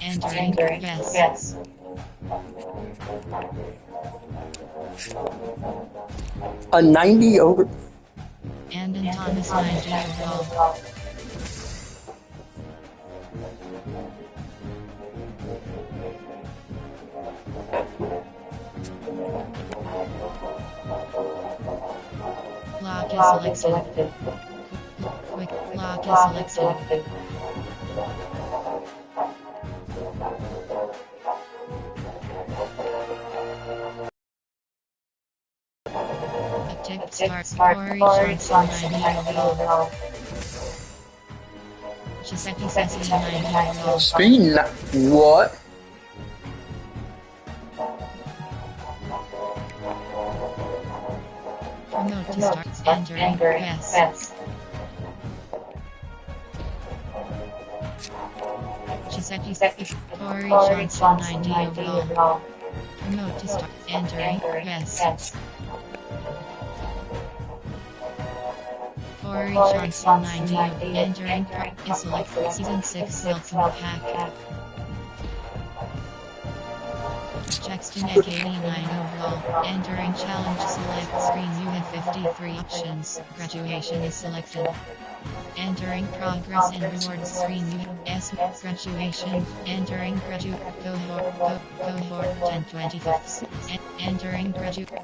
Entering. Yes. A 90 over. Andon Thomas 90 overall. Lock is selected. Quick lock is selected. Tip start. Corey Johnson 90 overall. Shiseki Sesi 90 overall. Speed. What? Promote to start. Entering. Yes. Shiseki Corey Johnson 90 overall. Promote to start. Entering. Yes. Corey Johnson 90 entering is selected season 6 welcome pack. Chexton at 89 overall. Entering challenge select screen you have 53 options. Graduation is selected. Entering progress and rewards screen you have S graduation. Entering cohort 1025.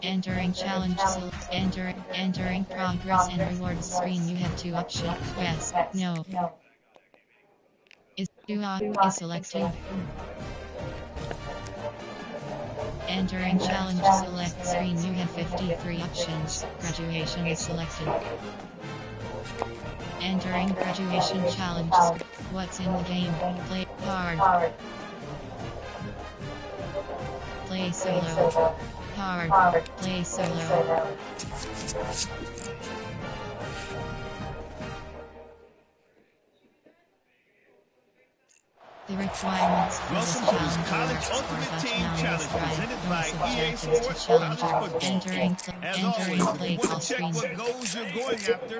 Entering challenge select. Entering progress and rewards screen you have 2 options. Yes, no. Is selected. Entering challenge select screen you have 53 options. Graduation is selected. Entering graduation challenges. What's in the game? Play hard. Play solo. Hard. Play solo. The requirements for this challenge are for touchdown is right, no subjectives to challenger, entering play call screen. Goals you're going after,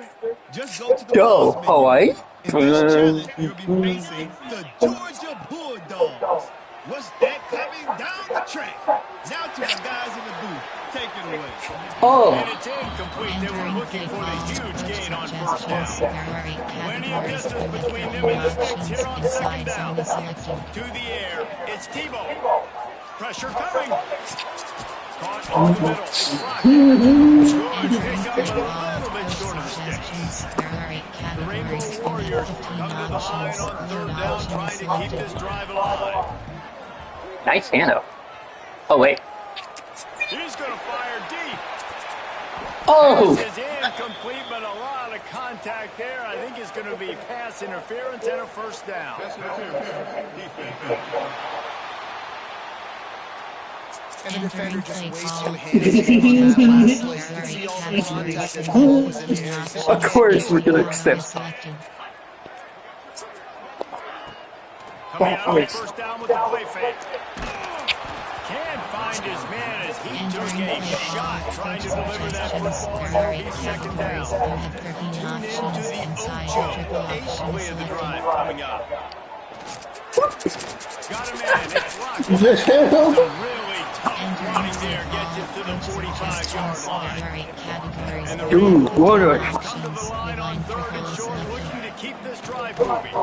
just go to the Go, pause menu. Hawaii. In this challenge, you'll be facing the Georgia Bulldogs. What's that coming down the track? Now to the guys in the booth. Take it away. Oh. And it's incomplete. They were looking for the huge gain on first down. Plenty of distance between them and the sticks here on second down. To the air, it's Tebow. Pressure coming. Caught on the middle. It's blocked. Good pickup, but a little bit short of the sticks. The Rainbow Warriors come to the line on third down, trying to keep this drive alive. Nice handoff. Oh, wait. He's going to fire deep. Oh! This is incomplete, but a lot of contact there. I think it's going to be pass interference and a first down. And the defender just waves two hands on that last play. You can see all the contact as the ball was in the air. Of course we're going to accept. Coming out on first down with the play fake. Can't find his man as he took a shot trying to deliver that football. He's second down. Tune into the Ocho. Eighth play of the drive coming up. Got him in. It's locked. It's a really tough running there. Gets it to the 45-yard line. And the Ooh, water. come to the line on third and short, looking to keep this drive moving.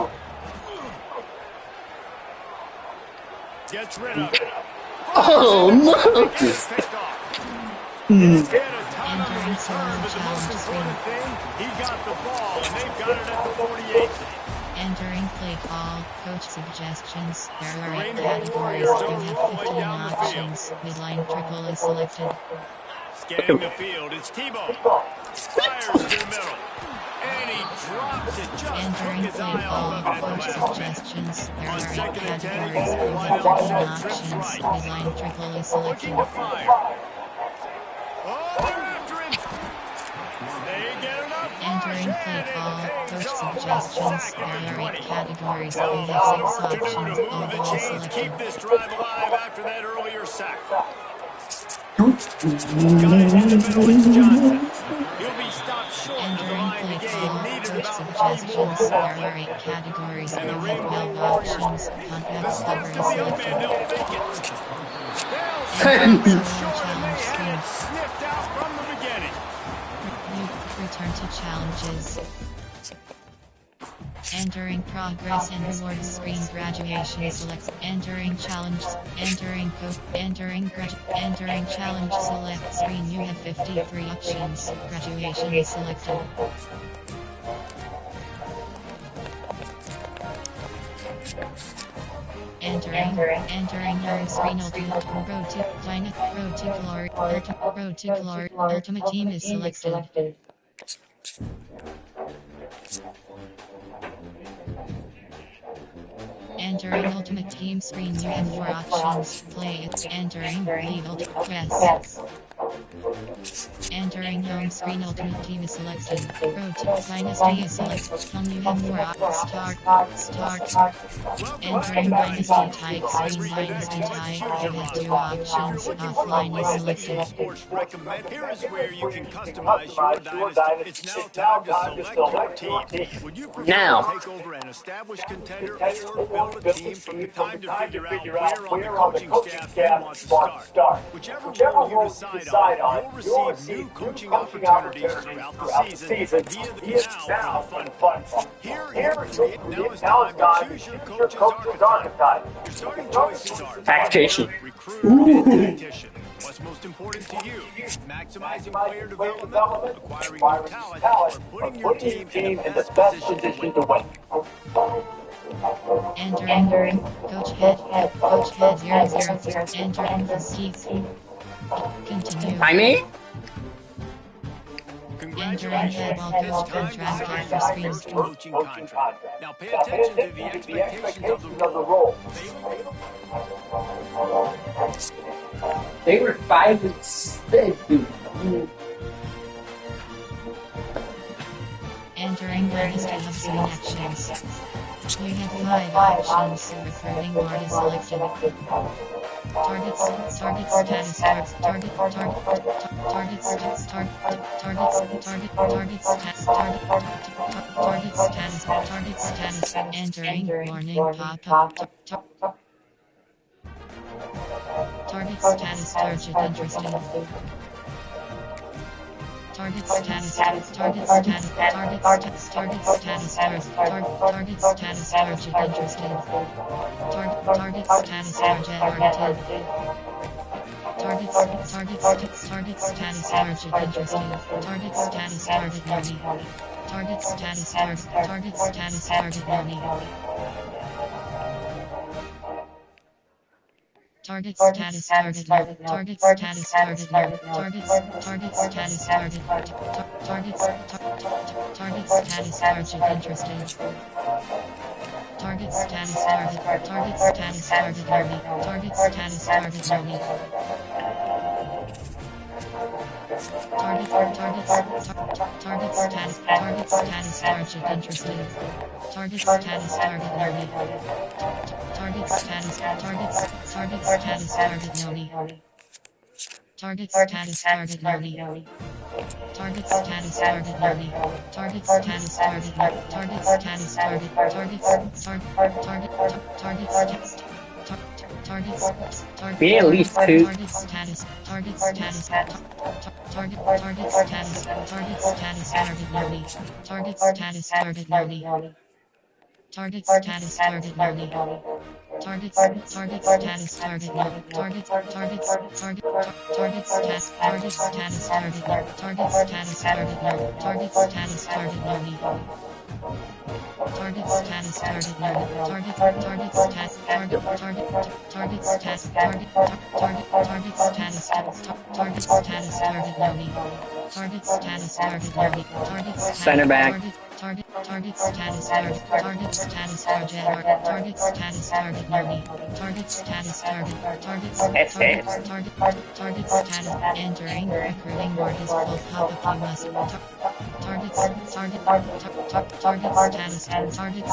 Gets rid of it. Oh, no! Picked off. Instead of time on the return, but the most important thing, he got the ball, and they've got it at the 48. Entering play call, coach suggestions, there are 8 categories, you have 15 options, midline triple is selected. Scanning the field, it's Tebow. Fires to the middle. And he drops it, just Entering took his play eye off call, of it. coach suggestions, there On are 8 second and 10, categories, he you wide have 15 open, trips options, right. midline triple is Looking selected. to fire. Oh, they're after him. They get enough Entering rush, play and it call, pays coach off. suggestions, Sack there at the are 8 20. categories, you They'll have have 6 work to do to options, move all the ball chains, selected. keep this drive alive after that earlier sack. Got it in the middle, it's Johnson. He'll be stopped short of the Entering line play to gain. call, Needed coach about suggestions. There are 8 categories. You have 12 options. Contact cover is selected. Entering solo challenge screen. Sniffed out from the beginning. Return to challenges. Entering progress and rewards screen. Graduation select. Entering challenge. Entering code. Entering challenge select screen. You have 53 options. Graduation is selected. Entering home screen. Road to glory. Ultimate team is selected. Entering ultimate team screen. You have 4 options. Play it. Entering legal. Press. Entering home screen. Ultimate team is selected. Road to dynasty is selected. You have 4 options. Start. Entering dynasty type screen. Dynasty type. You have 2 options. Offline is selected. Sports recommend. Here is where you can customize your dynasty. It's now time to select your team. Would you prefer to take over an established contender or build a team from the time to figure out where on the coaching staff you want to start? Whichever role you decide on, you'll receive new coaching opportunities throughout the season via the canal for the fun. Here now is time to choose your coach's archetype. Your starting choices are Tactician. recruit, and tactician. What's most important to you? Maximizing player development, acquiring new talent, or putting your team in the best position to win. Entering coach head 000. Entering the seats. Continue. I mean? Entering head while coach contract after screen. Coaching contract. Now pay attention to the expectations of the role. They were 5 and 6. Entering dynasty hub screen actions. You have 5 options. Recruiting board is selected. Targets status targets status entering warning pop-up target status target interested target status target status target status target interested target status targeted target status target interested target status target money target status target money target status target target status target target status target target status target interested target status target money target status target money target status target interested target status target money target status target money target status target money target status target money target status target target status target Be at least 2. target status target status target money target status target money target status target money target status target money target status target money target status target money target status target money target status target money target status target money Center back. target status target target status target money target status target status entering recruiting board is full pop-up you must target status target status target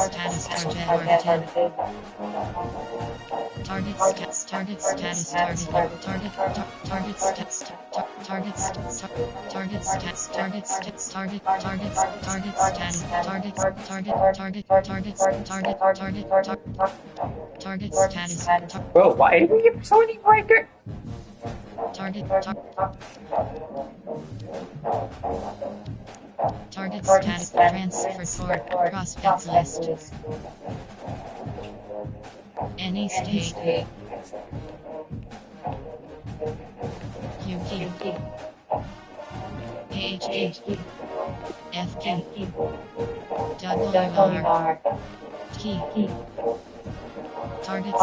target status target Targets, targets, status, targets, target, targets, targets, status, targets, target status, Bro, why did we get Sony Breaker? target status, transfer sort, prospects list. Any state. QP. PHP. FP. WR. Key. Target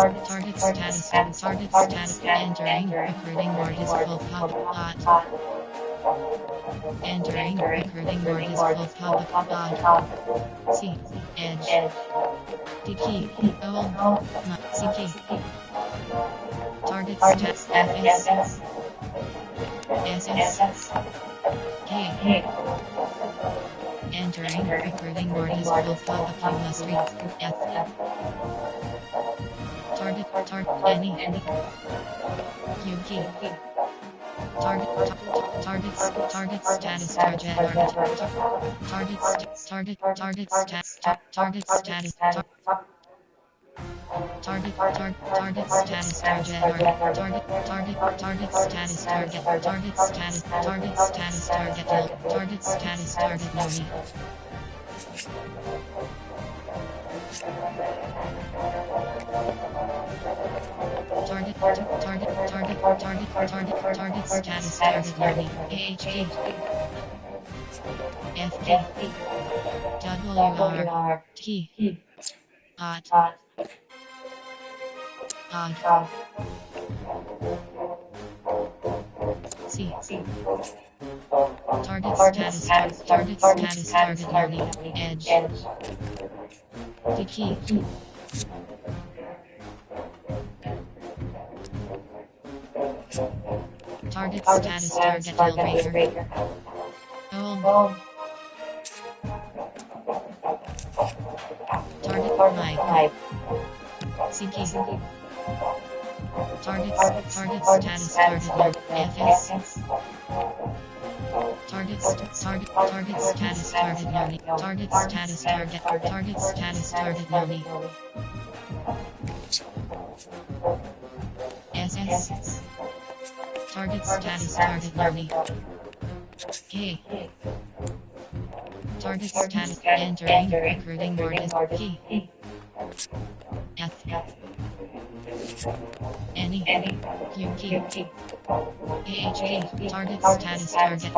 status, entering, recruiting board is full hot. Entering, recruiting board is full hot. C. Edge. D key. O. C key. Target status, FS. SS. K. Entering, recruiting board is full street. F. Target, any. Q key. Target status, target status, target status, target status, target no need. Target status, target ready. AHP. FP. WR. T. Odd. C. Target status, target ready. Edge. D key. Target status, target breaker. Target live. CK. Target status, target load. FS. Target status, target loading. Target status, target loading. SS. Target status, target loading. K. Target status, entering, recruiting board is P. F. Any. Q key. AHP. Target status, target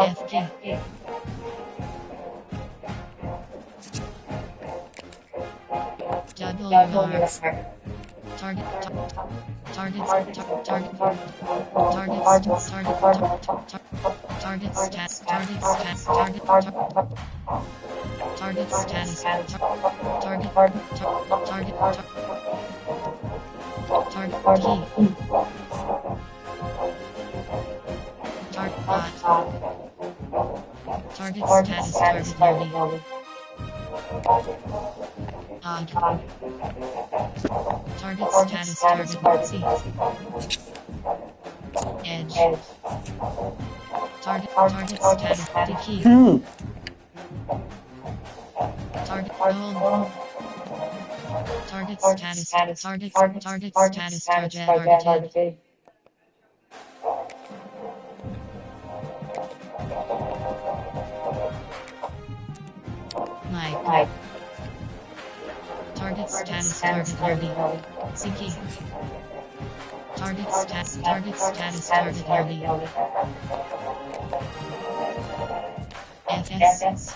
FK. Target status, target C. Edge. Target status, D key. Target hold. Target status, target targeted. Mike. Target status, target ready. C key. Target status, target ready. FS.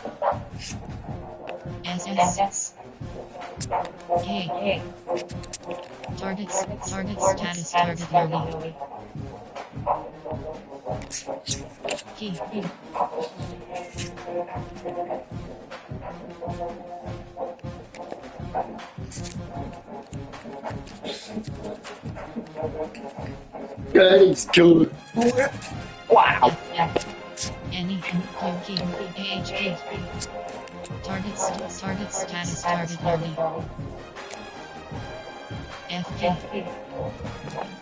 SS. K. Target status, target ready. Key. That is good. Wow. Yeah. Any Yuki AHP. Target status target Yoni. FK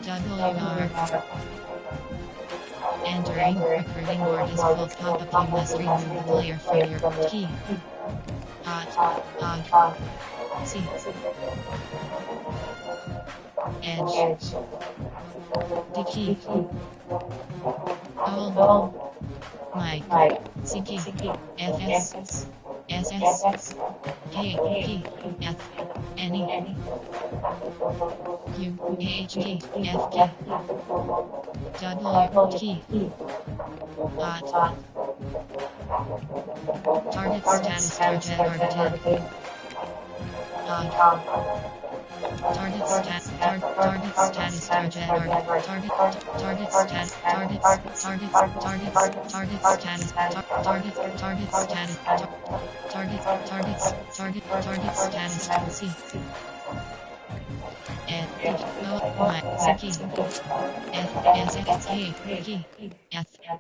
WR. Entering recruiting board is full pop-up. You must remove the player from your key. Hot. C. Edge. Dicky. Old. Mike. CK. FS. SS. K. F. Any. U. HK. FK. W. T. Hot. Target status targeted. Target status target status target target status C.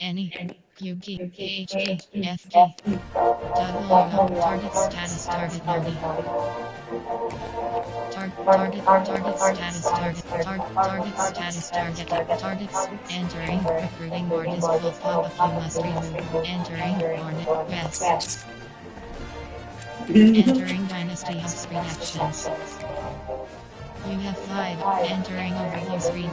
Any QG HG FG W target status target Nerdy targets entering recruiting board is full pop-up. You must remove entering Hornet West entering Dynasty of Screen actions. You have 5 entering overview screen.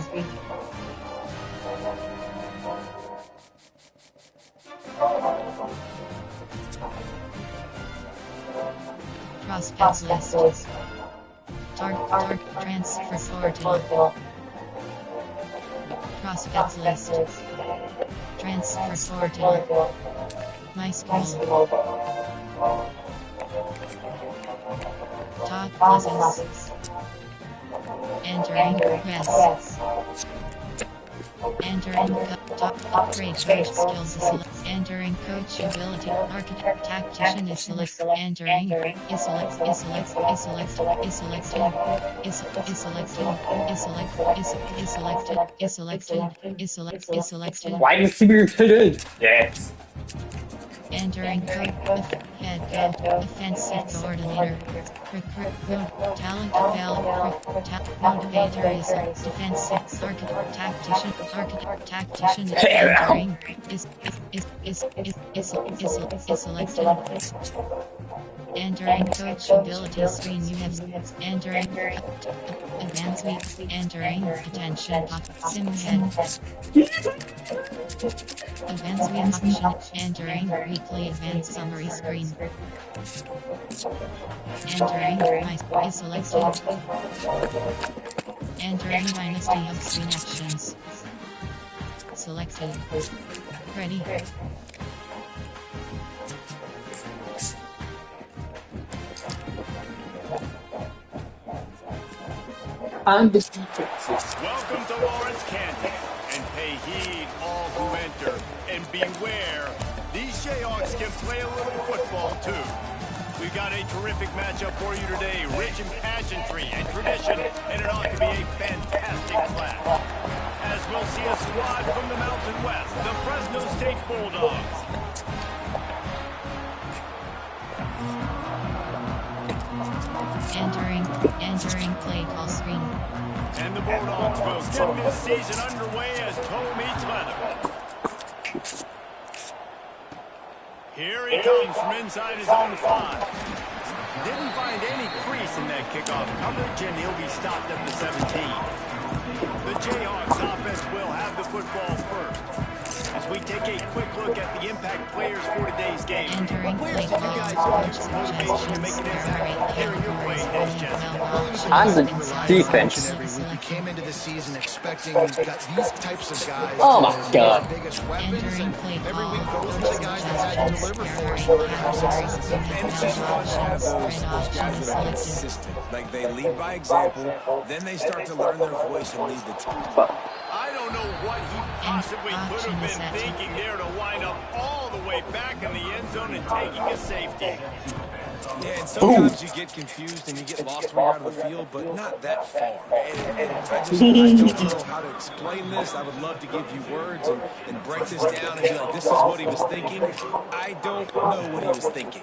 Prospects list. Target transfer sorting. Prospects list. Transfer sorting. My school. Top classes. Entering requests. Entering top upgrade coach skills. Entering coach ability. Architect tactician is select. Entering is selected. Why do you see me fitted? Yes. Entering code head coach offensive coordinator recruit talent motivator is defensive tactician entering is selected. Entering coach ability screen. You have entering advanced week. Entering attention sim head. Advanced week option. Entering weekly advanced summary screen. Entering my is selected. Entering dynasty of screen actions. Selected. Ready. And the defenses. Welcome to Lawrence, Kansas, and pay heed all who enter, and beware, these Jayhawks can play a little football too. We got a terrific matchup for you today, rich in pageantry and tradition, and it ought to be a fantastic clash. As we'll see a squad from the Mountain West, the Fresno State Bulldogs. Entering play call screen. And the Bulldogs will get this season underway as toe meets leather. Here he comes from inside his own 5. Didn't find any crease in that kickoff coverage, and he'll be stopped at the 17. The Jayhawks offense will have the football first. As we take a quick look at the impact players for today's game. Entering What players play did you guys call look for motivation to make an impact here in your play, Coach Jesse? I'm the defense. Every week we came into the season expecting these types of guys. Oh my God. The biggest weapons, Entering and play every week call. those are the guys that had to deliver for us. And it's just fun to have those guys that are consistent. Like they lead by example, then they start to learn their voice and lead the team. I don't know what he possibly could have been thinking there to wind up all the way back in the end zone and taking a safety. Yeah, and sometimes you get confused and you get lost when you're out of the field, but not that far. And I don't know how to explain this. I would love to give you words and break this down and be like, this is what he was thinking. I don't know what he was thinking.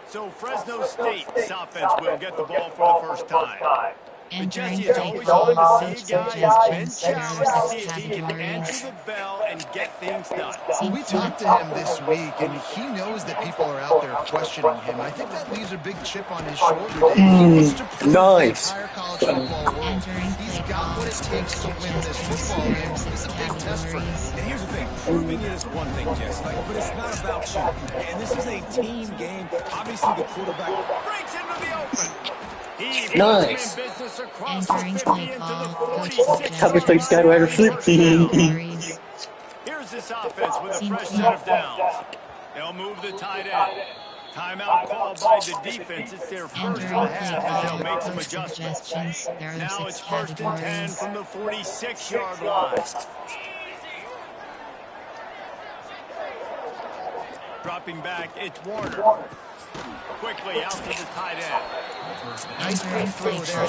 So Fresno State's offense will get the ball for the first time. Entering Jesse, it's play always call, fun to coach see a guy Ben suggestions, there Challenge are to 6 see if he can categories. answer the bell and get things done. We talked to him this week, and he knows that people are out there questioning him. I think that leaves a big chip on his shoulder, Dave. He wants to prove Nice. the entire college football world Entering he's play got call, what it takes to coach win this suggestions, football there game. are 6 It's a big test for him. categories. And here's the thing, proving it is one thing, Jesse, but it's not about you. And this is a team game. Obviously, the quarterback Breaks into the open. He Nice. puts him in business across the Entering 50 play into call, the coach 46. Cover suggestions, space, guy, wide there are 6 categories. Here's this offense with a Team fresh team. set of downs. They'll move the tight end. Timeout called by the defense. It's their first of Entering the play half as they'll call, make some coach adjustments. suggestions, there are Now 6 it's first and 10 categories. from the 46-yard line. Dropping back, it's Warner. Quickly out to the tight end. Nice Entering quick throw play there.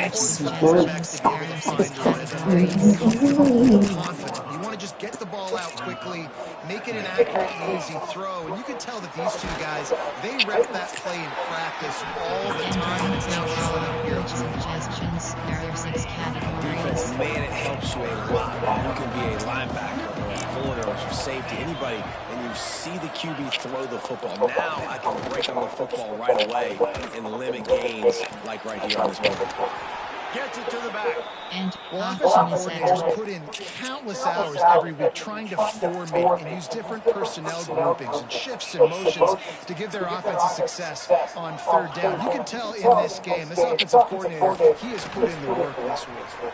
It's so call, important coach for quarterbacks suggestions, to be there able are to 6 find a rhythm, to be categories. comfortable, confident. You want to just get the ball out quickly, make it an accurate and easy throw. And you can tell that these two guys, they rep that play in practice all the time, and it's now showing up here. Coach suggestions, there are 6 categories. defense, man, it helps you a lot when you can be a linebacker or a corner or a safety, anybody, and you see the QB throw the football. Now I can break on the football right away and limit gains like right here on this moment. Gets it to the back. And Well, option offensive is coordinators set. put in countless hours every week trying to formate and use different personnel groupings and shifts and motions to give their offensive success on third down. You can tell in this game, this offensive coordinator, he has put in the work this week.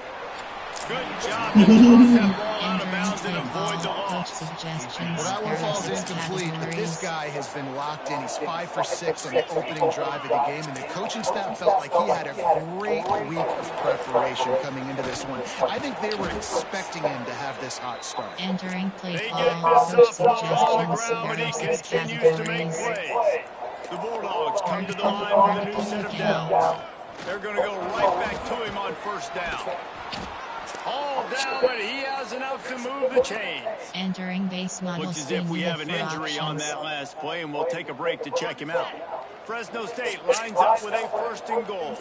Good job to toss that ball out of bounds and avoid the Coach loss. suggestions, Well, that there one are falls 6 incomplete, but this categories. guy has been locked in. He's 5 for 6 on the opening drive of the game, and the coaching staff felt like he had a great week of preparation coming into this one. I think they were expecting him to have this hot start. Entering play They call, get this coach softball on the suggestions, ground, but there he are 6 continues to make categories. plays. The Bulldogs come to the line with a new set of downs. They're going to go right back to him on first down. All down, but he has enough to move the chains. Entering base model Looks as if we screen have an for injury on options. that last play, and we'll take a break to check him out. Fresno State lines up with a first and goal.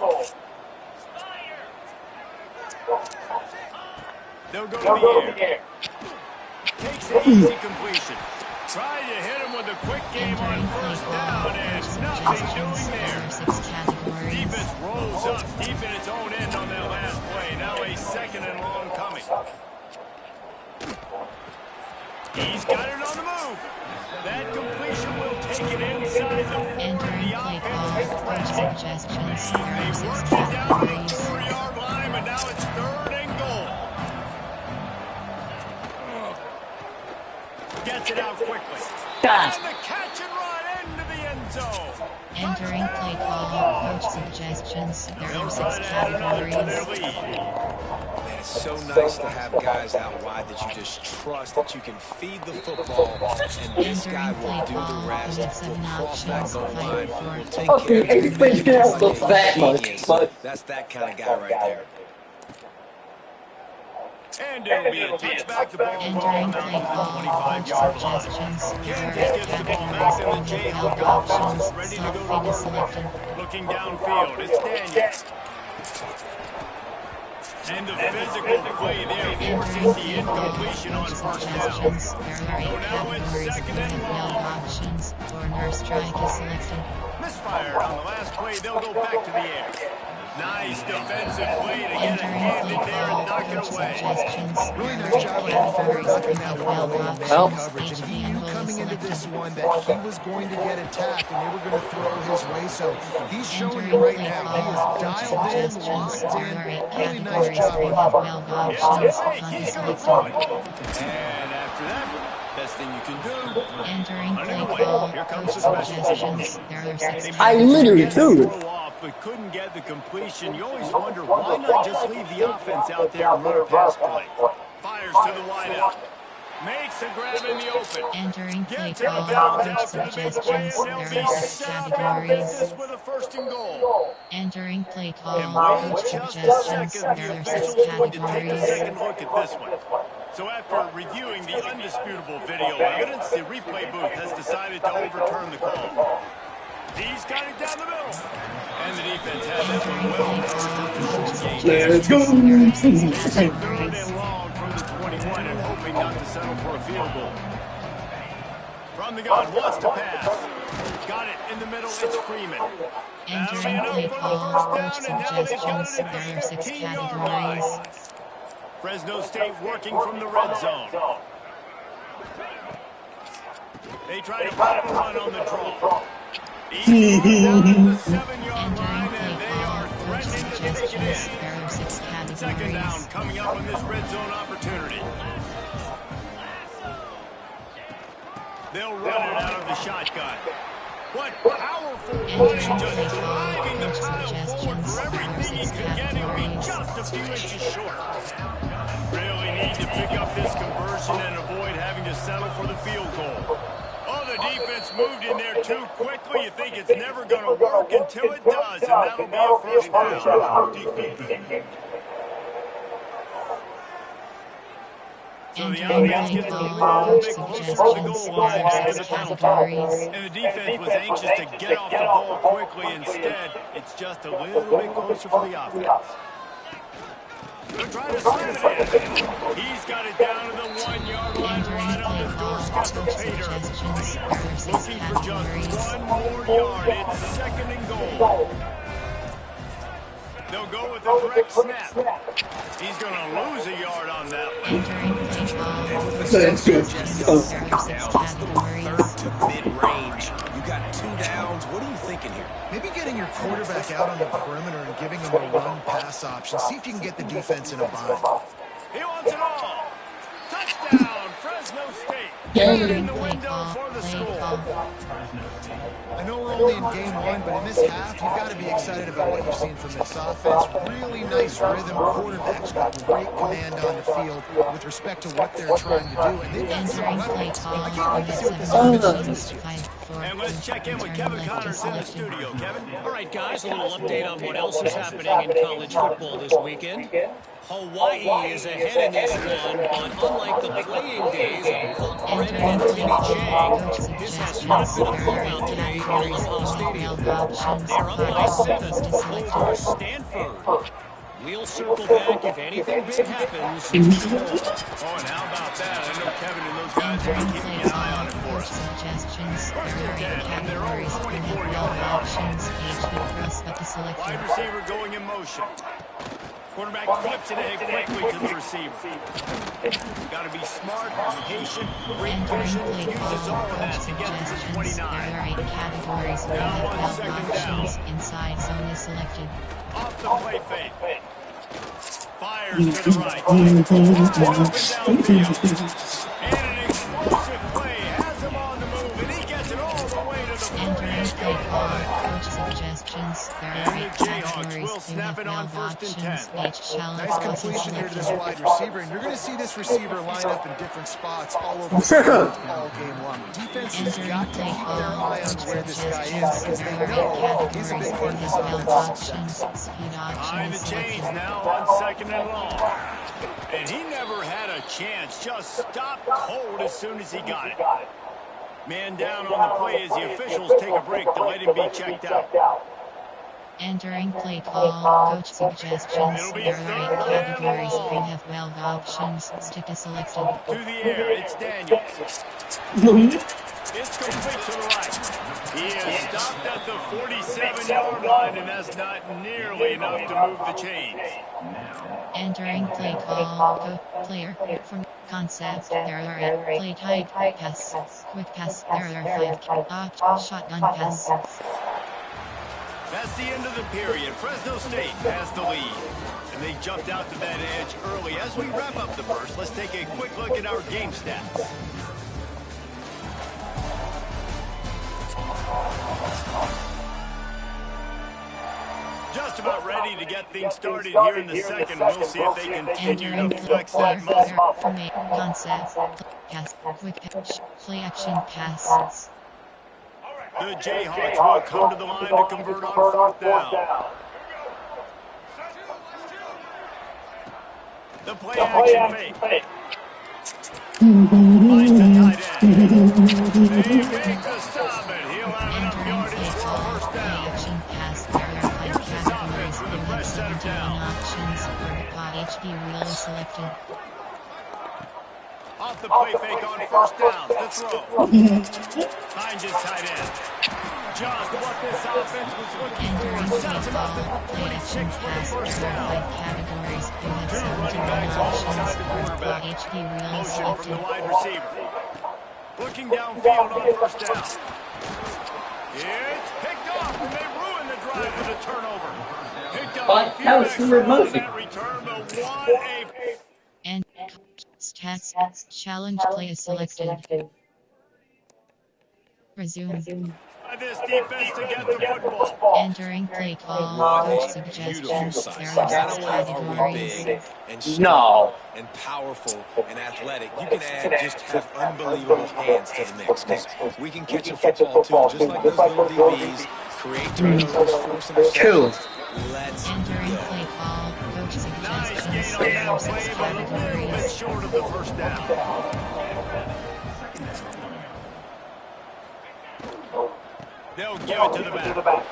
They'll go to the air. Takes an easy completion. Trying to hit him with a quick game on Entering play first call, down, coach and nothing suggestions, doing there there. are 6 categories. Defense rolls up deep in its own end on that last play. Now a second and long coming. He's got it on the move. That completion will take it inside the 40. Entering The play offense call, is coach threatening. suggestions, there They are 6 worked it down to the categories. 4-yard line, but now it's third and goal. Gets it out quickly. Ah. And the catch and run into the end zone. Entering play call, coach suggestions, there They'll are 6 try to add another to their categories. lead. Man, it's so nice to have guys out wide that you just trust that you can feed the football, and this guy Entering will play do the call, rest. we have 7 Will cross that options, goal fight line. for. Will take Okay, care of hey, you. this place didn't look that much, Genius. but That's that kind of guy right there. And it'll be a touchback. The ball will Entering come out play to the call, 25-yard coach line. suggestions, there are Kansas 8 gets the ball categories. back, and the We have Jayhawk 12 offense options, is ready to go to self-feed is work. selected. Looking downfield, it's Daniels. And the physical play there forces the incompletion on first down. Suggestions, there are 8 So now it's categories. second We and have 12 long. options, corner strike is selected. Misfired on the last play, they'll go back to the air. Nice defensive play to get a hand in there and knock it away. Really nice job on the defense knocking that football in man Well. coverage. And he knew coming into this one that he was going to get attacked and they were going to throw his way. So he's showing you right now he is dialed in, locked in. Really nice job on him. And after that, best thing you can do. Entering play Anyway, call, here comes coach the special teams. suggestions, there are 6 I literally Get the threw it. throw off, but couldn't get the completion. You always wonder, why not just leave the offense out there and run a pass play? Fires to the wideout. Makes a grab in the open. Entering play Gets out of call. bounds Coach out to the midway, suggestions. and There they'll are be 6 set up in categories. business with a first and goal. Entering play call. And Coach wait just a suggestions. second. There The are 6 official's going to take a categories. second look at this one. So after reviewing the undisputable video evidence, the replay booth has decided to overturn the call. He's got it down the middle. And the defense has that one well covered just to short game. Let's go. Third and long from the 21 and hoping not to settle for a field goal. From the gun, wants to pass. Got it in the middle, it's Freeman. Entering play call. Coach suggestions. There are 6 categories. Fresno State working from the red zone. They try to pop a run on the draw. He's down to the 7-yard line, and they are threatening to take it in. There are 6 categories. Second down coming up on this red zone opportunity. They'll run it out of the shotgun. What powerful running, just driving the pile forward for everything he could get. He'll be just a few inches short. Really need to pick up this conversion and avoid having to settle for the field goal. Oh, the defense moved in there too quickly. You think it's never going to work until it does, and that'll be a first down. So the offense gets the ball, big push from the goal line into the penalty. And the defense was anxious to get off the ball quickly. Instead, it's just a little bit closer for the offense. They're trying to slam it in. He's got it down to the 1-yard line, right on the doorstep of Pater. Looking for just 1 more yard. It's second and goal. They'll go with a direct snap. He's going to lose a yard on that one. Let's go. Downs, third to mid-range. You got 2 downs. What are you thinking here? Maybe getting your quarterback out on the perimeter and giving him a run-pass option. See if you can get the defense in a bind. He wants it all. Touchdown, Fresno State. Right in the window for the score. I know we're only in game 1, but in this half, you've got to be excited about what you've seen from this offense. Really nice rhythm. Quarterbacks got great command on the field with respect to what they're trying to do. And they've got some weapons. I can't wait to see what this offense does this year. And let's check in with Kevin Connors in the studio. Kevin? All right, guys, a little update on what else is happening in college football this weekend. Hawaii is ahead in this one, but unlike the playing days of Colt Brennan and Timmy Chang, this has not been a blowout today here at Aloha Stadium. They're up by 7 over Stanford. We'll circle back if anything big happens. Oh, and how about that? I know Kevin and those guys will be keeping an eye on it for us. Suggestions. First and 10 from their own Categories. 24-yard Options. line. HD prospect Wide selected. receiver going in motion. Quarterback flips it ahead quickly to the receiver. Got to be smart, patient, great vision. Uses all of that to get to the 29. There are 8 categories. Now on second down. Options. Inside zone is selected. Off the play fake. Fires to the right. Open downfield. And an explosive play has him on the move, and he gets it all the way to the Entering 48. play call. Coach suggestions. There are And 8 the Jayhawks categories. will snap it on first and 10. Each challenge Nice was completion here to this selected. wide receiver, and you're going to see this receiver line up in different spots all over the field all game long. Defense has got to keep their eye on where this guy is because they know he's a big part of this offense. Behind the chains now on second and long. And he never had a chance. Just stopped cold as soon as he got it. Man down on the play as the officials take a break to let him be checked out. Entering play call. Coach suggestions. It'll be There are 8 third and categories. long. We have 12 options. Stick is selected. To the air, it's Daniels. It's complete to the right. He is stopped at the 47-yard line, and that's not nearly enough to move the chains. Entering play call. Player from concept. There are 8 play type pass. Quick pass. There are 5 shotgun pass. That's the end of the period. Fresno State has the lead. And they jumped out to that edge early. As we wrap up the first, let's take a quick look at our game stats. Just about ready to get things started here in the second. We'll see if they continue Entering to flex that player, muscle. formate, concept, pass, quick pitch, play action pass. The Jayhawks will come to the line to convert on fourth down. The play action fake. Finds the tight end. They make the stop, and he'll have enough Entering yardage play for a call, first play down. action pass, barrier play Here's this categories, offense with a you fresh have set of 71 downs. options, pod HP wheel is selected. Off the play fake on first down. The throw. Finds his tight end. Just what this offense was looking Entering for. play Sets him up call, at play 26 action for the pass, first barrier play down. categories, you have Two running 71 backs alongside options, the pod quarterback. HP wheel is Motion from the selected. wide receiver. Looking downfield on first down. It's picked off, and they ruin the drive with a turnover. Picked up a few That was extra super on motion. that return, but what a... And stats, challenge play is selected. Resume. By this defense to get the football. Entering play call, What coach a beautiful suggestions, sight. there are Not 6 only are we categories. big and strong and powerful and athletic, you can add just have unbelievable hands to the mix, because we can catch a football too, just like those little DBs, create turnovers, force interceptions. Let's Entering go. play call, coach Nice suggestions, gain on there are that 6 play, but a little bit categories. short of the first down. They'll give it to the back.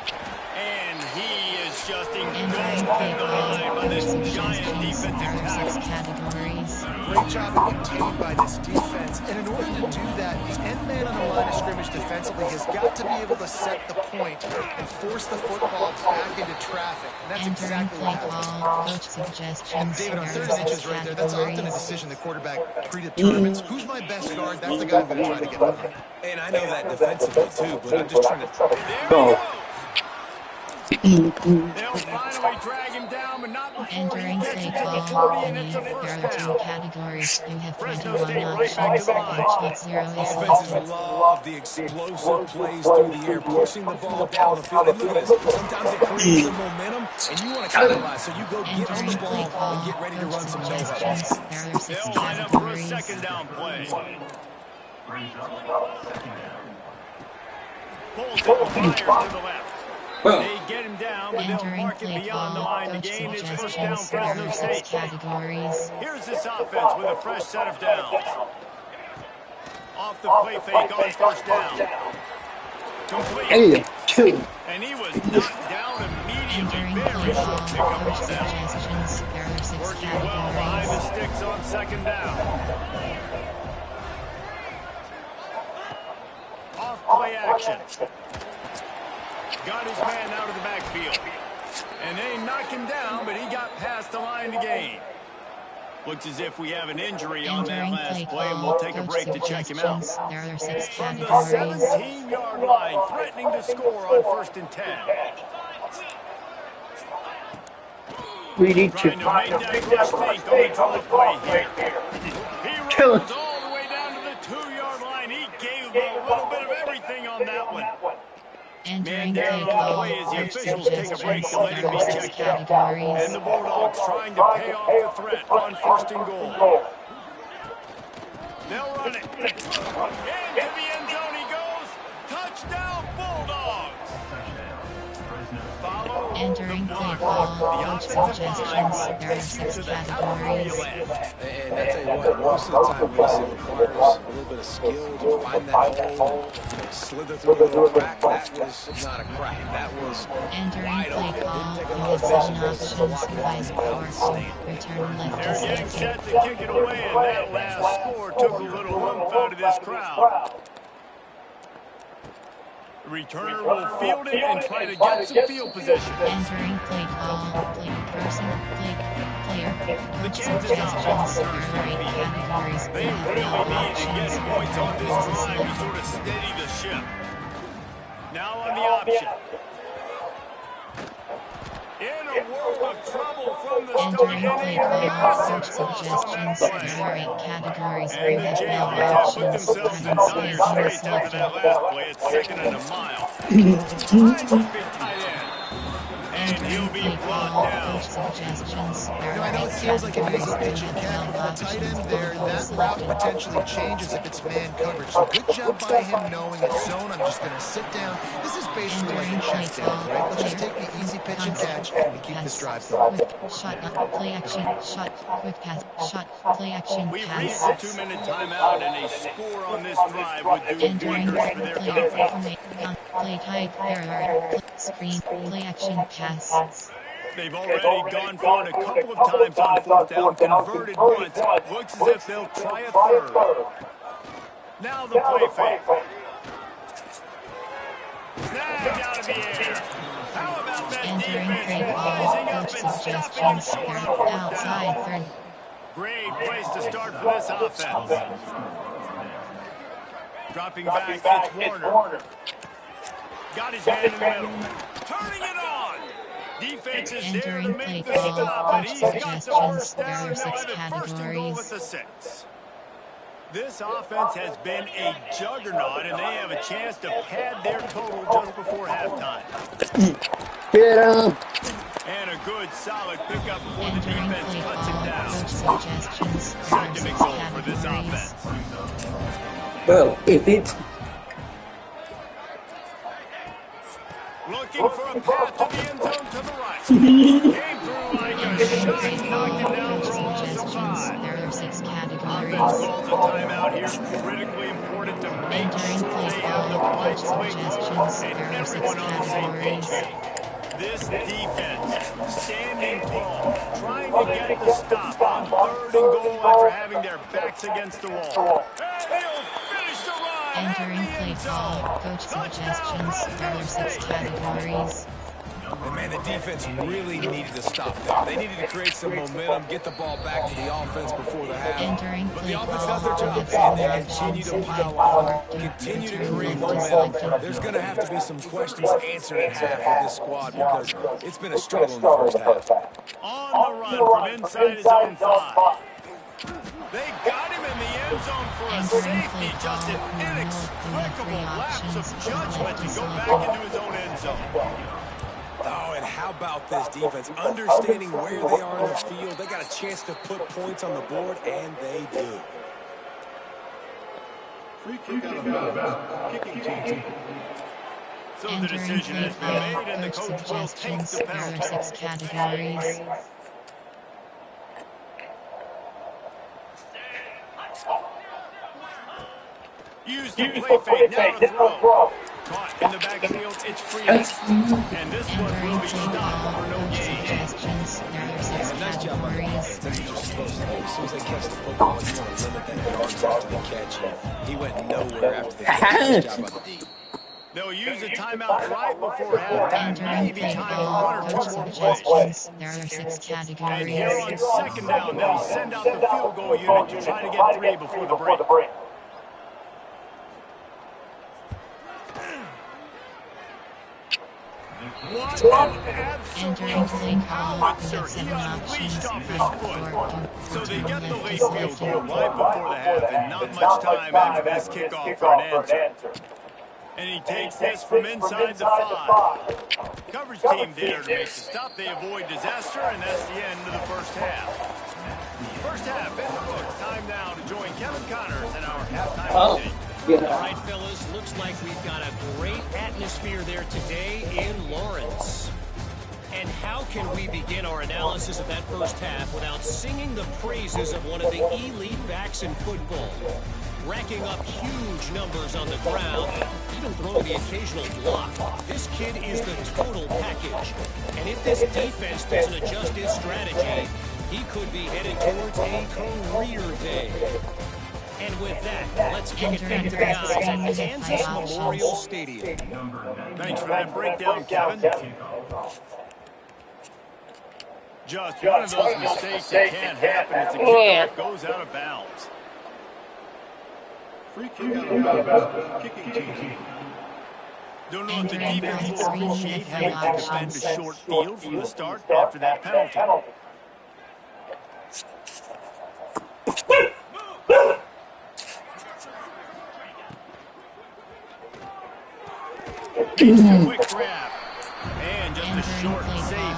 And he is just Entering engulfed play in the call, line by coach this giant suggestions, defensive there are 6 tackle. categories. Great job of contained by this defense. And in order to do that, the end man on the line of scrimmage defensively has got to be able to set the point and force the football back into traffic. And that's Entering exactly play what he does. call, coach And suggestions, David, on there are 3rd and 6 inches right there, that's often a categories. decision the quarterback predetermines. Who's my best guard? That's the guy I'm going to try to get behind. And I know that defensively too, but I'm just trying to... There he goes. They'll finally drag him down, but not before he Entering gets play it to the call, 40, and it's a there first are 2 down. categories. You have Fresno 21 State right back options, to the line. coach 0 is Offenses selected. love the explosive plays through the air, pushing the ball down the field. And look at this. Sometimes it creates some momentum, and you want to capitalize. So you go get on the Entering play ball call, and get ready to coach run some no-huddles. suggestions, there are 6 They'll line up for a categories. second down play. Pulls it wire to the left. They get him down, but they'll Entering mark it play beyond the call, line to coach gain. It's first down, suggestions, there Fresno are 6 State. categories. Here's this offense with a fresh set of downs. Off the play fake on first down. Complete. And he was knocked down immediately. Entering Very play short call, pickup coach on that. suggestions, there are 6 Working well behind the categories. sticks on second down. Off play action. Got his man out of the backfield. And they knock him down, but he got past the line to gain. Looks as if we have an injury on that Entering last play play, and call, we'll take a coach break to check him out. suggestions, there are 6 From the categories. 17-yard line, threatening to score on first and 10. We need Trying to to. make that rush think on the draw play here. He rolls all the way down to the 2-yard line. He gave a little bit of everything on that one. Entering Man play down on the call, play as the coach officials take a break suggestions, to let him there be are 6 checked out. And categories. the Bulldogs trying to pay off the threat on first and goal. They'll run it. Into the end zone he goes. Touchdown, Bulldogs. Follow Entering the play block. call, The coach offensive line suggestions, there are takes you 6 to the California categories. land. And I tell you what, most of the time, Reese, it requires a little bit of skill to find that hole, slither through a little crack. That was not a crack. That was Entering wide play open. call, Didn't take a you lot have of 7 vision. Just options, blocking advise it. power Outstanding. return left They're is getting selected. set to kick it away, and that last score took a little oomph out of this crowd. The returner will field it and try to get some field position. Entering play call, play person, player, The coach Kansas suggestions, offense there are 8 categories. They You have really 12 need to get options, points on this left is drive to selected. sort of steady the ship. Now on the option. In a world of trouble from the start, Entering and play a call, massive coach loss on that suggestions, there play. are 8 categories. You And the have 12 Jayhawks have put options, themselves in left dire is straits after that selected. last play. It's second and a mile. Finds his big tight end. And and he'll be brought down. Suggestions. I know it feels like an easy pitch and catch, but the tight end there, that route potentially changes if it's man coverage. So good job by him knowing it's zone. I'm just going to sit down. This is basically like a check down, right? Let's just take the easy pitch and catch and keep this drive going. Shot, play action, shot, quick pass, shot, play action, We've pass. reached the 2-minute timeout, and a score on this drive would do Entering wonders for their confidence. play type error, screen, play action, pass. They've already gone for it a couple of times on fourth down, converted once. Looks as if they'll try a third. Now the play fake. Snagged out of the air. How about that Entering defense trade rising ball, up coach and stopping him suggestions, short on fourth outside down? third. Great place to start for this offense. Dropping back, it's Warner. Got his hand in the middle. Turning it on. Defense is there to Entering make play the call, stop, but coach he's got the first suggestions, down, there are and they'll 6 have it first and goal categories. at the 6. This offense has been a juggernaut, and they have a chance to pad their total just before halftime. Get him. And a good, solid pickup before the Entering defense play cuts him call, down. coach suggestions, there are Second 6 and goal for this categories. offense. Well, if it. Looking for a path to the end zone to the right. Came through like a shot, Entering knocked him down coach for a loss of suggestions, 5. there are 6 Offense categories. calls a timeout here. Critically important to make Entering sure play they have the call, right coach play call suggestions, and there are 6 everyone on the same page. categories. This defense standing tall, trying to get the stop on 3rd and goal after having their backs against the wall. And he'll finish the run at Entering the play end call, zone. coach Touchdown, suggestions, there are 6 Fresno State. categories. And man, the defense really needed to stop there. They needed to create some momentum, get the ball back to the offense before the half. Entering But play the offense call, does their job, coach and they continue to suggestions, pile play on, 4, continue to return create left is momentum. selected. There's going to have to be some questions answered at half with this squad because it's been a struggle in the first half. On the run from inside his own 5. They got him in the end zone for a Entering safety. play Just an call, inexplicable lapse of options, judgment to go back into his own end zone. Oh, and how about this defense? Understanding where they are in the field, they got a chance to put points on the board, and they do. So the Entering decision play has been made, call, and the coach coach will take suggestions, the there are penalty. 6 categories. Use the play fake now to throw. Caught in the backfield, it's Freeman. And this one will Entering be play stopped call, for no coach gain. suggestions, there are 6 Nice job by the categories. offense. That's what you're supposed to do. As soon as they catch the football, you want to limit that yards after the catch. He went nowhere after the catch. Nice job by the D. They'll use a timeout right before halftime. Entering Maybe play time for call, 1 or 2 coach more plays. suggestions, there are 6 And here on categories. 2nd down, they'll send out the field goal unit to try to get 3 before the break. What an Entering absolute play call, we howitzer have he 7 unleashed options, off his press foot. 4, So they get the left late is field goal selected. right before the half, and not much time after this kickoff for an answer. And he takes this from inside the 5. Coverage team there to make the stop. They avoid disaster, and that's the end of the first half. First half in the books. Time now to join Kevin Connors in our halftime update. All right, fellas, looks like we've got a great atmosphere there today in Lawrence. And how can we begin our analysis of that first half without singing the praises of one of the elite backs in football? Racking up huge numbers on the ground, even throwing the occasional block. This kid is the total package. And if this defense doesn't adjust its strategy, he could be headed towards a career day. And with that, let's kick it back to the guys at Kansas Memorial Stadium. Thanks for that breakdown, Kevin. Just one of those mistakes that can't happen as the kickoff goes out of bounds. Don't know if the defense will appreciate having to defend a short field from the start after that penalty. It's a quick grab. And just a short save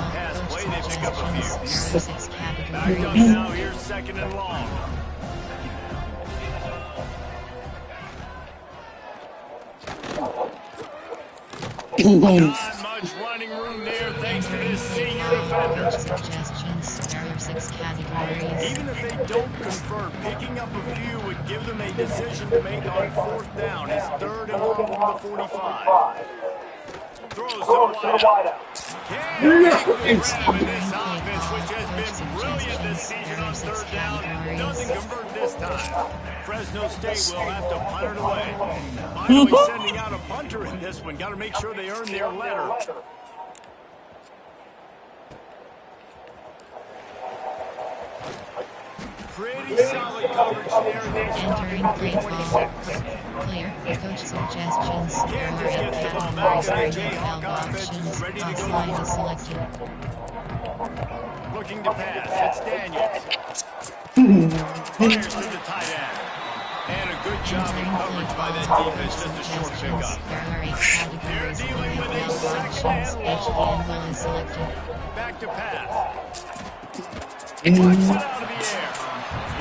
few. There are 6 Back up categories. now, here's second and long. Not much running room there thanks to this senior defender. Coach suggestions. There are 6 categories. Even if they don't convert, picking up a few would give them a decision to make on fourth down. It's third and long from the 45. Throws to the wideout. Can't make the grab in this offense, which has been brilliant this season on third down. Doesn't convert this time. Fresno State will have to punt it away. Finally sending out a punter in this one. Got to make sure they earn their letter. Pretty solid coverage there. Entering play call. Clear. Coach suggestions. There are 8 categories. Valve options. Offline is selected. Looking to pass. It's Daniels. Fires to the tight end. And a good job of coverage by that defense. Just a short pickup. There are 8 categories. They're dealing with a Valve second and options. long. HDML is selected. Back to pass. Flicks it out of the air.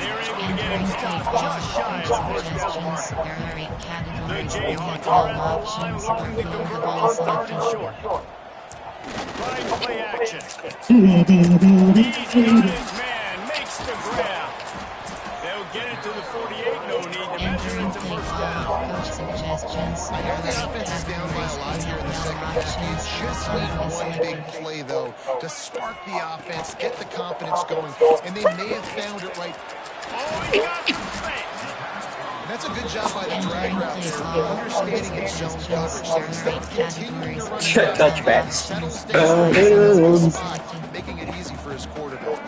They're able to get him stopped just shy of the first down mark. There are 8 The categories. Jayhawks Valve are at the line options. looking to Workload convert ball on third and selected. short. Trying play action. He's got his man. Makes the grab. They'll get it to the 48. No need to measure Entering it to play first call. down. Coach suggestions. I know the offense is down by a lot here in the second half. You just need one big play, though, to spark the offense, get the confidence going, and they may have found it right. Oh, he got some space. That's a good job by the drag route there, understanding its zone coverage. So instead of continuing to run Check touchbacks. settles down, settles in spot, making it easy for his quarterback.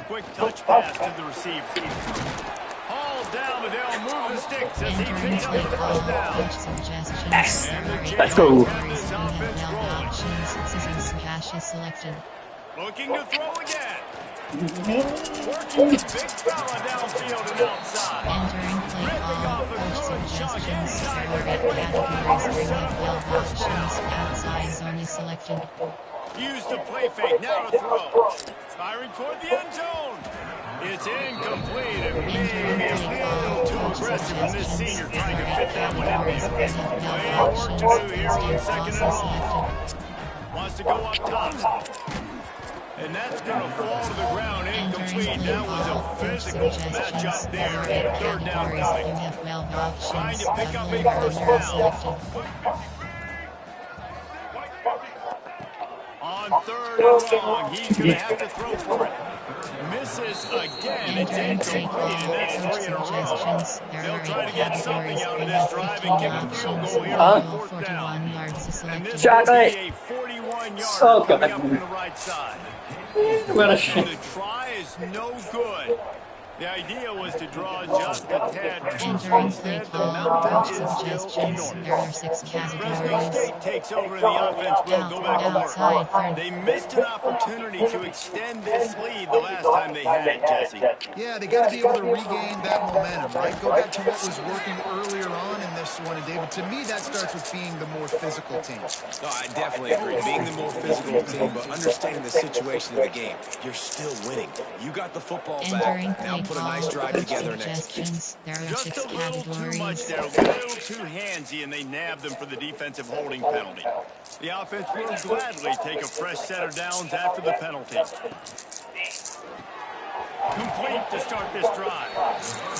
Quick touch pass to the receiver. All down, but they'll move the sticks as he Entering picks up play the call. first down. Coach suggestions. Yes. There are 8 Let's go. categories. We have Valve options. Scissors hash is selected. Looking to throw again. Working the big fella downfield and outside. Entering play Ripping call. off a Coach good chunk suggestions. inside There the are 8 45. categories. They're We set have up for a Valve first down. options. Outside zone is selected. Use the play fake. Now to throw. Firing toward the end zone. It's incomplete and maybe a little too aggressive from this senior trying to fit that one in there. Plenty of work to do here on second and long. Wants to go up top. And that's going to fall to the ground incomplete. That was a physical matchup there. Third down coming. Trying to pick up a first down. On third and long, he's going to have to throw for it. Misses again. It's incomplete, and that's 3 in a row. They'll try to get something out of this drive and get a field goal here on fourth down. And this will be a 41-yarder coming up from the right side. What a And shit. the try is no good. The idea was to draw just a tad closer. Entering play Instead, the call. mountain Coach is still suggestions. There are enormous. 6 Fresno categories. State takes over and the offense will go back to Outside work. third. They missed an opportunity to extend this lead the last time they had it, Jesse. Yeah, they got to be able to regain that momentum, right? Go back to what was working earlier on in this one. And, David, to me, that starts with being the more physical team. No, I definitely agree. Being the more physical team, but understanding the situation of the game. You're still winning. You got the football Entering back. Now play put a call. nice drive Coach together and execute. suggestions. There are Just 6 a little too much categories. there, a little too handsy, and they nabbed them for the defensive holding penalty. The offense will gladly take a fresh set of downs after the penalty. Complete to start this drive.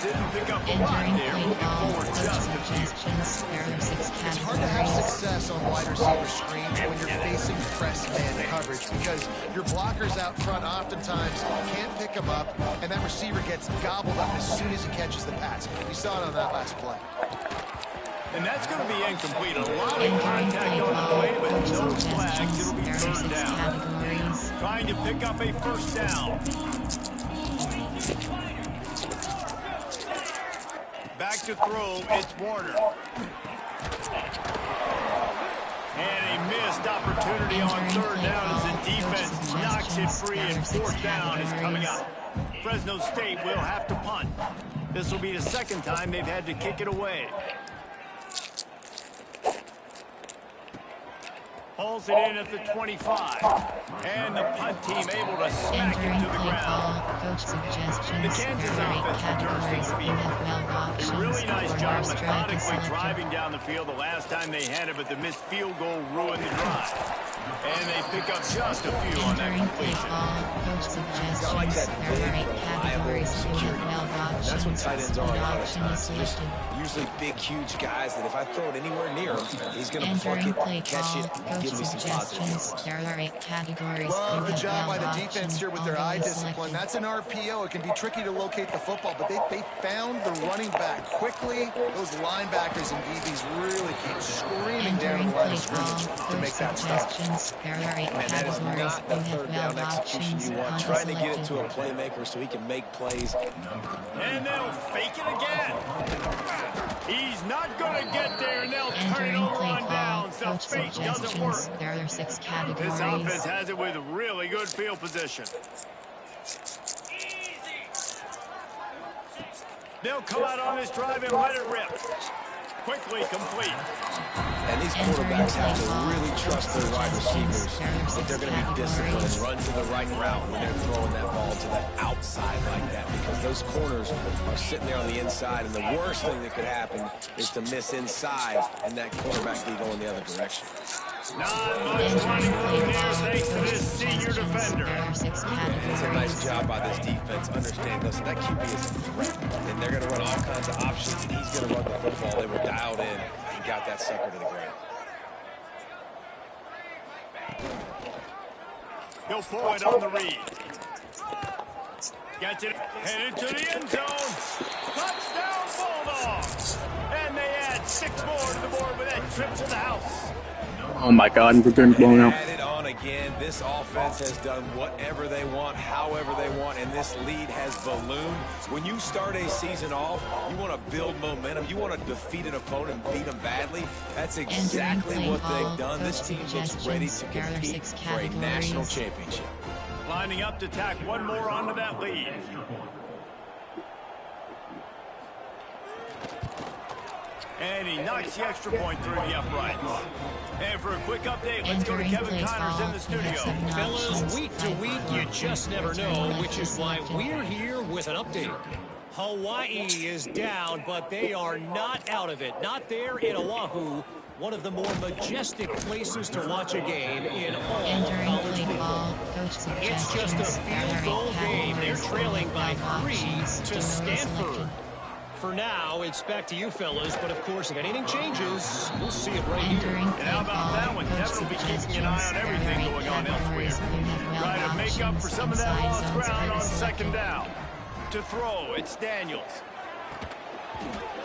Didn't pick up a lot Entering there, play moving call. forward Coach just a few. suggestions. There are 6 It's hard to have categories. success on wide receiver screens when you're facing press man coverage because your blockers out front oftentimes can't pick them up, and that receiver gets gobbled up as soon as he catches the pass. We saw it on that last play. And that's going to be incomplete. A lot of Entering contact play on the call. way, but Coach no flags. suggestions. It'll be There are third 6 down. categories. Trying to pick up a first down. Back to throw, it's Warner. And a missed opportunity on third down as the defense knocks it free, and fourth down is coming up. Fresno State will have to punt. This will be the second time they've had to kick it away. Hauls it in at the 25. And the punt team able to smack it Entering to the play ground. call, coach suggestions, The Kansas variety offense returns to categories, the field. NFL options, A really nice or job strike is methodically selected. driving down the field the last time they had it, but the missed field goal ruined the drive. And they pick up just a few on that Entering play completion. call, coach suggestions, like that big, variety reliable categories, security. NFL options, That's what tight ends are a lot of option is times. Just selected. usually big, huge guys that if I throw it anywhere near him, he's going to pluck Entering it, play catch call, it, and coach give me some positive suggestions, yards. there are 8 categories, Love the job by the NFL defense options, here with their although eye is discipline. selected. That's an RPO. It can be tricky to locate the football, but they found the running back quickly. Those linebackers and DBs really came screaming down to Entering the line play of scrimmage call, to coach make that stop. suggestions, there are 8 Man, that is categories, not the third down NFL execution options, you want. punt Trying to get it selected. to a playmaker so he can make plays. And they'll fake it again. He's not going to get there, and they'll turn it Entering over play on call, downs. The coach fake doesn't work. suggestions, there are 6 This categories. offense has it with really good field position. They'll come out on this drive and let it rip. Quickly complete. And these quarterbacks have to really trust their wide receivers that they're going to be disciplined and run to the right route when they're throwing that ball to the outside like that, because those corners are sitting there on the inside, and the worst thing that could happen is to miss inside and that quarterback be going the other direction. Not much running room here thanks to this senior defender. There are 6 categories. It's a nice job by this defense. Understand, listen, that QB is a threat, and they're going to run all kinds of options, and he's going to run the football. They were dialed in and got that sucker to the ground. He'll pull it on the read. Gets it headed to the end zone. Touchdown Bulldogs! And they add 6 more to the board with that trip to the house. Oh my God, we're getting blown out. Add it on again. This offense has done whatever they want, however they want, and this lead has ballooned. When you start a season off, you want to build momentum. You want to defeat an opponent and beat them badly. That's exactly what they've done. This team looks ready to compete for a national championship. Lining up to tack one more onto that lead. And he knocks the extra point through the uprights. And for a quick update, let's go to Kevin Connors in the studio. Fellas, week to week, you just never know, which is why we're here with an update. Hawaii is down, but they are not out of it. Not there in Oahu, one of the more majestic places to watch a game in all Entering college play football. ball, coach It's just a suggestions, field goal game. They're trailing by 3 to Stanford. For now, it's back to you fellas, but of course, if anything changes, we'll see it right here. Entering And how about that one? Kevin will be keeping an eye on everything going on elsewhere. Try to make up for some of that lost ground on second down. To throw, it's Daniels.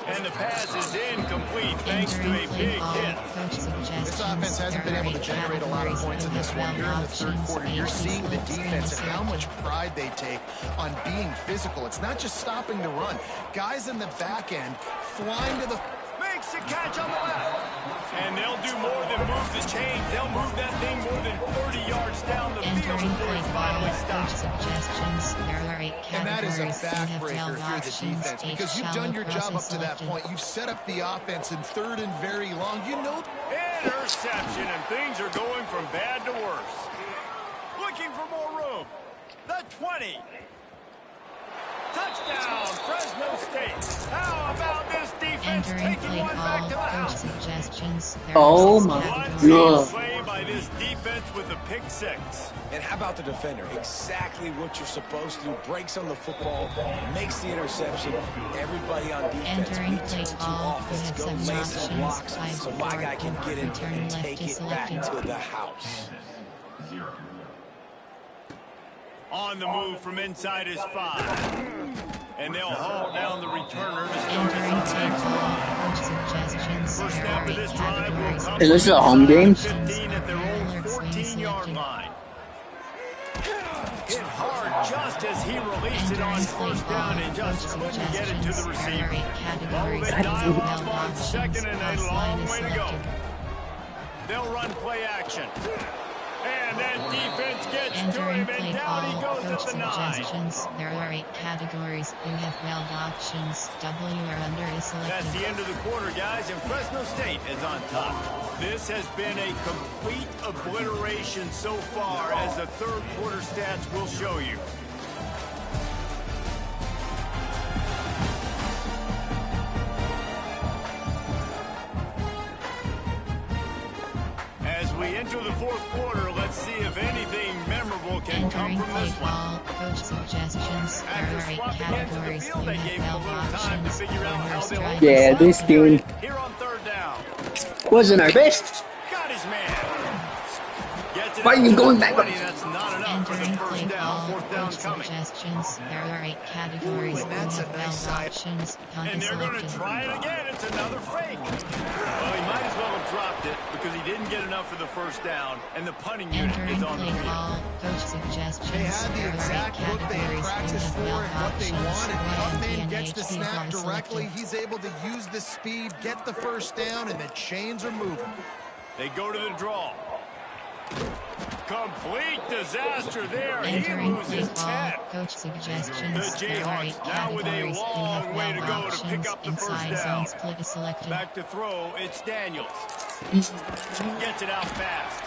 And the pass is incomplete thanks to a big hit. This offense hasn't been able to generate a lot of points in this one. Here in the third quarter, you're seeing the defense and how much pride they take on being physical. It's not just stopping the run. Guys in the back end flying to the... Makes a catch on the left. And they'll do more than move the chains. They'll move that thing more than 30 yards down the field Entering before play it's ball, finally coach stopped. suggestions, there are 8 And that is a categories, backbreaker NFL through the options, defense, each because you've shallow done your job up process to that selected. point. You've set up the offense in 3rd and very long. You know... Interception, and things are going from bad to worse. Looking for more room. The 20. Touchdown, Fresno State. How about this defense Entering taking play one back ball, to the coach house? suggestions, there Oh are 6 my One categories. team God. play by this defense with the pick 6. And how about the defender? Exactly what you're supposed to do. Breaks on the football, makes the interception. Everybody on defense Entering beats play them to ball, offense. we Go have lay 7 some blocks options, so 5 my forward, guy can get in return and left take is it back selected. to the house. On the move from inside his 5. And they'll haul down the returner to start us Entering on the play next ball, drive. coach suggestions, First there snap are of 8 this drive will categories. come Is this from a home inside game? the 15 at their own 14-yard line. Hit hard just as he released it on first down and just couldn't get it to the receiver. Oh, they dial up on second and a long way to go. They'll run play action. And that defense gets to Entering him, play and down he call, goes coach at the 9. suggestions. There are 8 categories. You have weld options. W or under is That's selected. the end of the quarter, guys, and Fresno State is on top. This has been a complete obliteration so far, as the third quarter stats will show you. As we enter the fourth quarter, let's see if anything memorable can come Entering from play this one. call, coach suggestions. There After are 8 swapping into the categories. field, You they have gave him a weld little time to options. figure out how Runners, they'll drivers, open Yeah, the this side game period here on third down. wasn't our best. Got his man. Gets it Why are out you to going the back 20. up? That's not enough for the Entering play first down. call, Fourth down coach coming. suggestions. There are 8 categories. Ooh, and You that's have a weld nice side. options. Punt And is they're going to selected. try it again. It's another fake. Well, he might as well have dropped it because he didn't get enough for the first down, and the punting unit Entering is on the play field. call, coach suggestions. They had the There are 8 exact look they had categories. You practiced have for weld and what they options. wanted. Upman gets the YMP snap and HT directly. selected. He's able to use the speed, get the first down, and the chains are moving. They go to the draw. Complete disaster there. He Entering play loses call, 10. coach suggestions. The There are 8 Jayhawks now with a categories. You long have way to weld go to pick options. up the first Inside zone down. split is selected. Back to throw, it's Daniels. Gets it out fast.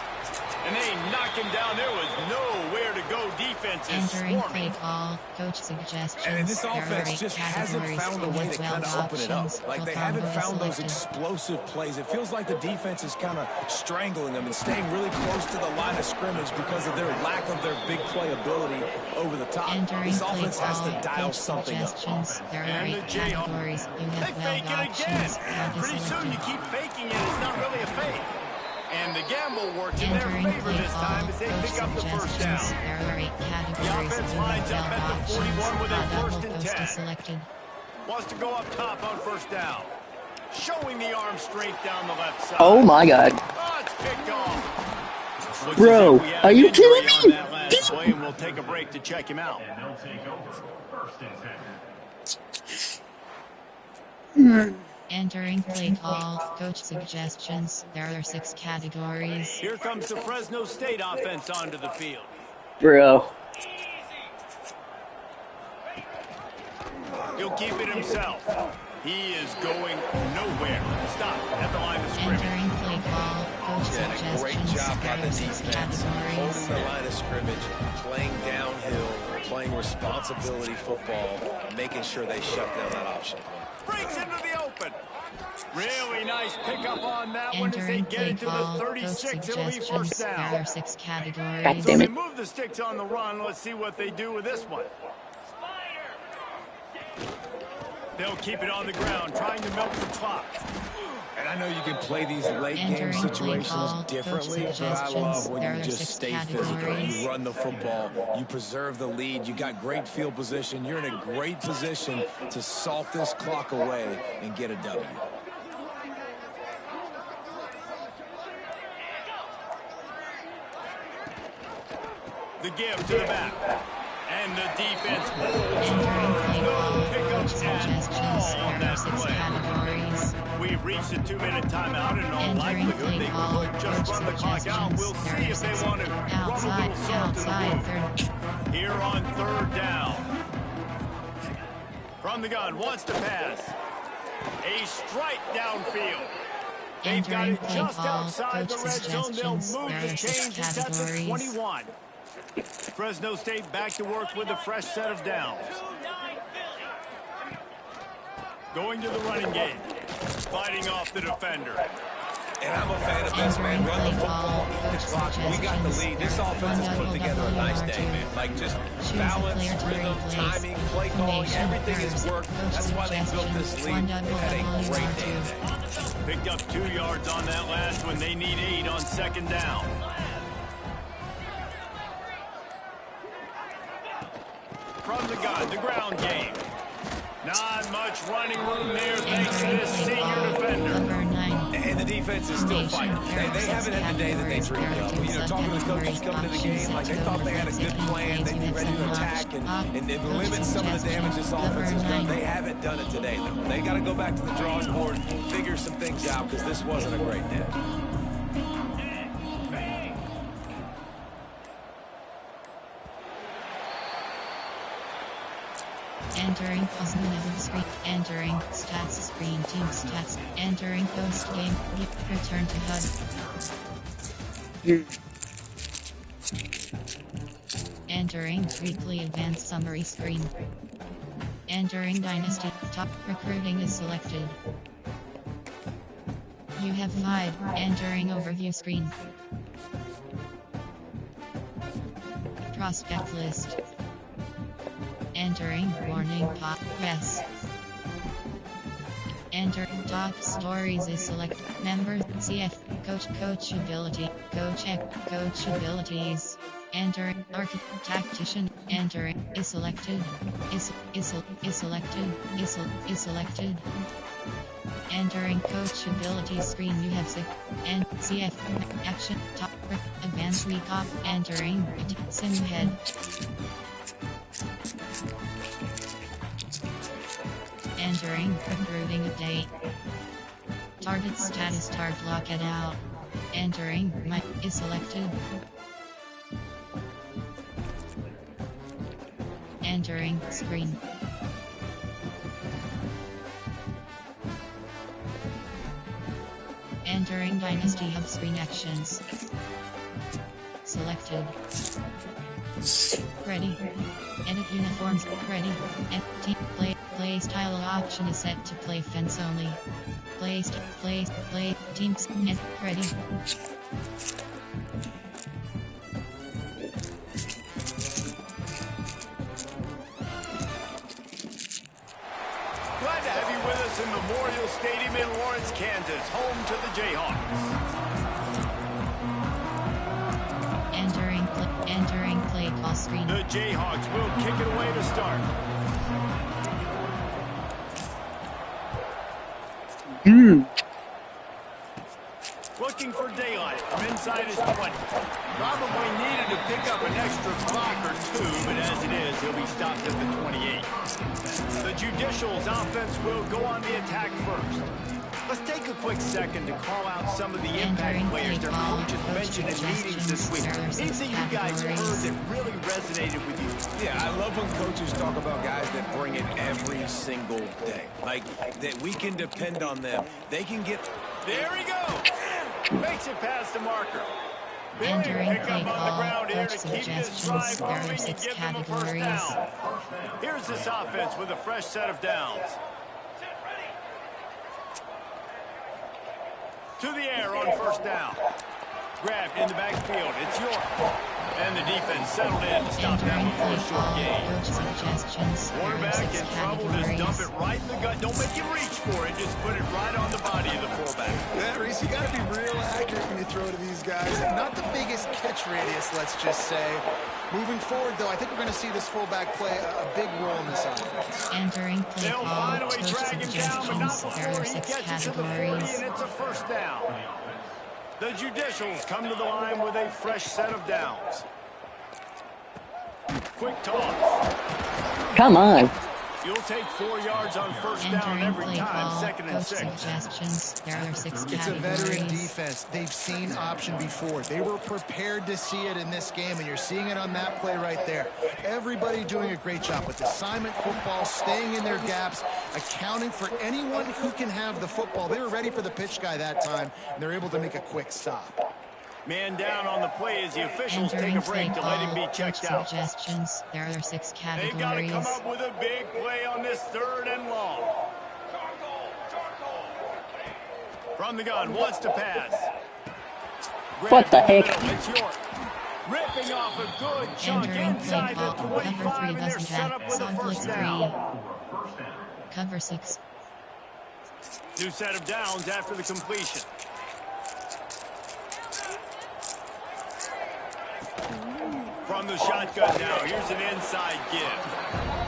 And they knock him down. There was nowhere to go. Defense is Entering play swarming. call, coach suggestions. And this There are offense 8 just hasn't categories. found a You way have to kind weld of open it up. options. Like, they Full haven't combo is found those selected. explosive plays. It feels like the defense is kind of strangling them and staying really close to the line of scrimmage because of their lack of their big play ability over the top. Entering This play offense has to call, dial coach something up. suggestions. There are And 8 the Jayhawks. categories. You They have fake weld it again. options. Punt is Pretty soon you selected. keep faking it. It's not really a fake. And the gamble works in their Entering favor play this time call, as they coach pick up the first down. suggestions. There are 8 The categories. offense You have lines up weld at the options. 41 with a Double first and post 10. is selected. Wants to go up top on first down. Showing the arm strength down the left side. Oh my god. Oh, it's picked off. Looks Bro, as if we have are an you injury kidding on me? that last play, and we'll take a break to check him out. Entering play call, coach suggestions. There are 6 categories. Here comes the Fresno State offense onto the field. Bro. He'll keep it himself. He is going nowhere. Stop at the line of scrimmage. Entering play call, coach Did a great suggestions. job by There the are 6 defense, categories. holding the line of scrimmage, playing downhill, playing responsibility football, making sure they shut down that option play. Breaks into the open. Really nice pickup on that one as they Entering get play it to the call, coach 36. It'll be suggestions. first There down. are 6 categories. God So damn they it. move the sticks on the run. Let's see what they do with this one. They'll keep it on the ground, trying to milk the clock. And I know you can play these late game Entering play situations call, differently, coach but I love suggestions. when There you are just 6 stay physical. categories. You run the football, you preserve the lead, you got great field position. You're in a great position to salt this clock away and get a W. The give to the back. And the defense holds Entering firm. play No call, coach pickups at suggestions. all on There are that 6 play. categories. We've reached a 2-minute timeout. In all Entering likelihood, play they call, could just coach run the clock out. We'll suggestions. see There are if they 6 want to rub a outside, little salt in the outside, wound. third. Here on third down. From the gun, wants to pass. A strike downfield. They've got Entering it play just call, outside the coach red zone. They'll suggestions. move There the are 6 change. It's at the categories. 21. Fresno State back to work with a fresh set of downs. Going to the running game. Fighting off the defender. And I'm a fan of this, man. Run the football, eat the clock. We got the lead. This offense has put together a nice day, man. Like, just balance, rhythm, timing, play calling, everything has worked. That's why they built this lead. They've had a great day today. Picked up 2 yards on that last one. They need 8 on second down. From the gun, the ground game. Not much running room there thanks to this senior defender. Number 9. And the defense is still fighting. They haven't had the day that they dreamed of. You know, talking to the coaches coming to the game, like, they thought they had a good plan. They'd be ready to attack and limit some of the damage this offense has done. They haven't done it today, though. They got to go back to the drawing board, figure some things out, because this wasn't a great day. Entering cosmetic screen. Entering stats screen. Team stats. Entering post game. Return to HUD. Entering weekly advanced summary screen. Entering dynasty. Top recruiting is selected. You have 5. Entering overview screen. Prospect list. Entering warning pop. Yes. Enter top stories is select. Member CF coach ability. Coach abilities. Enter tactician. Entering is selected. Is selected. Is selected. Entering coach ability screen. You have 6. And CF action top advanced recop. Entering sim head. Entering recruiting update. Target status target lock it out. Entering my is selected. Entering screen. Entering Dynasty Hub screen actions. Selected. Ready. Edit uniforms. Ready. And team play style option is set to play fence only. Play teams and ready. Glad to have you with us in Memorial Stadium in Lawrence, Kansas, home to the Jayhawks. Entering play call screen. The Jayhawks will kick it away to start. Looking for daylight from inside his 20. Probably needed to pick up an extra block or two, but as it is, he'll be stopped at the 28. The Judicials offense will go on the attack first. Let's take a quick second to call out some of the impact players their coaches mentioned in meetings this week. Anything you guys heard that really resonated with you? Yeah, I love when coaches talk about guys that bring it every single day. Like, that we can depend on them. They can get... There he goes! Makes it past the marker. Big Entering pickup play on the call, ground here coach to keep this suggestions. drive There are moving and 6 give them a first categories. down. Here's this offense with a fresh set of downs. To the air on first down. Grabbed in the backfield. It's York. And the defense settled in to stop that Entering before play a short call, gain. coach suggestions. There are Quarterback 6 in trouble, just dump it categories. right in the gut. Don't make him reach for it. Just put it right on the body of the fullback. Yeah, Reese, you got to be real accurate when you throw to these guys. Not the biggest catch radius, let's just say. Moving forward, though, I think we're going to see this fullback play a big role in this offense. Entering play They'll call, finally coach drag him down, but not suggestions. There before are he 6 gets it to the 40, categories. and it's a first down. The Judicials come to the line with a fresh set of downs. Quick toss. Come on. You'll take 4 yards on first down Entering every play time, call, second and coach 6. suggestions. There are 6 It's a veteran categories. defense. They've seen option before. They were prepared to see it in this game, and you're seeing it on that play right there. Everybody doing a great job with assignment football, staying in their gaps, accounting for anyone who can have the football. They were ready for the pitch guy that time, and they're able to make a quick stop. Man down on the play as the officials take Entering a play break to let him call, be coach checked out. suggestions. There are 6 They've got to categories. come up with a big play on this 3rd and long. From the gun, wants to pass. What the Grabbed in heck? middle, it's York. Ripping off a good chunk Entering play inside the call, cover 25, 3 and they're doesn't set up have with a first blitz down. 3. Cover 6. New set of downs after the completion. From the shotgun now, here's an inside give.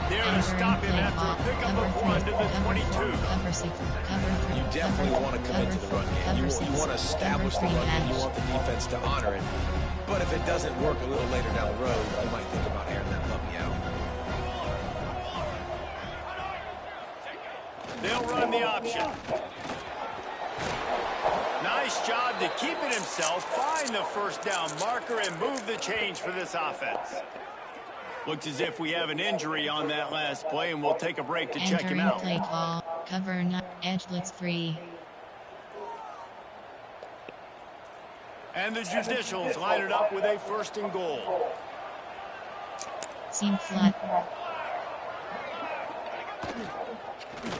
There to stop him after a pickup of 1 to the 22. Cover 6. Cover 3. You definitely want to commit to the run game. You want to establish the run game. You want the defense to honor it. But if it doesn't work a little later down the road, you might think about airing that puppy out. They'll run the option. Nice job to keep it himself, find the first down marker, and move the change for this offense. Looks as if we have an injury on that last play, and we'll take a break to check him out. Play call, cover 9, edge blitz 3. And the Judicials line it up with a 1st and goal. Seam flat.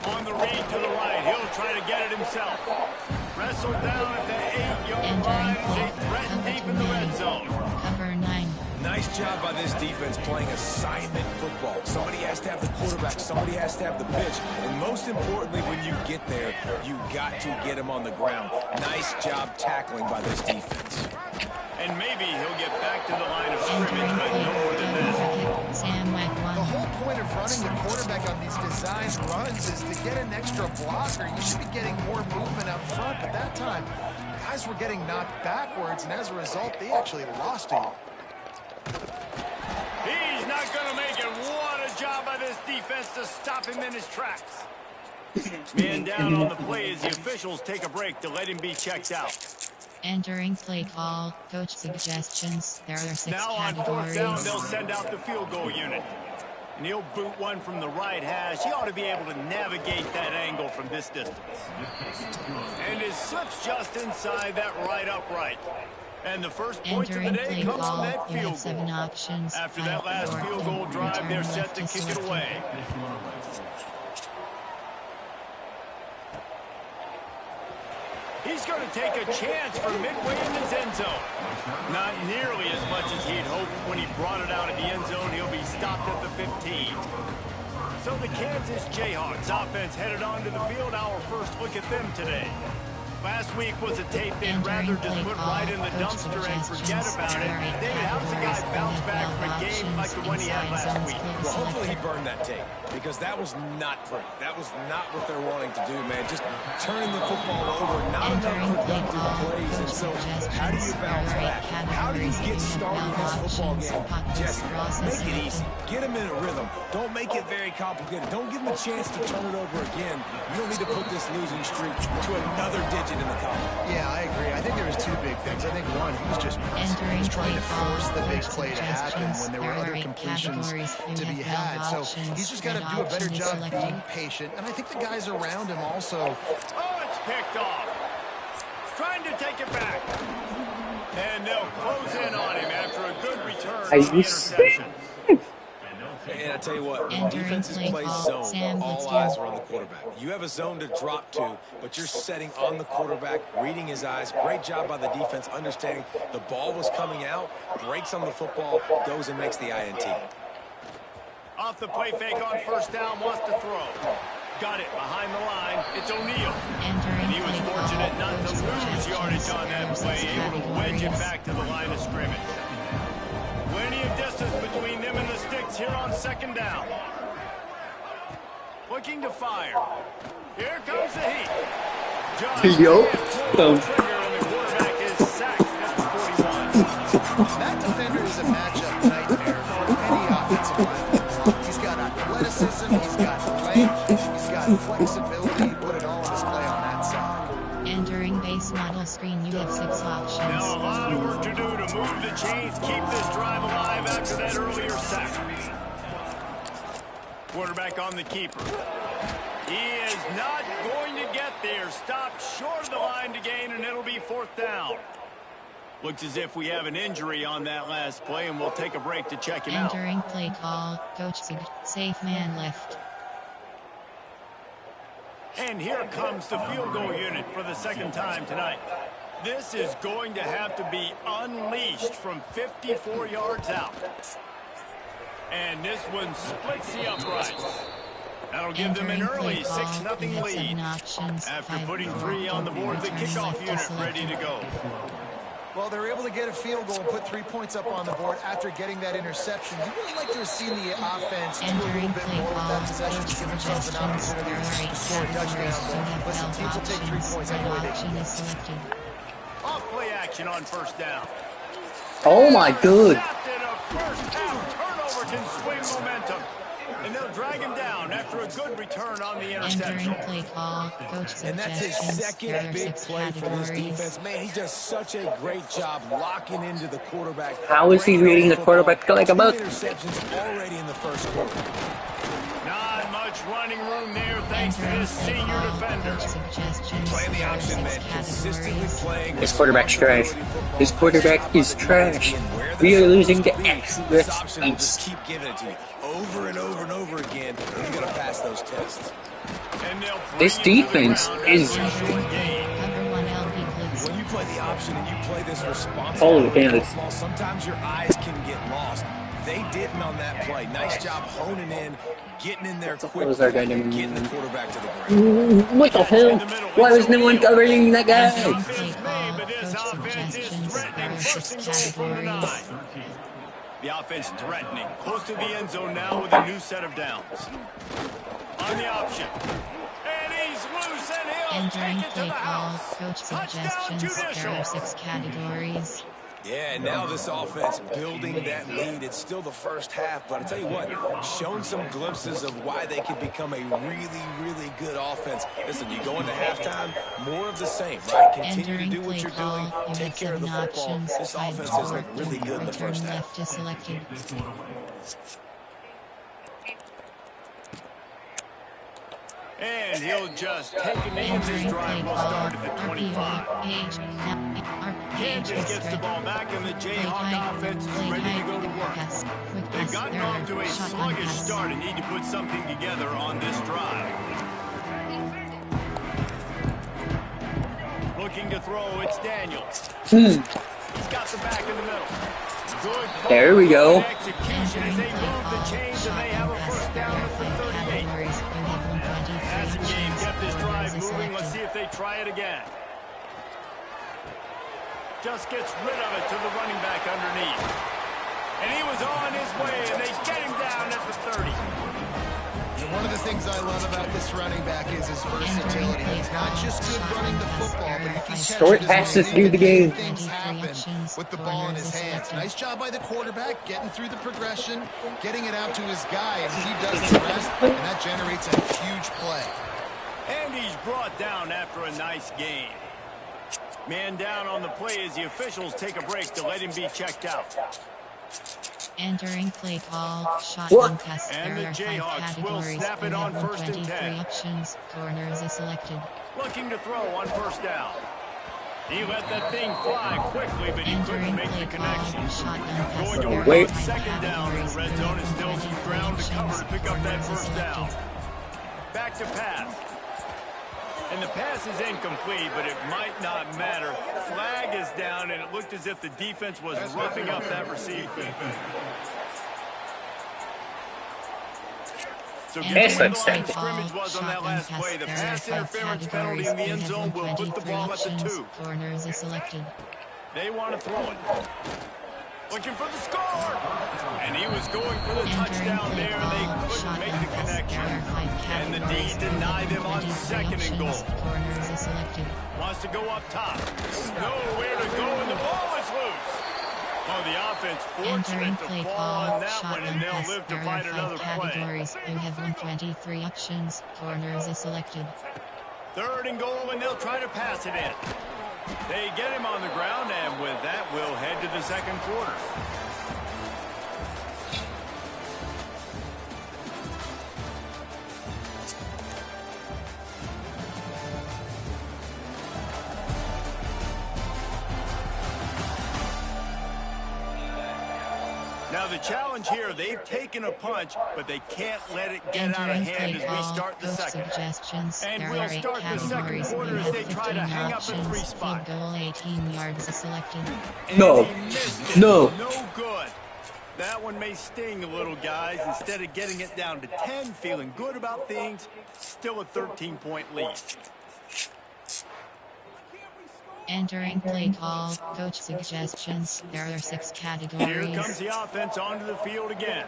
On the read to the right, he'll try to get it himself. Wrestled down at the 8-yard line as they threaten deep in the red zone. Cover 9. Nice job by this defense playing assignment football. Somebody has to have the quarterback. Somebody has to have the pitch. And most importantly, when you get there, you got to get him on the ground. Nice job tackling by this defense. And maybe he'll get back to the line of scrimmage, but no more than this. The whole point of running the quarterback on these designed runs is to get an extra blocker. You should be getting more movement up front, but that time, guys were getting knocked backwards, and as a result, they actually lost to you. He's not going to make it. What a job by this defense to stop him in his tracks. Man down on the play as the officials take a break to let him be checked out. Entering play call, coach suggestions. There are 6 now categories. Now on 4th down, they'll send out the field goal unit. And he'll boot one from the right hash. He ought to be able to navigate that angle from this distance. And his slip's just inside that right upright. And the first point of the day comes from that field goal. After that last field goal drive, they're set to kick it away. He's going to take a chance from midway in his end zone. Not nearly as much as he'd hoped. When he brought it out of the end zone, he'll be stopped at the 15. So the Kansas Jayhawks offense headed onto the field. Our first look at them today. Last week was a tape they'd rather just put right in the dumpster and forget about it. David, how does a guy bounce back from a game like the one he had last week? Well, hopefully he burned that tape, because that was not pretty. That was not what they're wanting to do, man. Just turning the football over, not enough productive plays. And so how do you bounce back? How do you get started in this football game? Just make it easy. Get him in a rhythm. Don't make it very complicated. Don't give him a chance to turn it over again. You don't need to put this losing streak to another digit in the column. Yeah, I agree. I think there was 2 big things. I think one, he was just trying to force the big play to happen when there were other completions to be had. So he's just got to do a better job being patient. And I think the guys around him also. Oh, it's picked off. Trying to take it back. And they'll close in on him after a good return on the interception. And I tell you what, when defenses play zone, all eyes are on the quarterback. You have a zone to drop to, but you're setting on the quarterback, reading his eyes. Great job by the defense, understanding the ball was coming out, breaks on the football, goes and makes the INT. Off the play fake on 1st down, wants to throw. Got it behind the line. It's O'Neal. And he was fortunate not to lose yardage on that play, able to wedge it back to the line of scrimmage. Plenty of distance between them and the sticks here on 2nd down. Looking to fire. Here comes the heat. Yo. Trigger, and the quarterback is sacked at the 41. That defender is a matchup nightmare for any offensive lineman. He's got athleticism, he's got length, he's got flexibility. Put it all on display on that side. Entering base model screen, you have 6 options. Now a lot of work to do to move the chains, keep this drive alive after that earlier sack. Quarterback on the keeper. He is not going to get there. Stopped short of the line to gain, and it'll be 4th down. Looks as if we have an injury on that last play, and we'll take a break to check him out. Entering play call, coach safe man left. And here comes the field goal unit for the 2nd time tonight. This is going to have to be unleashed from 54 yards out. And this one splits the uprights. That'll give them an early 6-0 lead. After putting 3 on the board, the kickoff unit ready to go. Well, they're able to get a field goal and put 3 points up on the board after getting that interception. You'd really like to have seen the offense do a little bit more with that possession to give themselves an opportunity to score a touchdown. But some teams will take 3 points anyway they can. Off play action on 1st down. Oh my god. First down turnover can swing momentum. And they'll drag him down after a good return on the interception. Entering play call, coach And that's his suggestions. second There are big 6 play for this categories. defense. Man, he does such a great job locking into the quarterback. How is he reading the quarterback like a book? 2 interceptions already in the first quarter. Not much running room there thanks to this senior defender. Coach suggestions. Playing the There are option, 6 man. Consistently categories. playing. His quarterback's trash. His quarterback is trash. We are losing to This option will X. just keep giving it to you over and over and over again. You're going to pass those tests. And they'll bring This him to the defense ground is- after a short gain. Cover 1 LB blitz. When you play the option and you play this responsibly, Holy cow. football, sometimes your eyes can get lost. They didn't on that play. Nice job honing in, getting in there quickly, was our dynamic. getting the quarterback to the ground. What the hell? Why was no one covering that guy? Entering Offense play is made, call, but this coach offense is suggestions. There threatening. are First 6 and goal from the 9. categories. The offense threatening. Close to the end zone now with a new set of downs. On the option. And he's loose and he'll Entering take it to play the call, house. coach Touchdown, suggestions. There Judicial. are 6 categories. Yeah, and now this offense building that lead. It's still the first half, but I tell you what, shown some glimpses of why they could become a really, really good offense. Listen, you go into halftime, more of the same, right? Continue to Entering do what play you're call, doing, you take have care of the 7 football. options. This Hide offense has forward, looked really good in the return first half. left is selected. And he'll just take a knee as his Entering drive play will call, start at the 25. Kansas gets the ball back, and the Jayhawk offense is ready to go to work. They've gotten off to a sluggish start and need to put something together on this drive. Looking to throw, it's Daniels. He's got the back in the middle. Good call. There we go. Execution as they move the chains, and they have a first down at the 38. Passing game kept this drive moving. Let's see if they try it again. Just gets rid of it to the running back underneath. And he was on his way, and they get him down at the 30. And one of the things I love about this running back is his versatility. He's not just good running the football, but he can catch Short it as passes well. do the game. Things happen with the ball in his hands. Nice job by the quarterback, getting through the progression, getting it out to his guy, and he does the rest, and that generates a huge play. And he's brought down after a nice gain. Man down on the play as the officials take a break to let him be checked out. Entering play call, shotgun pass. And the There are 5 Jayhawks will categories. snap it on first and 23 10. options. Corners is selected. Looking to throw on first down. He let that thing fly quickly, but he couldn't Entering make play the call, connection. shotgun pass. Going to There are work Wait. on 5 second down in the categories. red zone and still some 23 ground to cover to options. pick up that Corners is first down. selected. Back to pass. And the pass is incomplete, but it might not matter. Flag is down, and it looked as if the defense was roughing up that receiver. So given Yes, where I'm the line of saying. scrimmage was on that last play, the pass interference penalty in the end zone will put the ball at the 2. Corners is selected. They want to throw it. Looking for the score! And he was going for the touchdown there, and they couldn't make the connection. And the D denied them on second and goal. Corners is selected. Wants to go up top. Nowhere to go, and the ball is loose. Oh, the offense Entering fortunate to play fall call, on that one, shotgun and they'll pass. live to There are fight 5 another play. categories. You have 123 options. Corners is selected. Third and goal, and they'll try to pass it in. They get him on the ground, and with that, we'll head to the second quarter. Now the challenge here, they've taken a punch, but they can't let it get out of Entering hand play as we call, start the coach second. suggestions. And There we'll are 8 start the second categories. quarter You as have they try to 15 hang up the options. 3 spot. Field goal 18 yards is selected. No. And he missed it. No. No good. That one may sting a little, guys. Instead of getting it down to 10, feeling good about things, still a 13-point lead. Entering play call, coach suggestions. There are 6 Here comes categories. the offense onto the field again.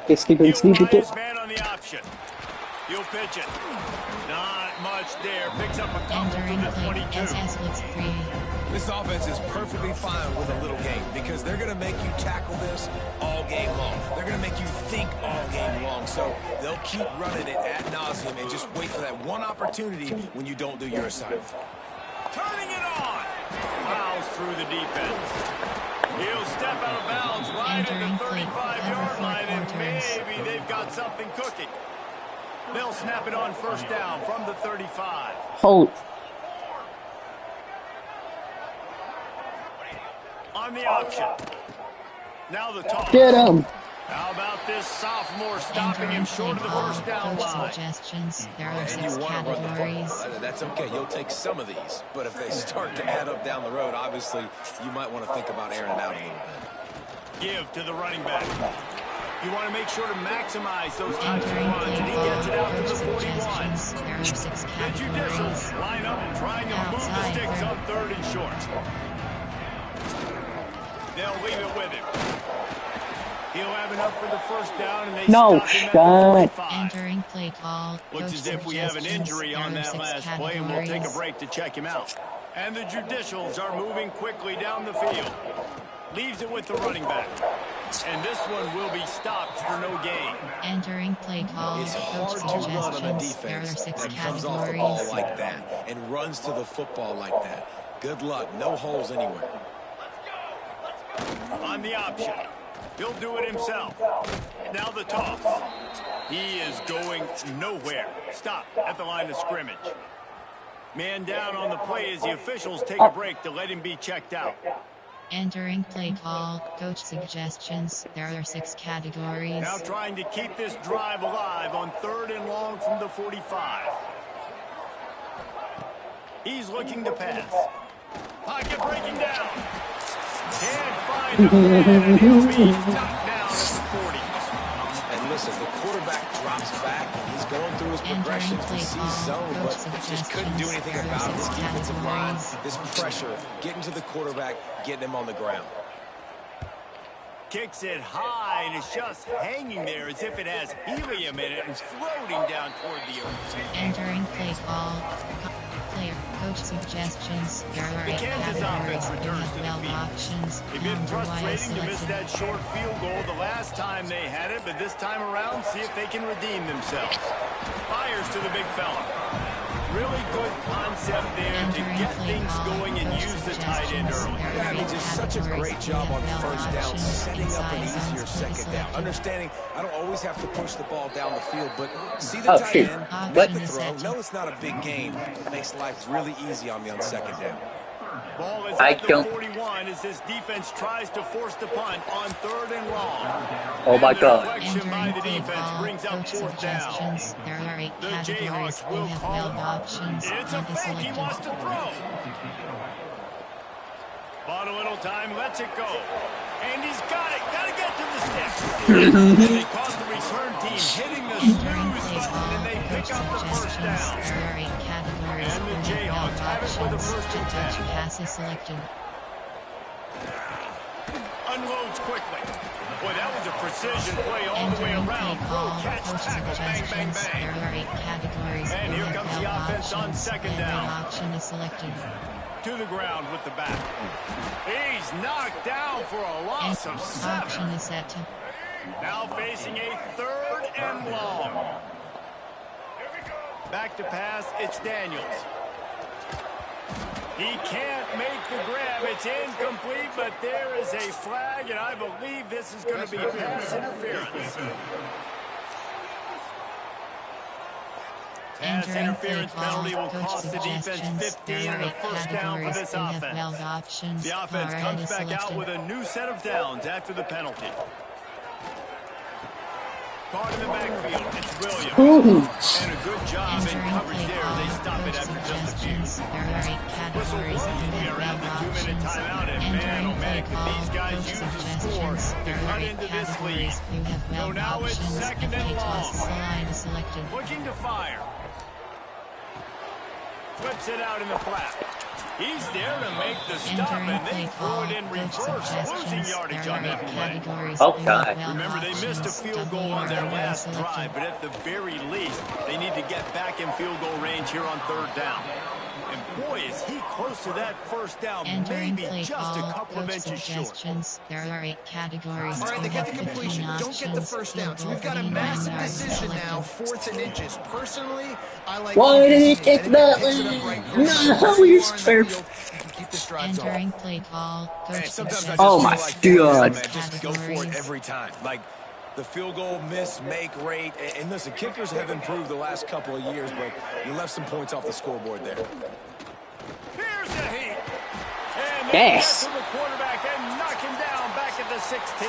Keep He'll him sleepy. line his man on the option. He'll pitch it. Not much there. Picks up a couple to Entering the play 22. SS Blitz 3. This offense is perfectly fine with a little game because they're going to make you tackle this all game long. They're going to make you think all game long. So they'll keep running it ad nauseum and just wait for that one opportunity when you don't do your assignment. Turning it on. Fouls through the defense. He'll step out of bounds right at the 35-yard line, and maybe they've got something cooking. They'll snap it on first down from the 35. Hold. On the option. Now the toss. Get him. How about this sophomore stopping him short of the first down line? Suggestions. There are And 6 you want to run the categories. football. That's okay. You'll take some of these. But if they start to add up down the road, obviously, you might want to think about airing it out a little bit. Give to the running back. You want to make sure to maximize those types of Entering runs, and he play gets it out to the coach 41. suggestions. There are 6 The categories. Judicials line up, trying to move the Outside sticks third. on 3rd and short. They'll leave it with him. He'll have enough for the first down, and they No stop him shot. at the 45. Entering play call. Looks Coach as if we have an suggestions. injury on There are that 6 last play, and we'll take a categories. break to check him out. And the Judicials are moving quickly down the field. Leaves it with the running back. And this one will be stopped for no gain. Entering play call. It's Coach hard to run on a suggestions. There are defense 6 that comes off the ball categories. like that and runs to the football like that. Good luck. No holes anywhere. On the option. He'll do it himself. Now the toss. He is going nowhere. Stop at the line of scrimmage. Man down on the play as the officials take a break to let him be checked out. Entering play call. Coach suggestions. There are 6 categories. Now trying to keep this drive alive on 3rd and long from the 45. He's looking to pass. Pocket breaking down. Can't find a man, and he'll be knocked down at the 40. And listen, the quarterback drops back, and he's going through his progressions to see zone, but just couldn't do anything about it. This defensive line, this pressure, getting to the quarterback, getting him on the ground. Kicks it high, and it's just hanging there as if it has helium in it and floating down toward the earth. Entering play call. Player coach suggestions. There are 8 Kansas offense categories. You returns to the have 12 field. options. It'd been Number Y frustrating to miss selected. that short field goal the last time they had it, but this time around, see if they can redeem themselves. Fires to the big fella. Really good concept there to get things going and use the tight end early. Yeah, I mean, just such a great job on first down, setting up an easier second down. Understanding I don't always have to push the ball down the field, but see the Oh, tight shoot. end, What? make the throw. No, it's not a big gain. It makes life really easy on me on second down. Ball is I at the don't- 41 as this defense tries to force the punt on 3rd and long. Oh my And the God. deflection by Entering the play defense call. brings up Coach 4th down. suggestions. There are 8 The categories. Jayhawks You will have call 12 options. It's a Not fake. He selected. wants to throw. Bought a little time, lets it go. And he's got it. Got to get to the stick. And they caught the return team hitting the Entering snooze play button, and they call. pick Coach up the first suggestions. down. There are 8 categories. And the You have Jayhawks 12 have it for the options. first and Touch 10. pass is selected. Unloads quickly. Boy, that was a precision play all the way Entering around. play Throw, call. catch, Coach tackle, bang, bang, suggestions. bang. There are 8 categories. And You here have comes the 12 offense on options. second Every down. option is selected. To the ground with the back. He's knocked down for a loss of 7. Option is set to Now facing a 3rd and long. Back to pass, it's Daniels. He can't make the grab. It's incomplete, but there is a flag, and I believe this is going to be pass interference. Pass entering interference play penalty call. will Coach cost the defense suggestions. 15 There and are a 8 first down for categories. this You have offense. 12 options. The offense Already comes back out selected. with a new set of downs after the penalty. Caught in the backfield, it's Williams. Ooh. And a good job in Entering coverage play there. call. They stop it Coach after just a few. suggestions. There are 8 Whistle categories. blows. You We have are at 12 the 2-minute options. timeout, and man, Entering oh man, play could call. these guys Coach use a score suggestions. to There cut are 8 into this categories. lead. You have So 12 now it's options. second A and play toss long. line is selected. Looking to fire. Flips it out in the flat. He's there to make the stop, Entering and they play throw call. it in Coach reverse, losing suggestions. yardage There on are 8 that play. categories. Oh, You have God. 12 Remember, they missed a options. field goal on their WR last selected. drive, but at the very least, they need to get back in field goal range here on 3rd down. And boy, is he close to that first down, Entering maybe play just a call, couple of coach inches short. suggestions. There are 8 categories. All right, they We get have the 15 completion. Don't get the options. first down. So we've got a 39 massive yards decision now, selected. 4th and inches. Personally, I like Why did he keeping kick it. that Picks it up lead? right here. No matter No, where you he's are in the perfect. field, you can keep this drive going. Entering play call, Man, coach sometimes I suggestions. just Oh feel my like fourth down, God. man, just go for it every time. Like the field goal miss, make rate. And listen, kickers have improved the last couple of years, but you left some points off the scoreboard there. Here's the heat. And they Yes. get to the quarterback and knock him down back at the 16.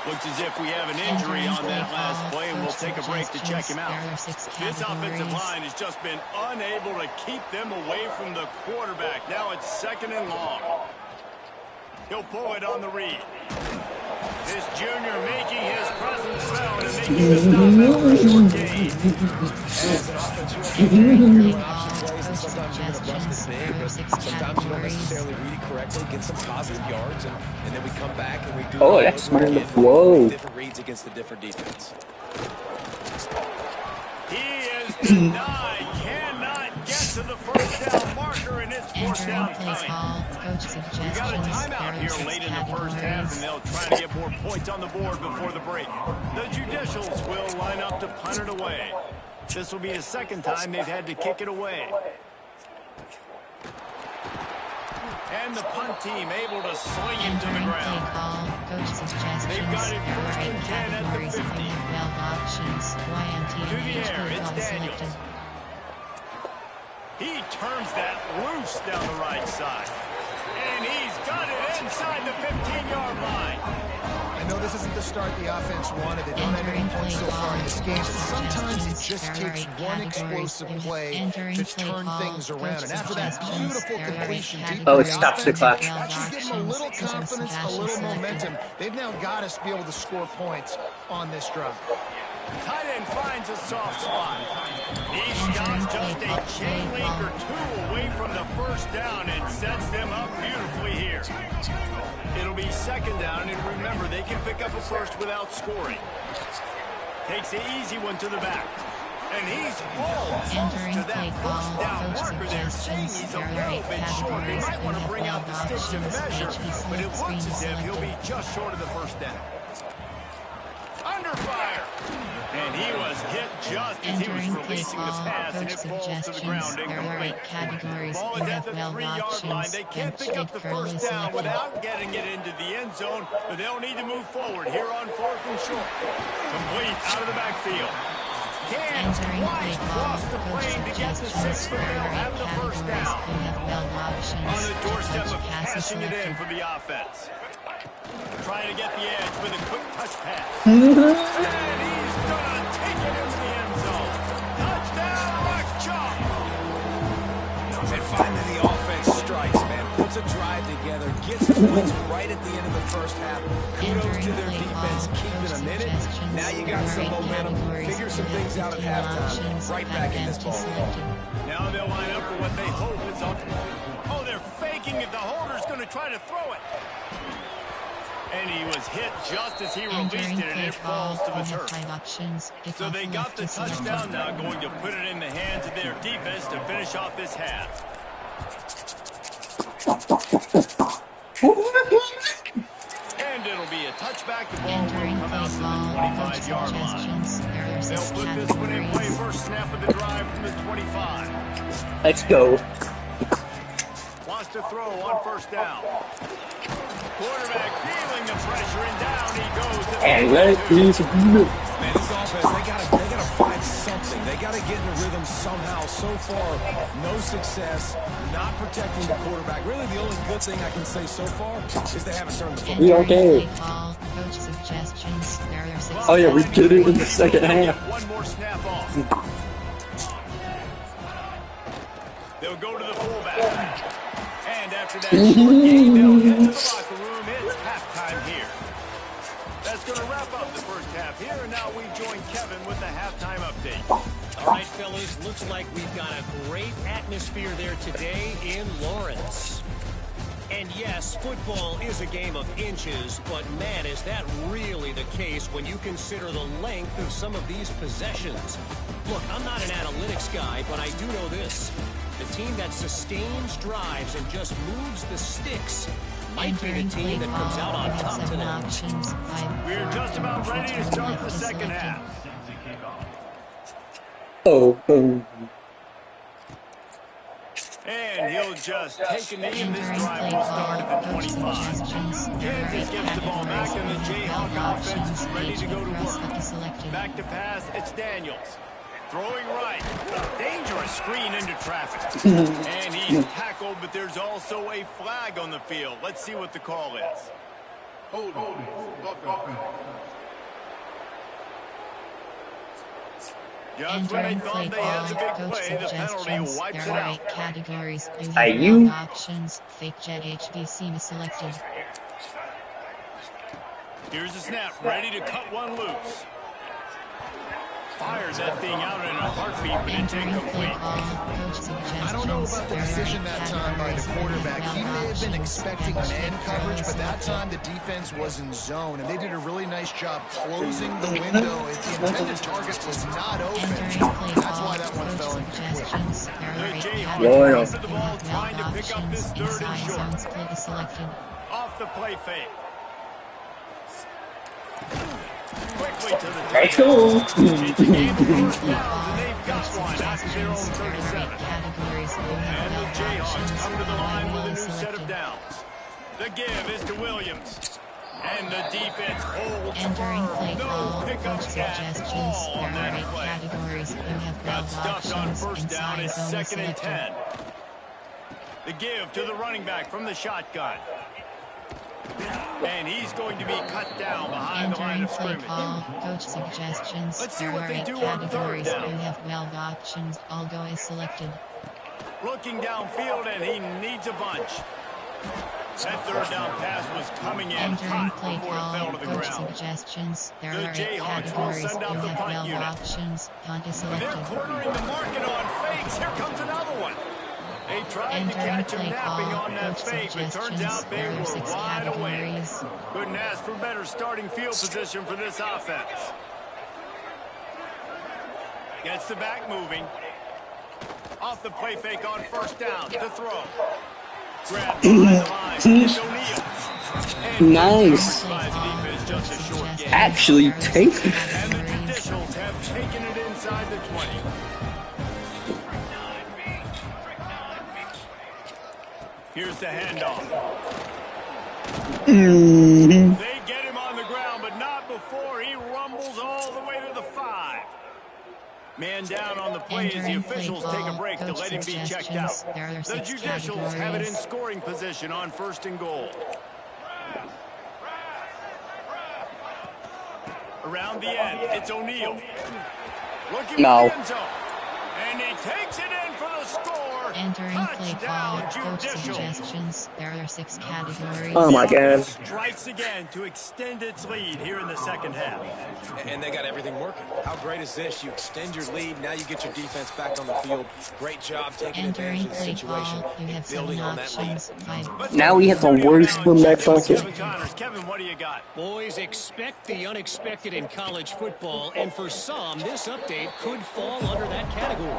Looks as if we have an injury on that last play, and we'll take a break to check him out. There are 6 This offensive categories. line has just been unable to keep them away from the quarterback. Now it's 2nd and long. He'll pull it on the read. This junior making his presence felt and making the stop after a short gain. As an offensive Entering play when call, option plays, and coach sometimes you're going to bust suggestions. it big, There are but 6 sometimes you don't categories. necessarily read it correctly, get some positive yards, and then we come back and we do Oh, it all that's over smart. again. Whoa. Different reads against the different defense. He is denied. Cannot get to the first down marker, and it's 4th Entering down play coming. call, coach We suggestions. got a There timeout are here 6 late in the first half, and categories. they'll try to get more points on the board before the break. The Judicials will line up to punt it away. This will be the 2nd time they've had to kick it away. And the punt team able to swing him to the Entering play ground. call, coach suggestions. They've got it There are 1st 8 and 10 at the categories. 50. We have 12 options. YMT To the and air, HP it's call Daniels. selected. He turns that loose down the right side. And he's got it inside the 15-yard line. I know this isn't the start the offense wanted. They don't have any points so far in this game, but sometimes it just takes one explosive play to turn things around. And after that beautiful completion deep Oh, in it the stops the offense, clock. that should give them a little confidence, a little momentum. They've now got us to be able to score points on this drive. Tight end finds a soft spot. He stops just a chain link or 2 away from the first down and sets them up beautifully here. It'll be 2nd down, and remember, they can pick up a first without scoring. Takes the easy one to the back. And he's all close to that first down marker there, saying he's a little bit short. They might want to bring out the sticks and measure, but it looks as if he'll be just short of the first down. Under fire. And he was hit just as he was Entering play releasing the call, pass, and coach it falls to the suggestions. ground There are incomplete. 8 categories. Ball We is at have the 12 3-yard line. options. They can't pick up the Curly first down selected. without getting it into the end zone, but they'll need to move forward here on 4th and short. Complete out of the backfield. Can Entering play twice call, cross the coach plane to get the 6, suggestions. but There they'll are 8 have the first categories. down. We have 12 options. On the doorstep Coach of passes passing it in selected. for the offense. Trying to get the edge with a quick touch pass. And he's going to take it into the end zone. Touchdown, Rock Chalk. And finally the offense strikes, man. Puts a drive together, gets points right at the end of the first half. Kudos to their defense, keeping them in it. Now you got some momentum. Figure some things out at halftime. Right back in this ball. Now they'll line up for what they hope is up. Oh, they're faking it. The holder's going to try to throw it. And he was hit just as he released Entering it, and play it call, falls to we the have turf. 5 options. So they got the touchdown, now going to put it in the hands of their defense to finish off this half. And it'll be a touchback. The ball will Entering come play out to the call, coach 25-yard line. suggestions. There are 6 They'll put this one in play categories. first snap of the drive from the 25. Let's go. Wants to throw on first down. Quarterback feeling the pressure, and down he goes. And let this go. Man, this offense, they gotta find something. They gotta get in a rhythm somehow. So far, no success, not protecting the quarterback. Really, the only good thing I can say so far is they haven't turned the football. We okay. Play call, coach suggestions. There are 6 Oh yeah, we did it in the second half. One more snap off. They'll go to the fullback. And after that short game, they'll head to the locker room. It's halftime here. That's going to wrap up the first half here, and now we join Kevin with the halftime update. All right, fellas, looks like we've got a great atmosphere there today in Lawrence. And yes, football is a game of inches, but man, is that really the case when you consider the length of some of these possessions. Look, I'm not an analytics guy, but I do know this. The team that sustains drives and just moves the sticks might be the team that comes out on top tonight. We're just about ready to start the second half. Oh. And he'll just take a knee, and this drive will start at the 25. Kansas gets the ball back, and the Jayhawk offense is ready to go to work. Back to pass, it's Daniels. Throwing right. Dangerous screen into traffic. And he's tackled, but there's also a flag on the field. Let's see what the call is. Just when they thought they had the big play, the penalty wipes it out. Categories. Are you? Options. Fake jet HDC selected. Here's the snap, ready to cut one loose. Fires that thing out in a heartbeat, but it's incomplete. I don't know about the decision that time by the quarterback. He may have been expecting man coverage, but that time the defense was in zone, and they did a really nice job closing the window. The intended target was not open. That's why that one fell incomplete. The Jayhawks come to the ball, trying to pick up this third and short. Off the play fake. Quickly to the Let's go. It's a game of first downs, and they've got one after their own 37. And the Jayhawks come to the line with a new set of downs. The give is to Williams. And the defense holds firm. No pickups at all on that play. Got stuffed on first down. It's 2nd and 10. The give to the running back from the shotgun. And he's going to be cut down behind the line of scrimmage. Coach suggestions. Let's see what they do on third down. We have 12 options. All go is selected. Looking downfield, and he needs a bunch. That third down pass was coming in hot before it fell to the ground. Suggestions. There The are 8 Jayhawks will categories. send out We the have punt 12 unit. options. Punt is They're selected. cornering the market on fakes. Here comes another one. They tried to catch him napping on that fake, but turns out they were wide awake. Couldn't ask for better starting field position for this offense. Gets the back moving. Off the play fake on first down. To throw. Grab behind the line. It's O'Neal. And Nice. by the defense, just a short gain. Actually, take it. And the Traditionals have taken it inside the 20. Here's the handoff. They get him on the ground, but not before he rumbles all the way to the 5. Man down on the play as the officials take a break to let him be checked out. The Judicials have it in scoring position on 1st and goal. Around the end, it's O'Neal. Looking for the end zone. And he takes it in for the score. Entering play call. Touchdown, Coach Judicials. suggestions. There are 6 categories. Oh my God. Strikes again to extend its lead here in the second half. And they got everything working. How great is this? You extend your lead, now you get your defense back on the field. Great job taking Entering advantage of the play situation call. You and have 7 building on that lead. options. 5. Now we have the worst comeback bucket. Kevin Connors. Kevin, what do you got? Boys, expect the unexpected in college football, and for some, this update could fall under that category.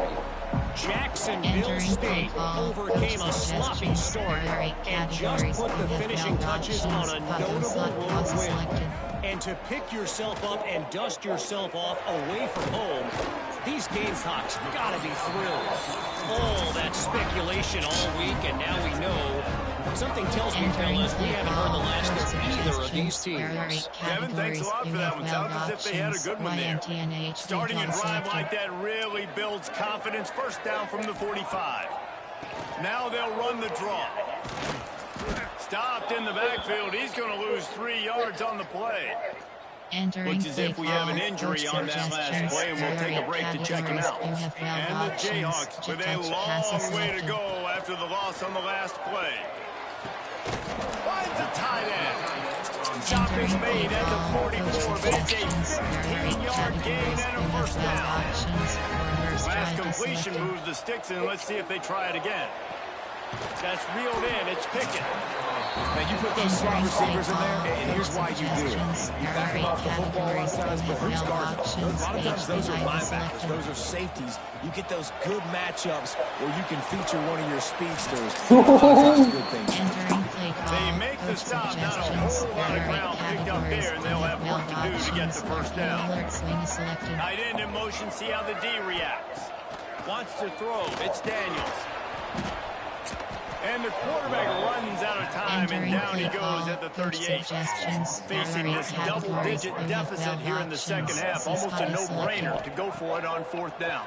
Jacksonville Entering State play call. overcame Coach a sloppy suggestions. start There are 8 and just categories. put the We have finishing 12 touches on options. a Punt and slot notable was road win. selected. And to pick yourself up and dust yourself off away from home, these Gamecocks gotta be thrilled. All that speculation all week, and now we know. Something tells me, fellas, we haven't heard the last of either of these teams. Kevin, thanks a lot for that one. Sounds as if they had a good one there. Starting a drive like that really builds confidence. First down from the 45. Now they'll run the draw. Stopped in the backfield. He's going to lose 3 yards on the play. Looks as if we have an injury on that last play, and we'll take a break to check him out. And the Jayhawks with a long way to go after the loss on the last play. Finds a tight end. Stop is made at the 44, but it's a 15-yard gain and a first down. Last completion moves the sticks in. Let's see if they try it again. That's reeled in. It's Pickett. Now, you put those slot receivers in there, and here's why you do it. You back them off the football a lot of times, but who's guarding them? A lot of times those are linebackers. Those are safeties. You get those good matchups where you can feature one of your speedsters. Good things. They make the stop. Not a whole lot of ground picked up there, and they'll have work to do to get the first down. Tight end in motion. See how the D reacts. Wants to throw. It's Daniels. And the quarterback runs out of time, and down he goes at the 38. Facing this double-digit deficit here in the second half, almost a no-brainer to go for it on fourth down.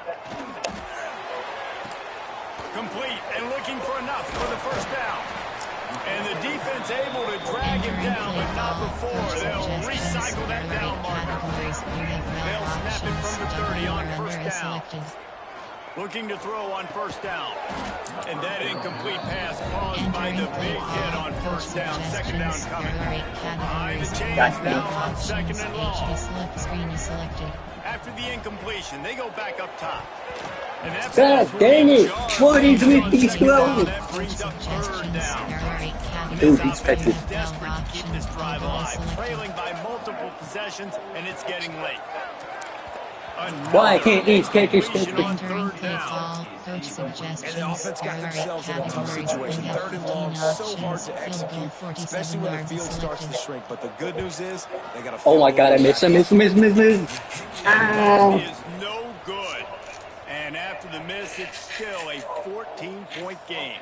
Complete and looking for enough for the first down. And the defense able to drag him down, but not before. They'll recycle that down marker. They'll snap it from the 30 on first down. Looking to throw on first down. And that incomplete pass caused by the big hit on first down. Second down coming. Behind the chains now on second and long. After the incompletion, they go back up top. God dang it! What is with these clothes? That brings up third down. Dude, This he's offense is catching. desperate to keep this drive alive. Trailing by multiple possessions, and it's getting late. Why can't these catches catch Completion me? on third down. And the offense got themselves in a tough situation. Third and long, so hard to execute, especially when the field starts to shrink. But the good news is they got a Oh my field god, I goal missed him, back. miss. Ow. Is no good. And after the miss, it's still a 14-point game.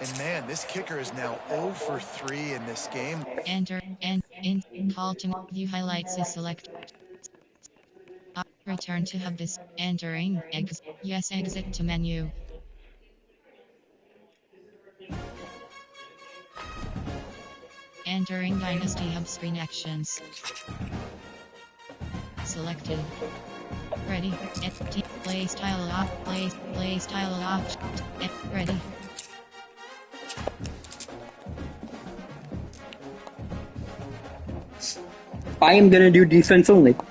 And man, this kicker is now 0 for 3 in this game. Enter and in call to view highlights is select. Return to hub this. Entering exit to menu. Entering Dynasty Hub screen actions. Selected. Ready. Play style off. Play style off. Ready. I am gonna do defense only. Glad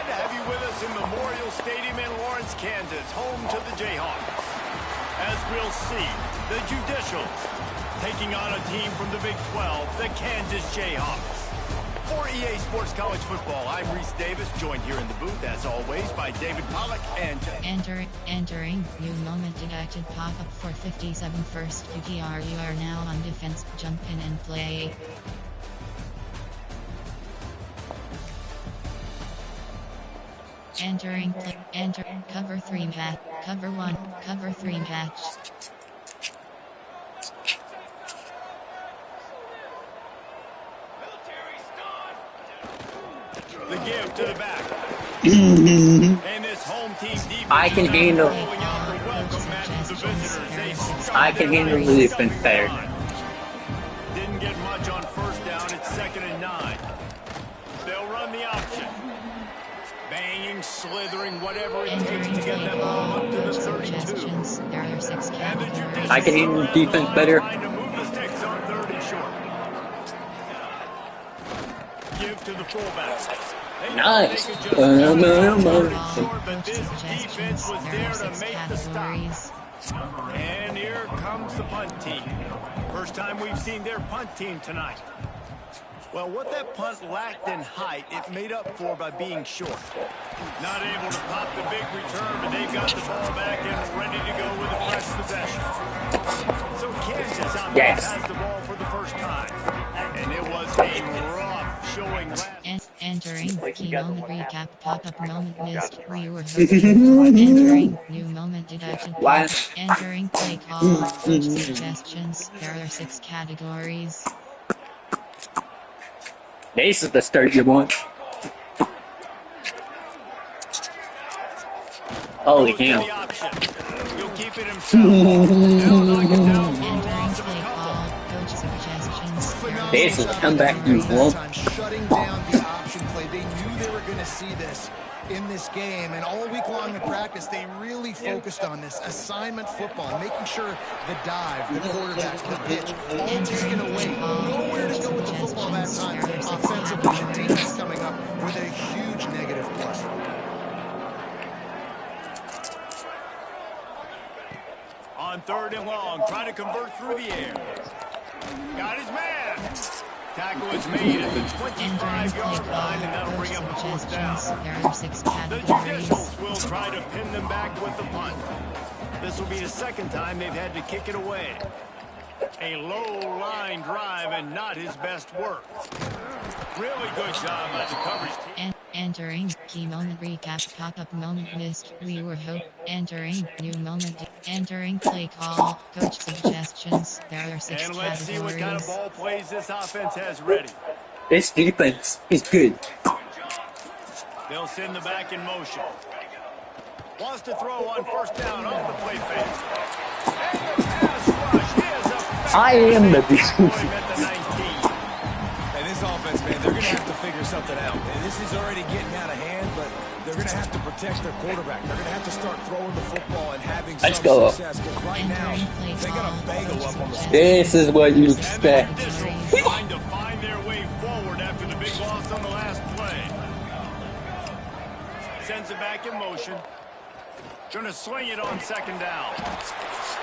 to have you with us in Memorial Stadium in Lawrence, Kansas, home to the Jayhawks. As we'll see, the Judicials taking on a team from the Big 12, the Kansas Jayhawks. For EA Sports College Football, I'm Reese Davis, joined here in the booth, as always, by David Pollack and... Entering new moment detected pop-up for 57 first QTR. You are now on defense. Jump in and play. Enter cover 3 match, cover 1, cover 3 match. The give to the back. And this home team defense I can handle. rolling out the welcome mat to the visitors. They start I can handle the defense better. Didn't get much on first down. It's 2nd and 9. They'll run the option. Banging, slithering, whatever it takes to get that ball up to the 32. And the Judicials I can handle the defense better. trying to move the sticks on 3rd and short. Give to the fullback. They Nice. make a No. short, but this defense was there to make the stop. And here comes the punt team. First time we've seen their punt team tonight. Well, what that punt lacked in height, it made up for by being short. Not able to pop the big return, but they've got the ball back and ready to go with a fresh possession. So Kansas on has the ball for the first time. And it was a rough showing last. Entering key moment recap pop-up moment missed entering new moment deduction entering play call coach suggestions. There are 6 categories. This is the start you want. Holy hell. He'll keep it himself. He'll knock it down for a loss of a couple. This is a comeback you want. Shutting down the option play. They knew they were going to see this in this game, and all week long in practice, they really focused on this assignment football, making sure the dive, the quarterback, the pitch, all taken away. Nowhere to go with the football that time. Offensively, the defense coming up with a huge negative plus. On third and long, trying to convert through the air. Got his man. Tackle is made at the 25-yard line, and that'll bring up a fourth down. The Judicials will try to pin them back with the punt. This will be the second time they've had to kick it away. A low-line drive and not his best work. Really good job by the coverage team. Entering key moment recap, pop-up moment missed, we were hope. Entering new moment. Entering play call, coach suggestions. There are 6 And let's see what kind of categories. ball plays this offense has ready. This defense is good. They'll send the back in motion. Wants to throw on first down off the play fake. And the pass rush is effective. I am the beast. At the 19. And this offense, man, they're going to have to figure something out. And this is already getting out of hand, but they're going to have to protect their quarterback. They're going to have to start throwing the football and having some success. Because right now, they got a bagel up on the score. This is what you And the expect. Judicials trying to find their way forward after the big loss on the last play. Sends it back in motion. Gonna swing it on second down.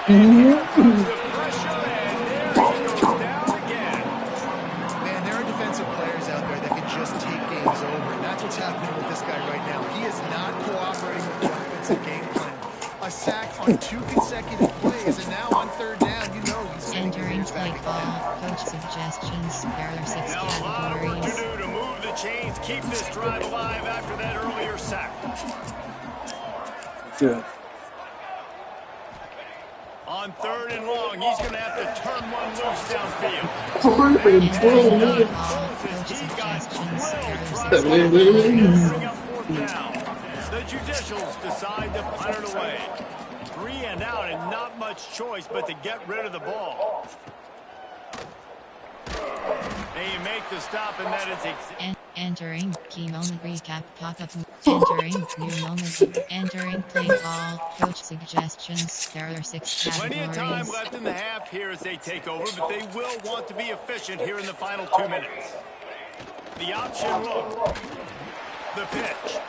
And here comes the pressure, and there he goes down again. Man, there are defensive players out there that can just take games over, and that's what's happening with this guy right now. He is not cooperating with the offensive game plan. A sack on 2 consecutive plays, and now on third down, you know he's getting Entering his play back call, again. coach suggestions. There are 6 Now a lot of work to categories. do to move the chains, keep this drive alive after that earlier sack. Good. On third and long, he's gonna have to turn one loose downfield. Entering play call, Closes, coach he got suggestions. drilled There are 6 trying to categories. bring up fourth down. The Judicials decide to punt it away. 3 and out, and not much choice but to get rid of the ball. They make the stop, and that is Entering key moment recap, pop-up. Entering new moment. Entering play call, coach suggestions. There are 6 plenty of time categories. left in the half here as they take over, but they will want to be efficient here in the final 2 minutes. The option look. The pitch.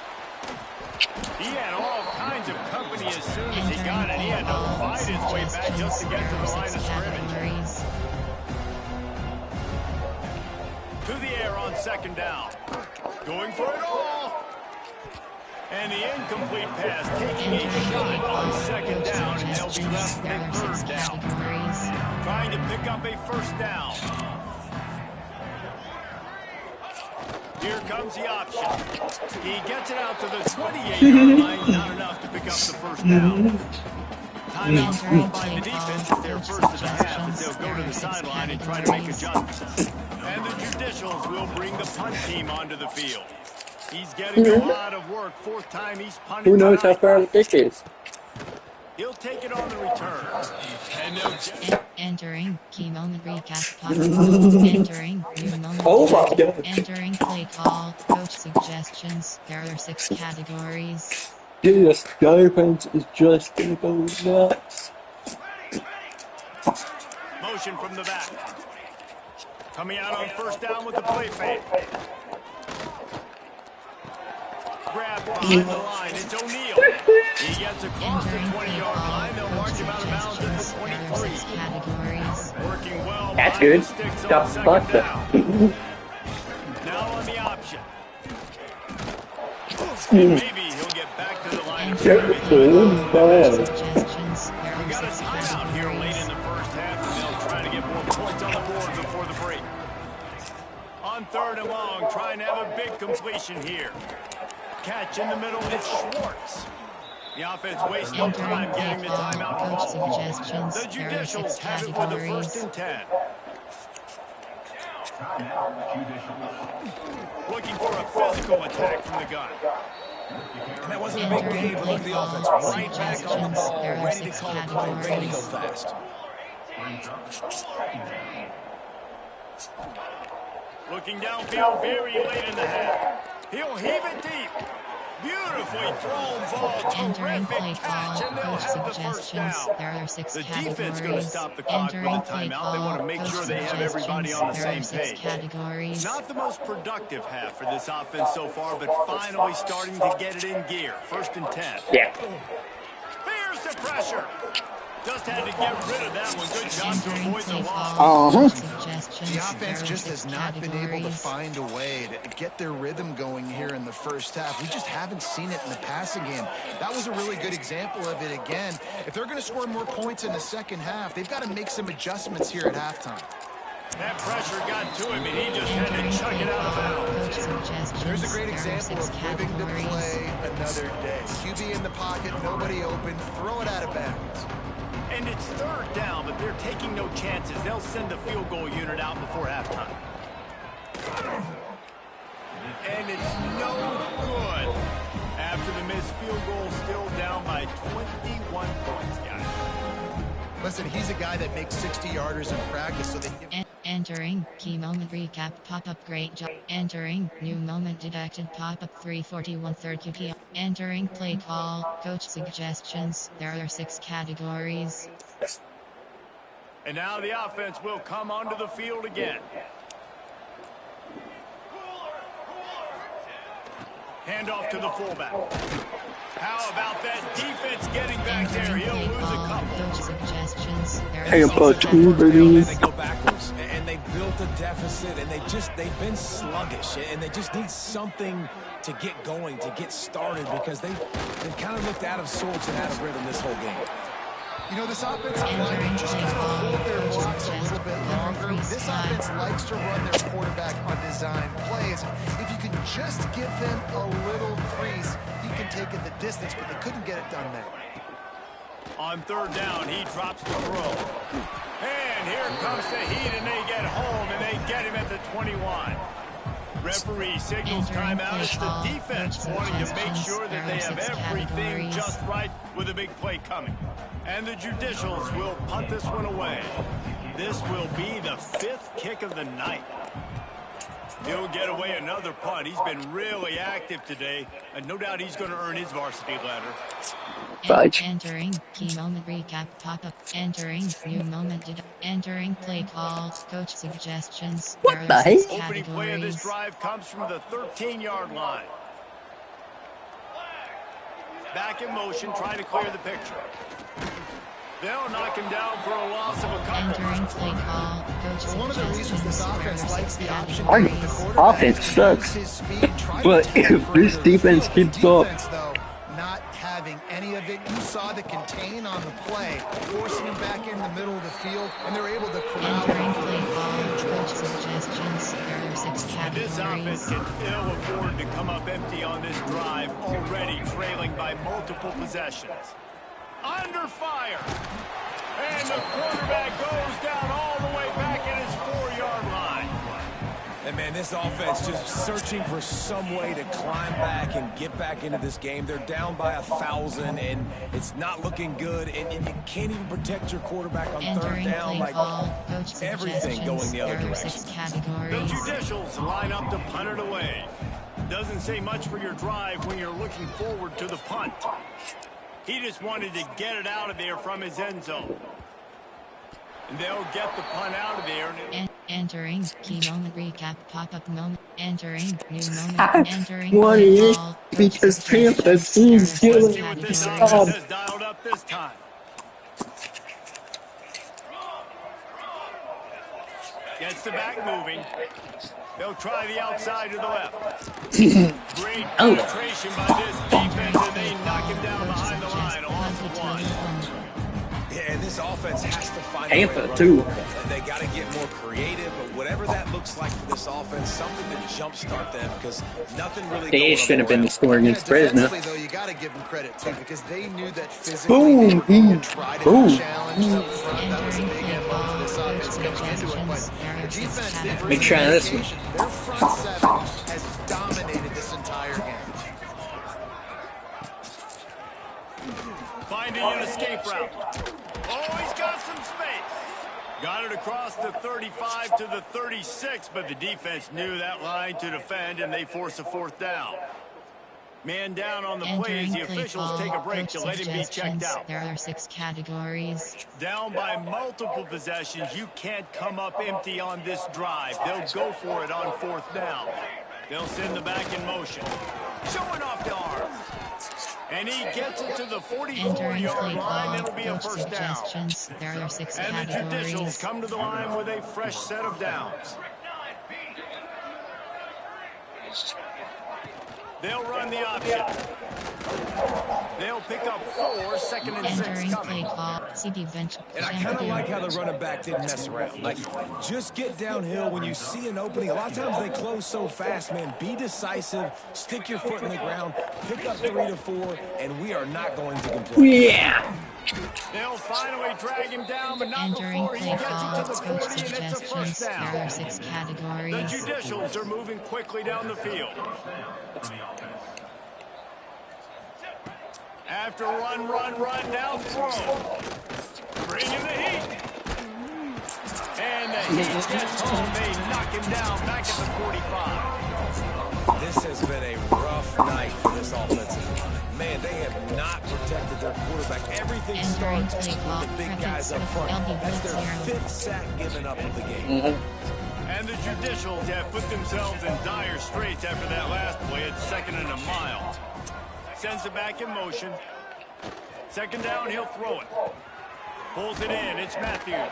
He had all kinds of company as soon as he got it. He had to fight his way back just to get to the line of scrimmage. Categories. To the air on second down. Going for it all. And the incomplete pass taking a shot on second down, and they'll be left with third down. Trying to pick up a first down. Here comes the option. He gets it out to the 28-yard line, not enough to pick up the first down. Timeout called by the defense is their first of the half as they'll go to the sideline and try to make adjustments. And the Judicials will bring the punt team onto the field. He's getting a lot of work. 4th time he's punted. Who knows how tonight. far the pitch is? He'll take it on the return. And no Entering key moment recap, pop-up. Entering new moment. Oh my God. Entering play call, coach suggestions. There are 6 categories. This defense is just gonna go nuts. motion from the back. Coming out on first down with the play fake. Grab behind the line. It's O'Neal. He gets across the 20-yard line. They'll mark him out of bounds at the 23. Working well. That's behind good. the sticks on Got second bucked down. Now on the option. Maybe he'll get back to the line of scrimmage. We got a timeout here late in the first half, and they'll try to get more points on the board before the break. On third and long, trying to have a big completion here. Catch in the middle, it's Schwartz. The offense wastes no time getting the timeout called. The Judicials have it with a 1st and 10. Looking for a physical attack from the gun. And that wasn't a big game, but look at the offense. Right back on the ball, ready to call a play, ready to go fast. Looking downfield very late in the half. He'll heave it deep. Beautifully thrown ball. Entering Terrific play catch, call, and they'll coach have the first suggestions. down. There are 6 The categories. defense going to stop the clock with a Entering play timeout. They want to make call, sure they coach have everybody on the suggestions. same There are page. 6 categories. Not the most productive half for this offense so far, but finally starting to get it in gear. 1st and 10. Yeah. Here's the pressure. Just had to get rid of that one. Good job to avoid the loss. The offense just has not been able to find a way to get their rhythm going here in the first half. We just haven't seen it in the passing game. That was a really good example of it again. If they're going to score more points in the second half, they've got to make some adjustments here at halftime. That pressure got to him, and he just had to chuck it out of bounds. There's a great example of living to play another day. QB in the pocket, nobody open, throw it out of bounds. And it's third down, but they're taking no chances. They'll send the field goal unit out before halftime. And it's no good. After the missed field goal, still down by 21 points, guys. Listen, he's a guy that makes 60-yarders in practice, so they Entering key moment recap pop-up, great job. Entering new moment detected pop-up 341 third QP. Entering play call, coach suggestions. There are 6 categories. And now the offense will come onto the field again. Hand off to the fullback. How about that defense getting back there? He'll lose a couple. Coach suggestions. Hey, about 2 birdies. They go backwards, and they built a deficit, and they've been sluggish, and they just need something to get going, to get started, because they've kind of looked out of sorts and out of rhythm this whole game. You know, this offensive line just kind of hold their lines a little bit longer. This offense likes to run their quarterback on design plays. If you can just give him a little crease, he can take it the distance, but they couldn't get it done there. On third down, he drops the throw. And here comes the heat, and they get home, and they get him at the 21. Referee signals timeout. It's the defense wanting to make sure that they have everything just right with a big play coming. And the Judicials will punt this one away. This will be the 5th kick of the night. He'll get away another punt. He's been really active today, and no doubt he's going to earn his varsity letter. Entering key moment recap pop-up. Entering new moment. Entering play call. Coach suggestions. What the heck? Opening play of this drive comes from the 13-yard line. Back in motion, trying to clear the picture. They'll knock him down for a loss of a couple. Entering play call. Coach One of the reasons this offense likes the option Our with the quarterback offense is sucks. his speed, try to But take if this advantage. defense keeps up, Defense, though, not having any of it. You saw the contain on the play, forcing him back in the middle of the field, and they're able to corral Entering him. play call. Coach suggestions. There are 6 And this offense categories. can ill afford to come up empty on this drive, already trailing by multiple possessions. Under fire. And the quarterback goes down all the way back at his 4-yard line. And, man, this offense just searching for some way to climb back and get back into this game. They're down by 1,000, and it's not looking good, and you can't even protect your quarterback on third Entering down. play Like, call. Coach everything going suggestions. the other There are direction. 6 The categories. Judicials line up to punt it away. Doesn't say much for your drive when you're looking forward to the punt. He just wanted to get it out of there from his end zone. And they'll get the punt out of there. Entering key moment recap pop-up moment. Entering new moment. I Entering want play it call. because Tampa Let's seems see killing what this this offense job. has dialed up this time. Gets the back moving. They'll try the outside to the left. Great penetration by this defense, and they knock him down behind the line. A loss of 1. Yeah, and this offense has to find a way to Tampa, run too. the ball. They got to get more creative, but whatever that looks like for this offense, something to jumpstart them, because nothing really They going should have on been the the score against Fresno. Defensively, though, you got to give them credit, too, because they knew that physically Boom, they were going boom, to try to boom. be challenged up front. That was a big MO for this offense coming into it. But the defense, they've Let me try this one. Their front seven has dominated this entire game. Finding an escape route. Oh, he's got some space. Got it across the 35 to the 36, but the defense knew that line to defend, and they force a 4th down. Man down on the play as the officials take a break to let him be checked out. There are 6 categories. Down by multiple possessions, you can't come up empty on this drive. They'll go for it on 4th down. They'll send the back in motion. Showing off the arm. And he gets it to the Entering 44-yard play line. call, It'll be a coach first down. suggestions. There are 6 And the categories. Judicials come to the line with a fresh set of downs. They'll run the option. They'll pick up 4, second and 6 Entering coming. play call, CD bench. And I kind of like how the running back didn't mess around. Like, just get downhill when you see an opening. A lot of times they close so fast, man. Be decisive, stick your foot in the ground, pick up 3 to 4, and we are not going to complain. Yeah. They'll finally drag him down, but not Entering before he play gets it call, to the coach 40, and it's a suggestions. first There down. are 6 The categories. Judicials are moving quickly down the field. After run, now throw. Bring in the heat. And the heat gets home. They knock him down back at the 45. This has been a rough night for this offensive line. Man, they have not protected their quarterback. Everything Entering starts play with call, the big prefix guys up of front. LB That's their 0. 5th sack given up of the game. And the Judicials have put themselves in dire straits after that last play. It's 2nd and a mile. Sends it back in motion. 2nd down, he'll throw it. Pulls it in, it's Matthews.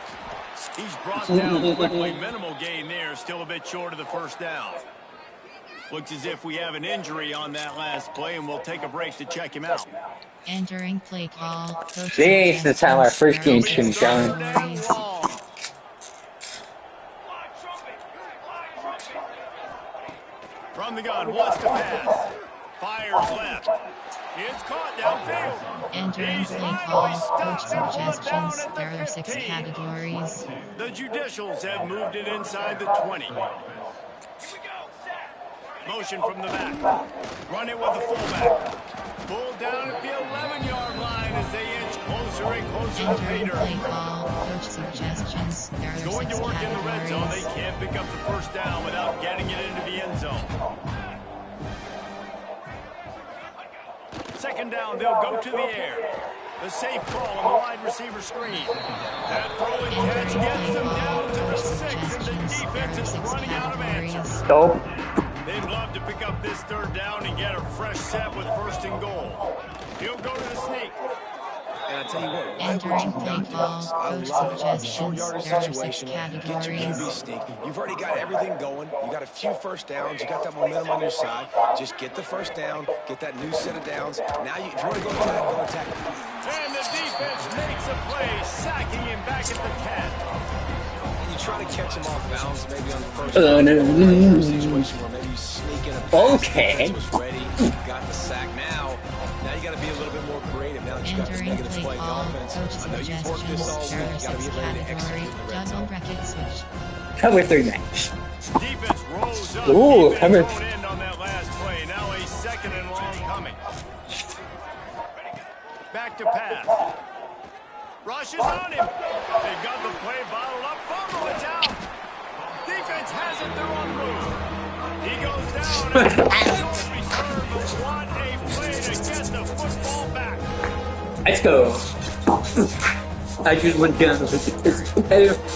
He's brought down quickly. Minimal gain there, still a bit short of the first down. Looks as if we have an injury on that last play, and we'll take a break to check him out. Entering play call, coach Jeez, that's how our first game should have gone. Third and long. From the gun, wants to pass. Fires left. It's caught downfield. Entering He's play finally call, stopped coach and brought down suggestions. at the There are 6 15. categories. The Judicials have moved it inside the 20. Motion from the back. Run it with the fullback. Pulled down at the 11-yard line as they inch closer and closer to Entering Peter. play call, coach suggestions. There are Going 6 to work in the red zone. They categories. can't pick up the first down without getting it into the end zone. 2nd down, they'll go to the air. The safe call on the wide receiver screen. That throw and catch gets them down to the 6, and the defense is running out of answers. Nope. They'd love to pick up this 3rd down and get a fresh set with 1st and goal. He'll go to the sneak. And I tell you what, why would Entering you play not do call, this? I coach love it. Short suggestions. yardage There are 6 situation. Get your categories. QB sneak. You've already got everything going. You got a few first downs. You got that momentum on your side. Just get the first down. Get that new set of downs. Now, if you want to go attack, go attack. And the defense makes a play, sacking him back at the 10. And you try to catch him off balance, maybe on the first No. situation where maybe you sneak in a pass. Okay. The defense was ready. Got the sack now. Now you got to be a little bit more creative. Now that you got this Entering negative play play in the call, offense, coach I know you've worked this all suggestions. week. There are You got to 6 be ready to execute categories. in the red Double zone. bracket switch. Cover 3 match. Defense rolls up. Ooh, Keeping cover. his own end on that last play. Now a 2nd and long coming. Back to pass. Rushes on him. They've got the play bottled up. Fumble, it's out. Defense has it. They're on the move. He goes down. And short return, but what a play to get the football back. Let's go. I just went down with this.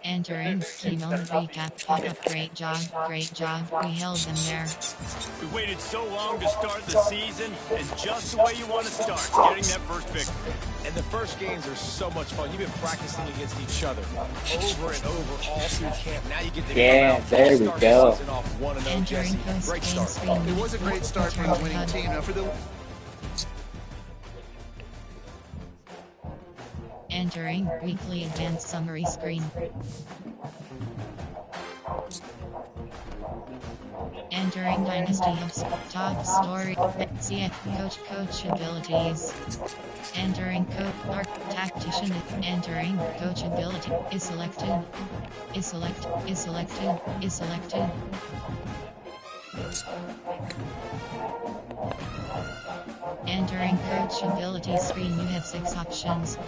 Entering Keynote recap. Pick up. Great job. Great job. We held them there. We waited so long to start the season, and just the way you want to start, getting that first victory. And the first games are so much fun. You've been practicing against each other over and over all through camp. Now you get to Yeah, come out there and we start go. the season off 1-0, Entering Jesse. post Great game start. screen. It was a great start for the winning team. Now for the Entering weekly advanced summary screen. Entering Dynasty Hubs top story. CF coach abilities. Entering coach tactician. Entering coach ability is selected. Is selected. Entering coach ability screen, you have 6 options.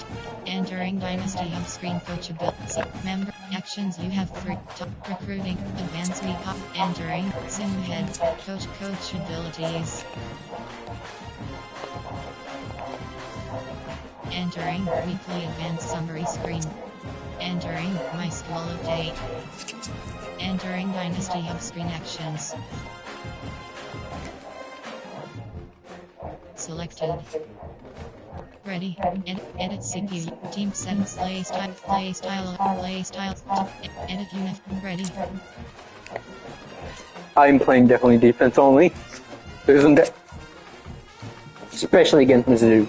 Entering Dynasty Hub screen, coach ability member actions, you have 3. Top recruiting, advanced week up. Entering sim head, coach abilities. Entering weekly advanced summary screen. Entering my school update. Entering Dynasty of Screen Actions. Selected. Ready. Edit CPU. Team settings. Play style. Edit unit. Ready. I'm playing definitely defense only. Isn't it? Especially against Mizzou.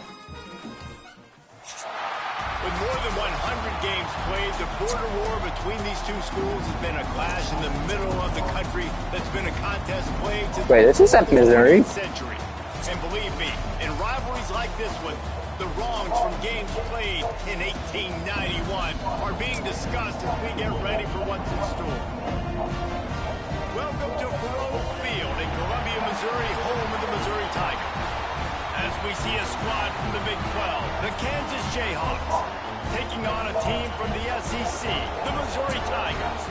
With more than 100 games played, the border war between these two schools has been a clash in the middle of the country that's been a contest played since Wait, this is at Missouri? the century. And believe me, in rivalries like this one, the wrongs from games played in 1891 are being discussed as we get ready for what's in store. Welcome to Faurot Field in Columbia, Missouri, home of the Missouri Tigers. As we see a squad from the Big 12, the Kansas Jayhawks, taking on a team from the SEC, the Missouri Tigers.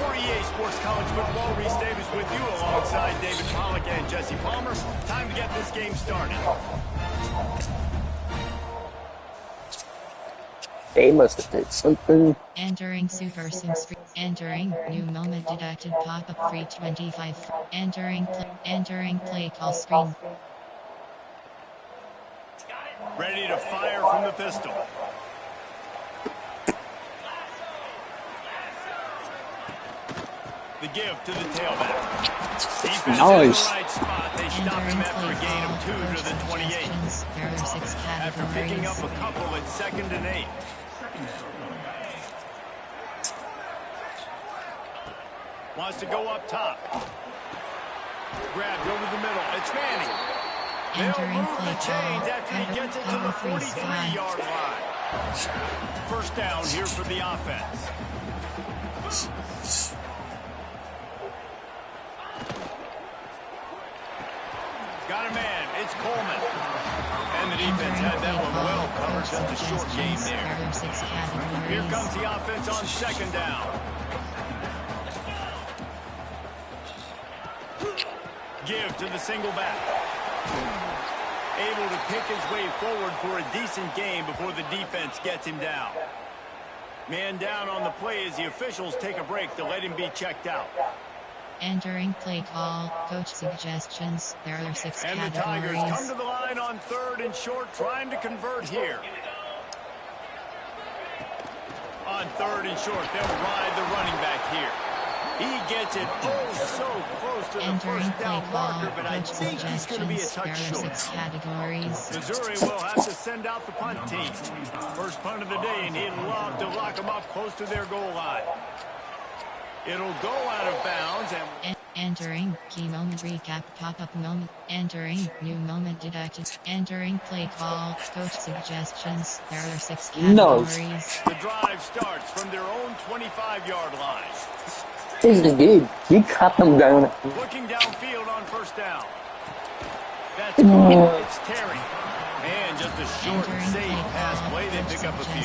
For EA Sports College Football, Reese Davis with you alongside David Pollack and Jesse Palmer. Time to get this game started. They must have did something. Entering Super Sims free. Entering new moment detected pop-up free 25. Entering play call screen. Ready to fire from the pistol. The give to the tailback. Defense in the right spot. They stop him after a gain of 2 to the 28. After picking up a couple at 2nd and 8. Wants to go up top. Grabbed over the middle. It's Manning. They'll move the chains after he gets it to the 43-yard line. First down here for the offense. Got a man. It's Coleman. And the defense had that one well covered. Just a short game there. Here comes the offense on 2nd down. Give to the single back. Able to pick his way forward for a decent game before the defense gets him down. Man down on the play as the officials take a break to let him be checked out. Entering play call, coach suggestions. There are 6 and categories. The Tigers come to the line on 3rd and short, trying to convert here. On 3rd and short, they'll ride the running back here. He gets it so close to the first down marker, but I think he's going to be a touch short. Missouri will have to send out the punt team. First punt of the day, and he'd love to lock them up close to their goal line. It'll go out of bounds. And entering key moment recap pop-up moment. Entering new moment detected. Entering play call, coach suggestions. There are 6 categories. No. The drive starts from their own 25-yard line. This is good. You cut them down. Looking downfield on first down. That's good. It's Terry. And just a short, safe pass play. They pick up a few.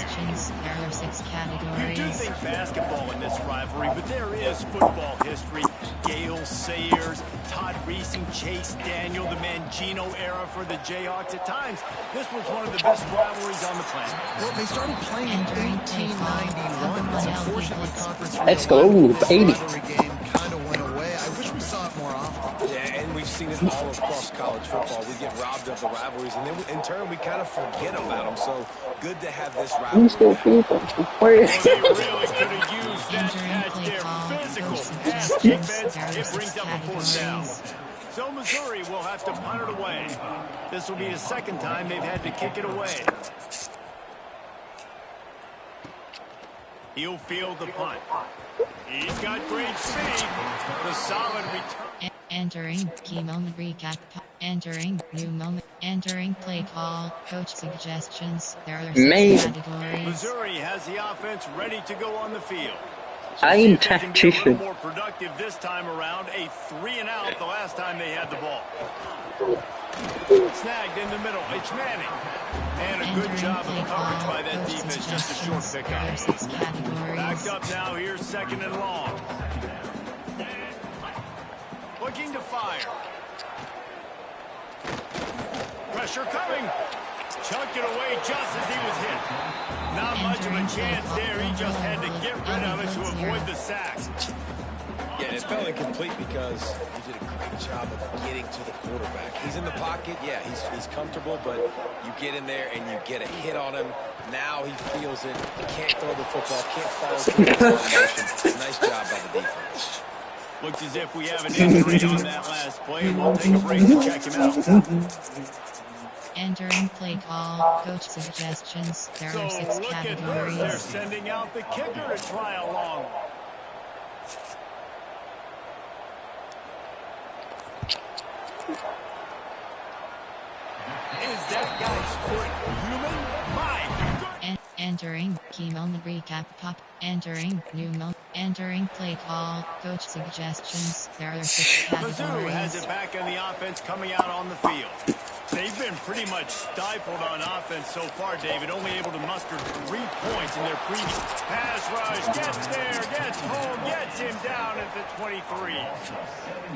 There are 6 categories. You do think basketball in this rivalry, but there is football history. Gale Sayers, Todd Reese, and Chase Daniel, the Mangino era for the Jayhawks. At times, this was one of the best rivalries on the planet. Well, they started playing in 1891. It's unfortunate with conference. Let's go, baby. Game kind of went away. I wish we saw it more often. Yeah, and we've seen it all across college football. We get robbed of the rivalries, and then in turn, we kind of forget about them. So good to have this rivalry. You still people. Where is They really could have used that catch there. Physical pass defense. It brings up a 4th down. So Missouri will have to punt it away. This will be the 2nd time they've had to kick it away. He'll field the punt. He's got great speed. The solid return. Entering key moment recap. Entering new moment. Entering play call, coach suggestions. There are 6 categories. Missouri has the offense ready to go on the field. I'm Can be a tactician. little more productive this time around. A 3-and-out the last time they had the ball. Snagged in the middle. It's Manning. And a good job of coverage by that defense. Just a short pickup. Backed up now. Here's 2nd and long. Looking to fire. Pressure coming. Chucked it away just as he was hit. Not much of a chance there. He just had to get rid of it to avoid the sack. Yeah, and it felt incomplete because he did a great job of getting to the quarterback. He's in the pocket. Yeah, he's comfortable, but you get in there and you get a hit on him. Now he feels it. He can't throw the football, can't follow through with the motion. Nice job by the defense. Looks as if we have an injury on that last play. We'll take a break to check him out. Entering play call, coach suggestions. There So are 6 look at this. They're categories. sending out the kicker to try a long one. Is that guy's foot human? My good. Entering key moment recap pop. Entering new moment. Entering play call, coach suggestions. There are 6 Mizzou has categories. it back on the offense coming out on the field. They've been pretty much stifled on offense so far, David. Only able to muster 3 points in their previous. Pass rush, gets there, gets home, gets him down at the 23.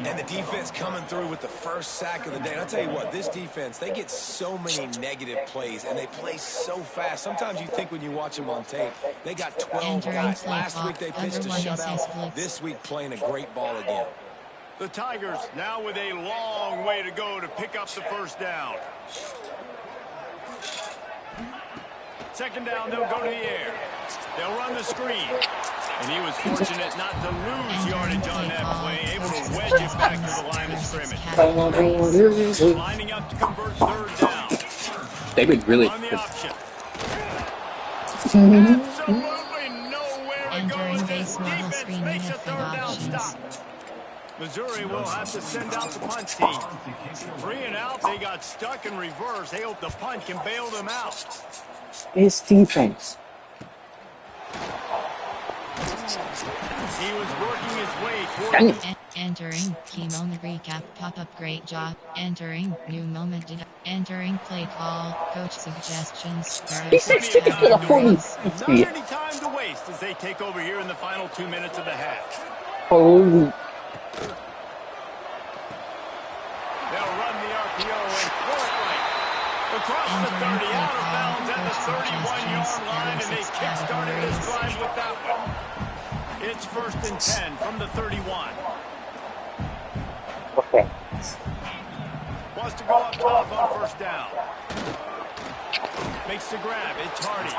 And the defense coming through with the first sack of the day. And I'll tell you what, this defense, they get so many negative plays, and they play so fast. Sometimes you think when you watch them on tape, they got 12 Entering guys. play Last clock, week they pitched a number 1 shutout. SS blitz. This week playing a great ball again. The Tigers now with a long way to go to pick up the first down. Second down, they'll go to the air. They'll run the screen. And he was fortunate not to lose yardage on that play, able to wedge it back to the line of scrimmage. Lining up to convert third down. They would really. On the option. Absolutely nowhere to go Entering as base this model defense screen makes a unit third down options. stop. Missouri will have to send out the punt team. 3 and out, they got stuck in reverse. They hope the punt can bail them out. It's defense. He was working his way Dang toward it. Entering key moment recap pop-up great job. Entering new moment entering play call coach suggestions. There are This 6 is sticky to the point. categories. not any time to waste as they take over here in the final 2 minutes of the half. Holy. They'll run the RPO and throw it right. Across the 30, out of bounds at the 31-yard line, and they kick-started this drive with that one. It's 1st and 10 from the 31. Okay. Wants to go up top on first down. Makes the grab. It's Hardy.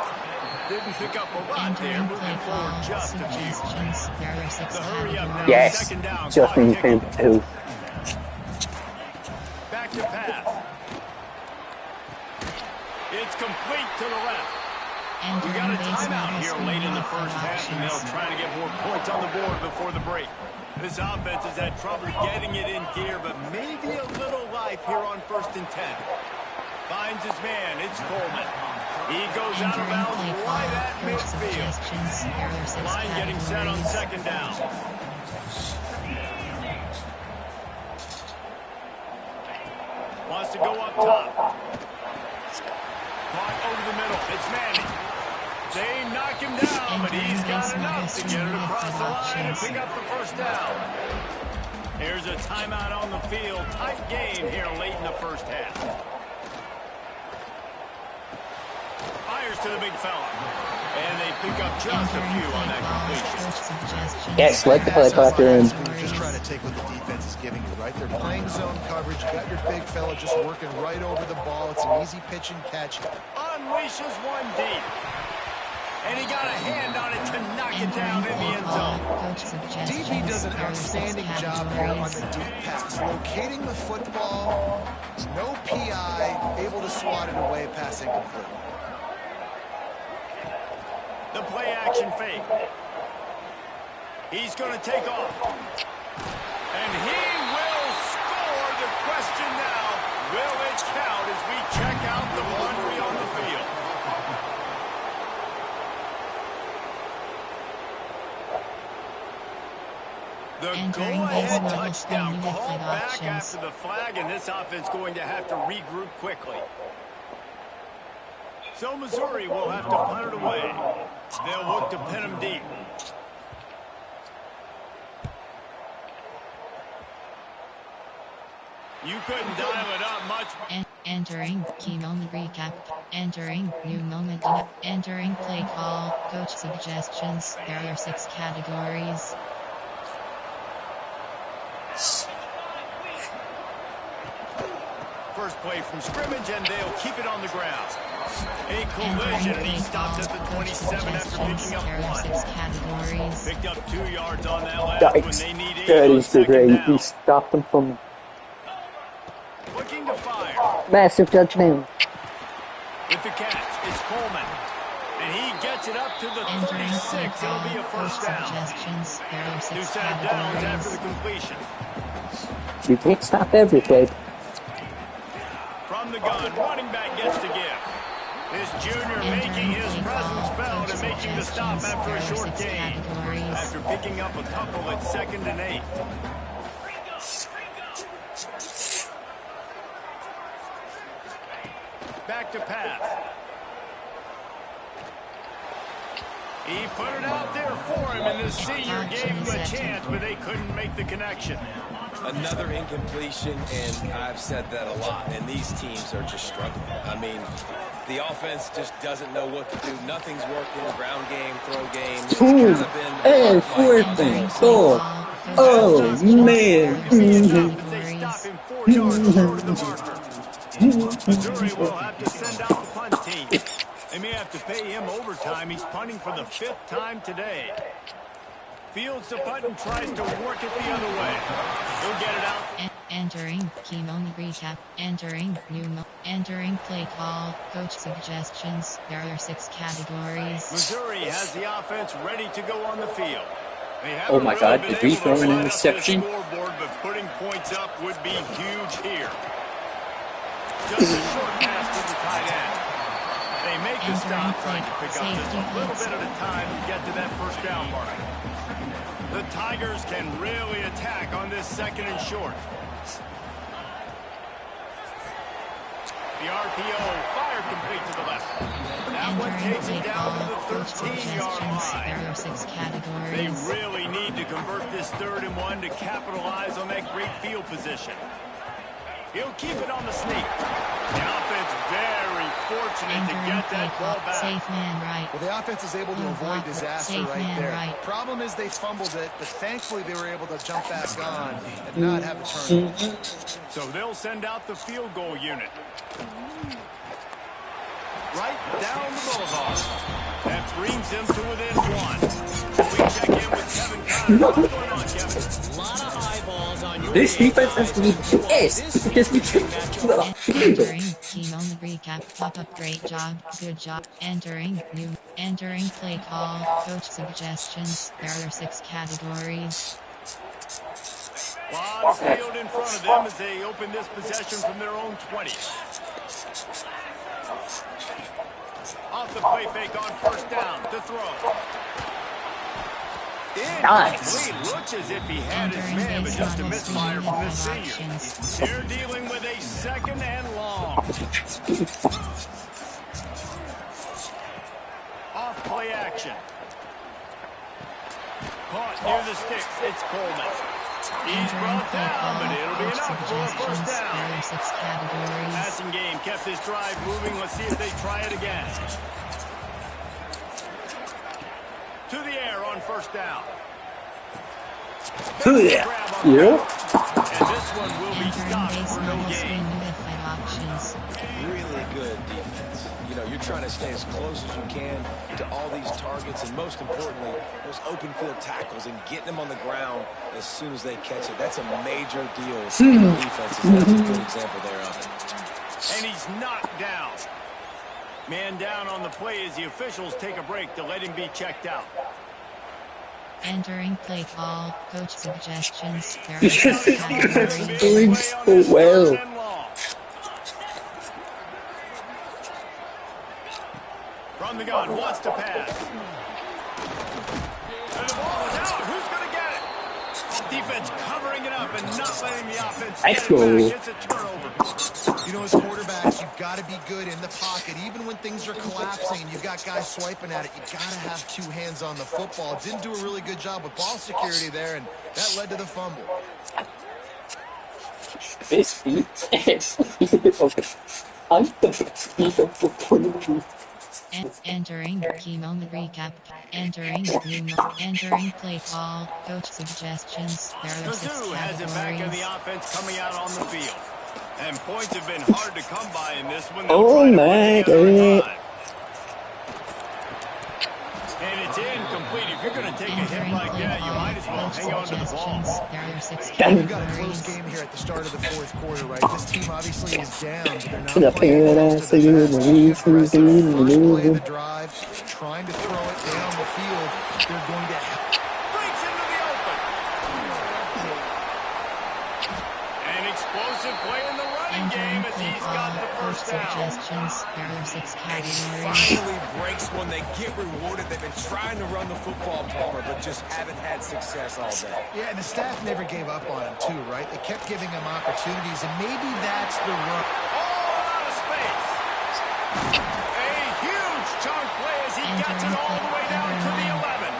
Didn't pick up a lot there, Entering play moving forward call just a few. suggestions. There are 6 The hurry up now. categories. Yes. Second down. Just Clock in ticking. him too. Back to pass. It's complete to the left. We got a Entering base timeout model here screen late in the unit first half, and they'll options. try to get more points on the board before the break. This offense has had trouble getting it in gear, but maybe a little life here on 1st and 10. Finds his man. It's Coleman. He goes out of Entering bounds play right call at coach midfield. suggestions. There are 6 Line getting set on categories. second down. Wants to go up top. Caught over the middle. It's Manning. They knock him down, but he's got enough to get it across the line and pick up the first down. Here's a timeout on the field. Tight game here late in the first half. Fires to the big fella. And they pick up just a few on that completion. Yes, let the helicopter in. You're just trying to take what the defense is giving you, right? They're playing zone coverage. You got your big fella just working right over the ball. It's an easy pitch and catch. Unleashes one deep. And he got a hand on it to knock it down in the end zone. DB does an outstanding job here on the deep pass, locating the football, no PI, able to swat it away, pass incomplete. The play action fake. He's going to take off. And he will score. The question now, will it count as we check out the laundry on the field? The go-ahead touchdown called back after the flag, and this offense going to have to regroup quickly. So Missouri will have to punt it away. They'll look to pin him deep. You couldn't dial it up much. Entering key moment recap. Entering new moment. Entering play call. Coach suggestions. There are 6 categories. First play from scrimmage, and they'll keep it on the ground. A collision, and he stopped at the 27 after picking up 1. Categories. Picked up 2 yards on that last when Yikes. they need 8 That on is second great. He down. stopped him from Looking to fire. massive touchdown. With the catch, it's Coleman. And he gets it up to the Entering 36. It'll be a first down. Suggestions. There are 6 New set of downs after the categories. completion. You can't stop everything. From the gun, running back gets to give. This junior making his presence felt and making the stop after a short gain. After picking up a couple at 2nd and 8. Back to pass. He put it out there for him, and the senior gave him a chance, but they couldn't make the connection. Another incompletion, and I've said that a lot, and these teams are just struggling. I mean, the offense just doesn't know what to do. Nothing's working. Ground game, throw game. It's kind of been Hey, fourth and goal. Oh, man. They stop him 4 yards short of the marker. Missouri will have to send out the punt team. They may have to pay him overtime. He's punting for the 5th time today. Fields the punt and tries to work it the other way. He'll get it out. Entering key moment recap. Entering entering play call. Coach suggestions. There are 6 categories. Missouri has the offense ready to go on the field. They haven't Oh my really God, been did we able to throw an light up interception? the scoreboard, but putting points up would be huge here. Just a short pass to the tight end. They make the stop, trying to pick up just a little bit at a time to get to that first down mark. The Tigers can really attack on this 2nd and short. The RPO fire complete to the left. That one takes it down to the 13-yard line. There are 6 They categories. really need to convert this 3rd and 1 to capitalize on that great field position. He'll keep it on the sneak. The offense very fortunate to Entering get play that ball call. back. Safe man right. Well, the offense is able to avoid disaster Safe right man there. right. Problem is they fumbled it, but thankfully they were able to jump back on and not have a turnover. So they'll send out the field goal unit. Right down the boulevard. That brings them to within 1. We check in with Kevin Connors. What's going on, Kevin? A lot of eyeballs on your This game, defense has to be guys. pissed because we Entering key moment recap. Pop up. Great job. Good job. Entering play call. Coach suggestions. There are 6 categories. Lot of field in front of them as they open this possession from their own 20. Off the play fake on first down to throw. Nice. Incomplete. Looks as if he had his man, but just a misfire from this senior. They're dealing with a 2nd and long. Off play action. Caught near the sticks. It's Coleman. He's brought down, but it'll be enough for a first down. There are 6 categories. Passing game kept this drive moving. Let's see if they try it again. To the air on first down. Yeah. And this one will be Entering stopped base for no level gain. screen with Fed options. really good defense. You know, you're trying to stay as close as you can to all these targets, and most importantly, those open field tackles and getting them on the ground as soon as they catch it. That's a major deal for the defense. That's a good example there of it. And he's knocked down. Man down on the play as the officials take a break to let him be checked out. Entering play call. Coach suggestions. There are Because 6 this defense is categories. doing so well. From the gun, wants to pass. And the ball is out. Who's going to get it? Defense covering it up and not letting the offense get Let's it go. back. It's a turnover. You know, as quarterbacks, you've got to be good in the pocket. Even when things are collapsing and you've got guys swiping at it, you've got to have 2 hands on the football. Didn't do a really good job with ball security there, and that led to the fumble. Best beat. Okay. I'm the best beat of football. Entering key moment recap. Entering entering play call. Coach suggestions. There are 6 Mizzou has it back in the categories. offense coming out on the field. And points have been hard to come by in this one. They'll Oh try to put my together a god. drive. And it's incomplete. If you're going to take a hit Entering like play that, you call. might as well Coach hang on to the ball. suggestions. There are 6 We've got a close categories. game here at the start of the fourth quarter, right? This team obviously is down, but they're The not playing close to their best. Aggressive first play of the drive, trying to throw it down the field. They're going to Breaks into the open. An explosive play in the running game Entering as play he's got call. the Coach first down. suggestions. There are 6 categories. Finally breaks one. They get rewarded. They've been trying to run the football, Palmer, but just haven't had success all day. Yeah, and the staff never gave up on him, too, right? They kept giving him opportunities, and maybe that's the run. All out of space. A huge chunk play as he gets it all the way down to the 11.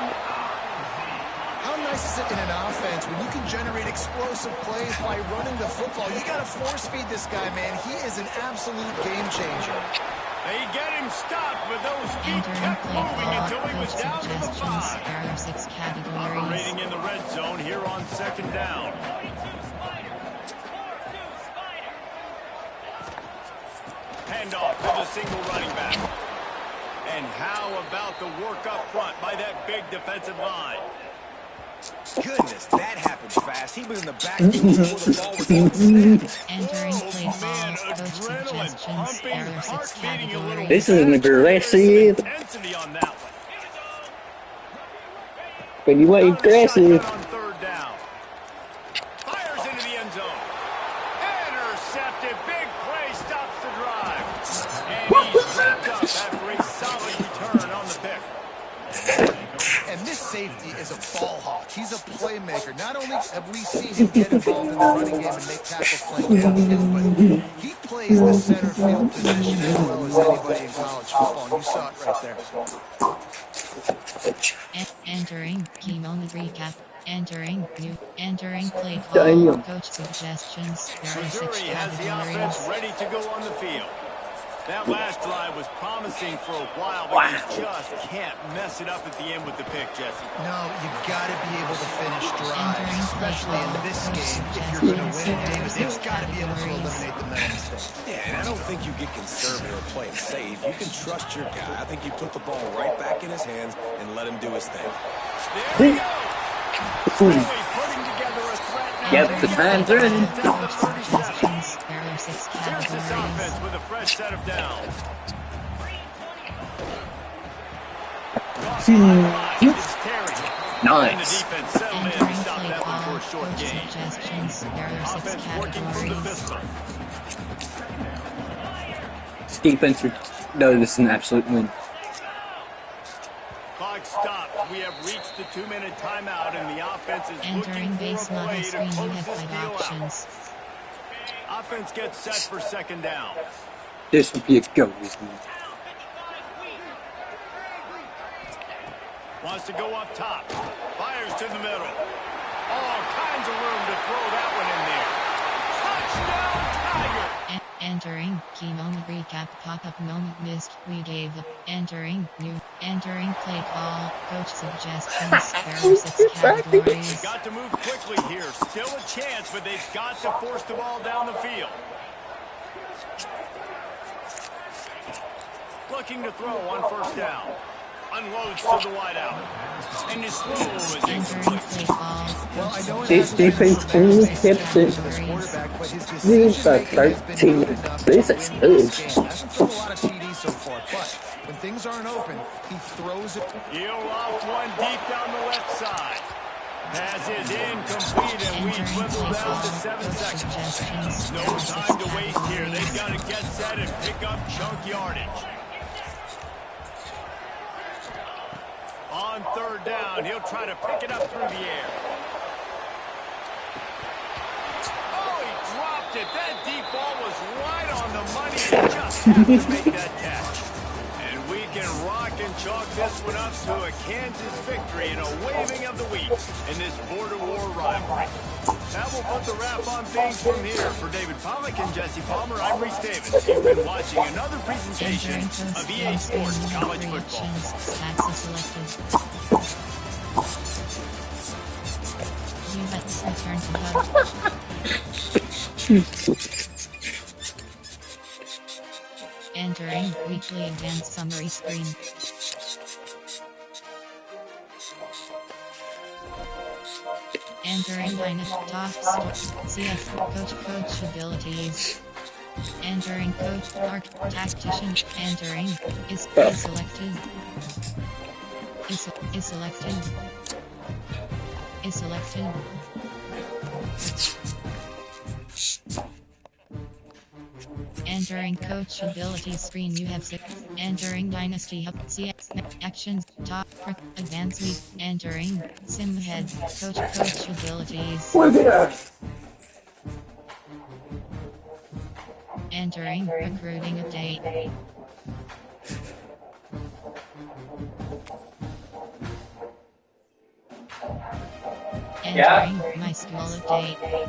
How nice is it in an offense when you can generate explosive plays by running the football? You got to force feed this guy, man. He is an absolute game changer. They get him stopped, but those feet Entering kept play moving call. until he was Coach down to the suggestions. 5. There are 6 categories. Operating in the red zone here on second down. Handoff to the single running back. And how about the work up front by that big defensive line? Goodness, that happened fast. He was in the backfield before the ball was even snapped. Entering play Oh, man, call. Coach adrenaline suggestions. pumping, There are 6 heart beating a little categories. This is an faster. There's some aggressive. intensity on that one. But you want Out of the aggressive. shotgun on third down. Fires into the end zone. Intercepted. Big play stops the drive. And he's wrapped up after a solid return on the pick. And this safety is a ball hawk. He's a playmaker. Not only have we seen him get involved in the running game and make tackles playing downfield, but he plays the center field position as well as anybody in college football. And you saw it right there. Entering key moment recap. Entering play call. Damn. Coach suggestions. There are 6 Missouri has the offense categories. ready to go on the field. That last drive was promising for a while, but you just can't mess it up at the end with the pick, Jesse. No, you got to be able to finish drives, especially in this game. If you're going to win a game, you've got to be able to eliminate the mental mistakes. Yeah, and I don't think you get conservative or play it safe. You can trust your guy. I think you put the ball right back in his hands and let him do his thing. There he goes. Really putting together a threat now. Yep, the time's running. Coach suggestions. There are 6 Here's this offense categories. with a fresh set of downs. It's Terry. And the Nice. defense settled in Entering to stop play that one for call. a short Coach gain. suggestions. There are 6 Offense working from the categories. pistol. Defense. No, this is an absolute win. Clock stops. We have reached the 2-minute timeout, and the offense is Entering looking base for a model play to screen. You close have this 5 deal out. options. Offense gets set for second down. This would be a go. Wants to go up top. Fires to the middle. All kinds of room to throw that one in there. Touchdown, Tiger! Entering key moment recap. Pop-up moment missed. We gave up. Entering play call. Coach suggestions. There are 6 categories. Got to move quickly here. Still a chance, but they've got to force the ball down the field. Looking to throw on first down. Unloads to the wideout. And his throw is Entering incomplete. play call. Well, I know it This hasn't been defense a tremendous only base kept package it. for this quarterback, but his These are decision-making has been 13. good enough to This win is this good. game. Hasn't thrown a lot of TDs so far, but when things aren't open, he throws it. He'll off one deep down the left side. Pass is incomplete, and we Entering dribble play down to call. 7 Coach seconds. suggestions. No There are 6 time to waste here. They've categories. got to get set and pick up chunk yardage. On third down, he'll try to pick it up through the air. Oh, he dropped it. That deep ball was right on the money. He just had to make that catch. And we can rock and chalk this one up to a Kansas victory and a waving of the wheat in this border war rivalry. That will put the wrap on things from here. For David Pollack and Jesse Palmer, I'm Reese Davis. You've been watching another presentation of EA Sports College Football. Stats is selected. Let's return to hub. Entering weekly advanced summary screen. Entering lineup top CF coach abilities. Entering coach arc tactician. Entering is selected. Is selected. Is selected. Entering coach ability screen. You have 6. Entering dynasty hub CX actions top advanced week. Entering sim head coach abilities. Entering recruiting update. Entering my school update.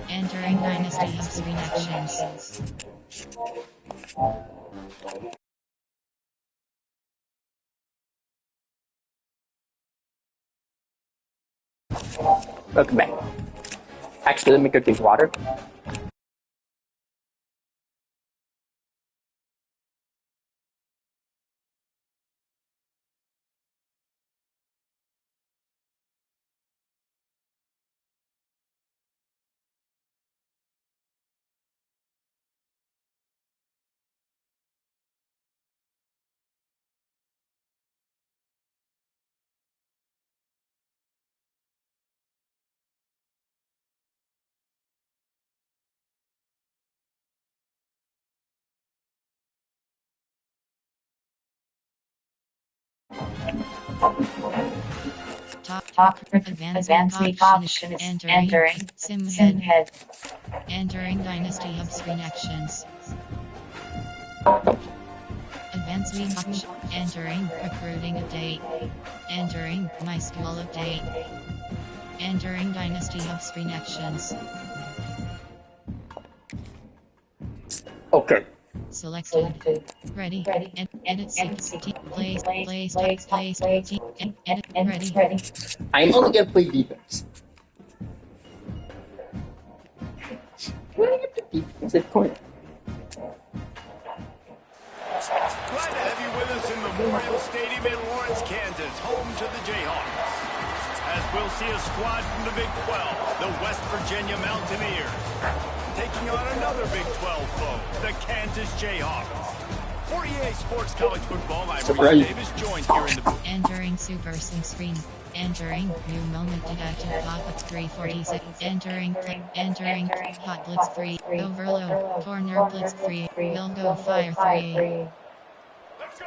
Entering Dynasty of Screen Actions. Welcome back. Actually, let me go drink water. Top advanced week option is entering Simhead. Entering Dynasty Hub screen actions. Advanced week option. Entering recruiting update. Entering my school update. Entering Dynasty Hub screen actions. Okay. Selected. Ready. Edit 16. Place. Edit. Ready. I'm only gonna play defense. Where do I get the defensive point? Glad to have you with us in Memorial Stadium in Lawrence, Kansas, home to the Jayhawks. As we'll see a squad from the Big 12, the West Virginia Mountaineers, taking on another Big 12 foe, the Kansas Jayhawks. For EA Sports College Football, I'm Reese Davis, joined here in the booth. Entering Super Sync screen. Entering new moment deducted pop-up 346. Entering hot blitz 3. Overload. Corner blitz 3. Will go fire 3.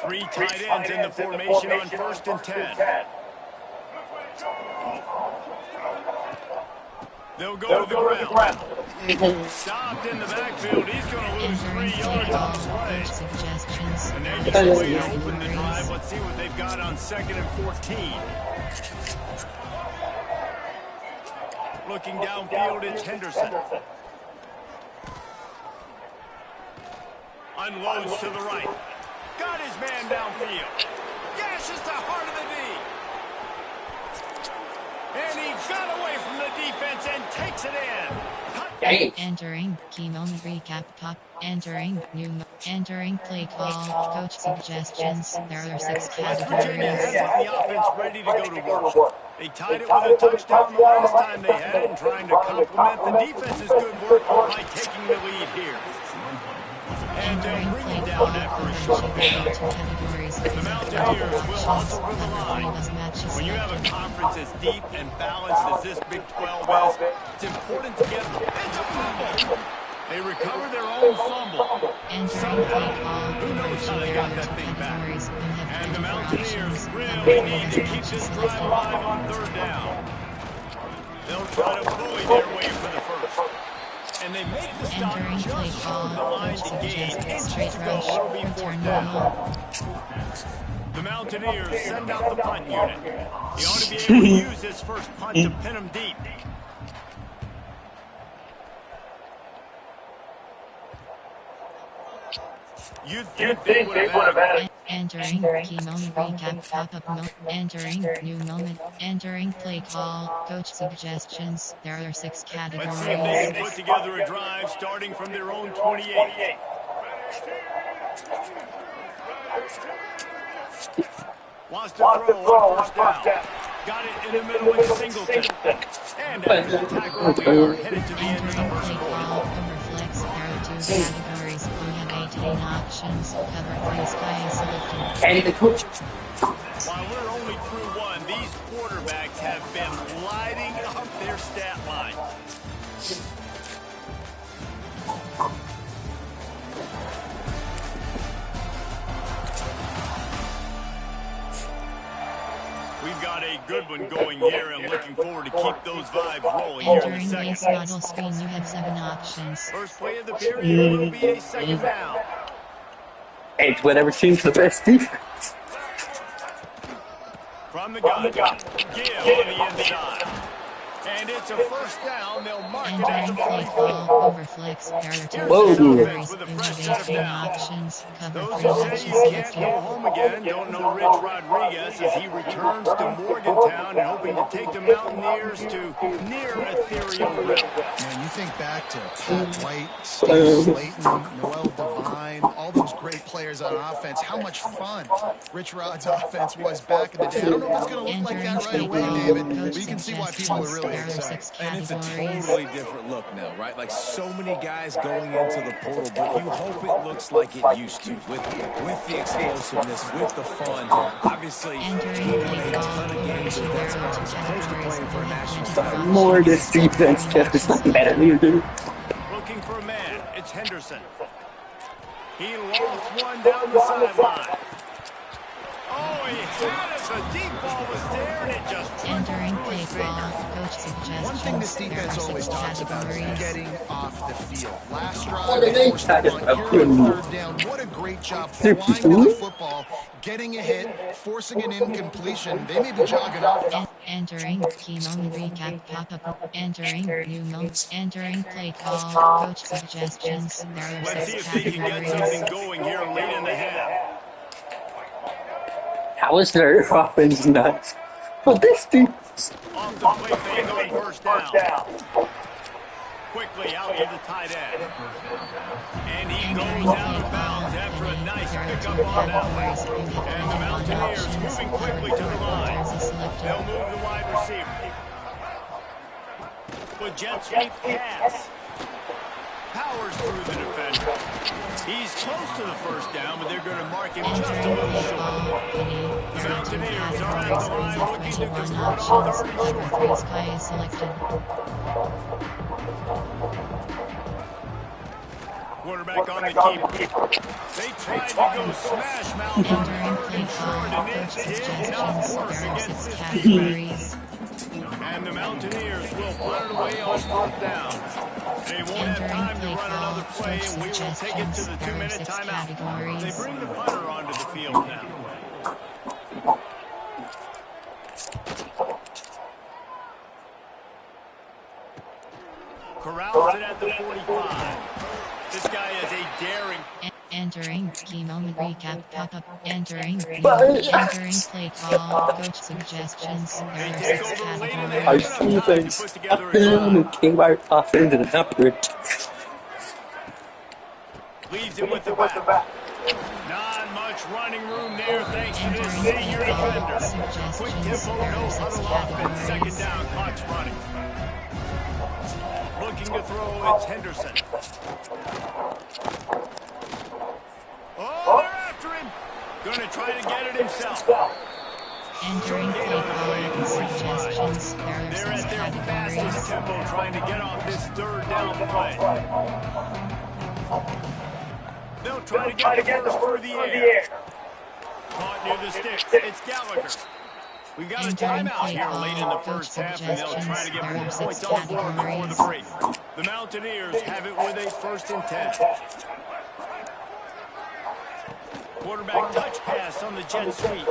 Three tight ends in the formation on 1st and 10. They'll go to the ground. Stopped in the backfield. He's going to lose 3 yards on the play. Suggestions. And they get away to open the drive. Let's see what they've got on 2nd and 14. Looking downfield, it's Henderson. Unloads to the right. Got his man downfield. Gashes the heart of the D. And he got away from the defense and takes it in. Entering key moment recap pop. Entering entering play call. Coach suggestions. There are 6 West Virginia categories. has the offense ready to go to work. They tied it with a touchdown the last time they had it, and trying to complement the defense's good work by taking the lead here. And they'll bring it down after a short gain. The Mountaineers will hustle with the line. When you have a conference as deep and balanced as this Big 12 is, it's important to get it's a fumble. They recover their own fumble. Entering play call. Who knows how they got that thing back? And the Mountaineers really need to keep this drive alive on 3rd down. They'll try to bully their way for the first. And they make the stop Entering play just call. short of the line Coach to gain suggested inches straight to go. rush. It'll be 4th Return down. normal. The Mountaineers send out the punt unit. He ought to be able to use his first punt to pin him deep. You'd think they would have had it. Entering key moment recap pop-up moment. Entering new moment. Entering play call. Coach suggestions. There are 6 Let's see if they categories. can put together a drive starting from their own 28. Wants to throw on 1st down. Got it in the middle with Singleton. And after the tackle, we are headed to the end of the Entering first play quarter. call. Overflex. There are 2 categories. We have 18 options. Cover 3 sky selected. And the coach. While we're only through 1, these quarterbacks have been lighting up their stat line. We've got a good one going here. I'm looking forward to keep those vibes rolling here in the Entering second. base model screen. You have 7 options. First play of the period will be a 2nd down. It's whatever seems the best defense. From the gun, Gill on the inside. And it's a 1st down. They'll mark it at the Entering play 44. call. Overflex. There are 2 Whoa. categories. With a We fresh have set of 18 downs. options. Cover Those 3 who say matches you can't selected. go home again don't know Rich Rodriguez as he returns to Morgantown and hoping to take the Mountaineers to near ethereal realm. Man, you think back to Pat White, Steve Slayton, Noel Devine, all those great players on offense. How much fun Rich Rod's offense was back in the day. I don't know if it's going to look like that right away, David, but you can see why people are really There are excited. 6 And it's a categories. totally different look now, right? Like so many guys going into the portal, but you hope it looks like it used to, with the explosiveness, with the fun. Obviously, Entering he won play a ton of call. games with that spot. Close to playing for a national title. More this defense, Jeff. It's not better than you do. Looking for a man. It's Henderson. He lost one down the sideline. Oh, he had it. The deep ball was there, and it just Entering play call. Coach suggestions. One thing this defense There are always 6 talks about is categories. getting off the field. Last drive, What they are they forced the talking punt. about? Here on third down, what a great job flying to the football, getting a hit, forcing an incompletion. They may be jogging off. Entering key moment recap pop-up. Entering new moment. Entering play call. Coach suggestions. There are Let's see 6 if they can get something categories. going here late in the half. How is their offense nuts? Well, this dude. Off the play fake on first down. Quickly out to the tight end. And he goes out of bounds after a nice pickup on that one. And the Mountaineers moving quickly to the line. They'll move the wide receiver. With jet sweep pass. Powers through the defender. He's close to the first down, but they're going to mark him just a little short. The Mountaineers are at the line looking to convert on third and short. Sky is selected. Quarterback on the keep. They tried to go smash mouth on third and short, and it did not work against this defense. And the Mountaineers will punt it away on fourth down. They won't have time to run another play, and we will take it to the 2-minute timeout. They bring the punter onto the field now. Corrals it at the 45. This guy is a daring. Entering key moment recap pop-up. Entering play call. Coach suggestions. There are 6 I categories. see things happen and came out offense and happened. Leads him with the back. Not much running room there thanks to this senior defender. Quick tempo, no huddle offense. Second down, clock's running. Looking to throw, it's Henderson. Oh, they're after him. Gonna try to get it himself. Entering play call suggestions. There are They're 6 at their categories. fastest tempo trying to get off this third down play. They'll try to get the first through the air. Caught near the sticks. It's Gallagher. We got a timeout here late in the first half, and they'll try to get more points on the board before the break. The Mountaineers have it with a 1st and 10. Quarterback touch pass on the jet sweep.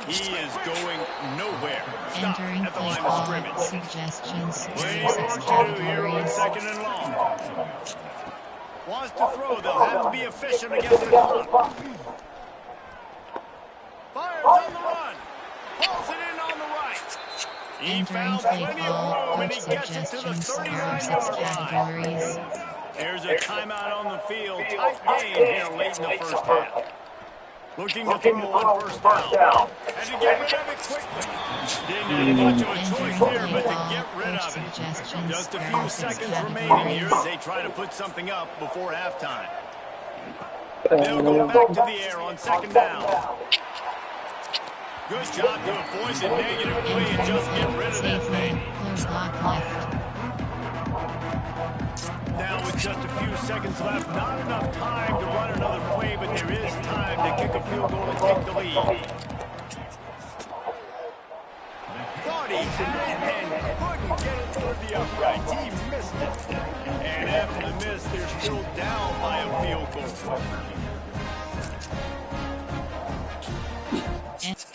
He is going nowhere. Stop Entering at the play line of call scrimmage. suggestions. Plenty There are of 6 work to do here on categories. 2nd and long. Wants to throw. They'll have to be efficient against the clock. Fires on the run. Pulls it in on the right. He Entering found play plenty call. of room, and Coach he gets it to the suggestions. There are 6 39-yard line. categories. There's a timeout on the field. Tight game here late in the first half. Looking to throw on first down. Had to get rid of it quickly. Didn't have much of a choice there, but to get rid of it. Just a few seconds remaining here as they try to put something up before halftime. They'll go back to the air on 2nd down. Good job to avoid the negative play and just get rid of that thing. Close block left. Now with just a few seconds left, not enough time to run another play, but there is time to kick a field goal and take the lead. Thought he had it and couldn't get it through the uprights. He missed it. And after the miss, they're still down by a field goal.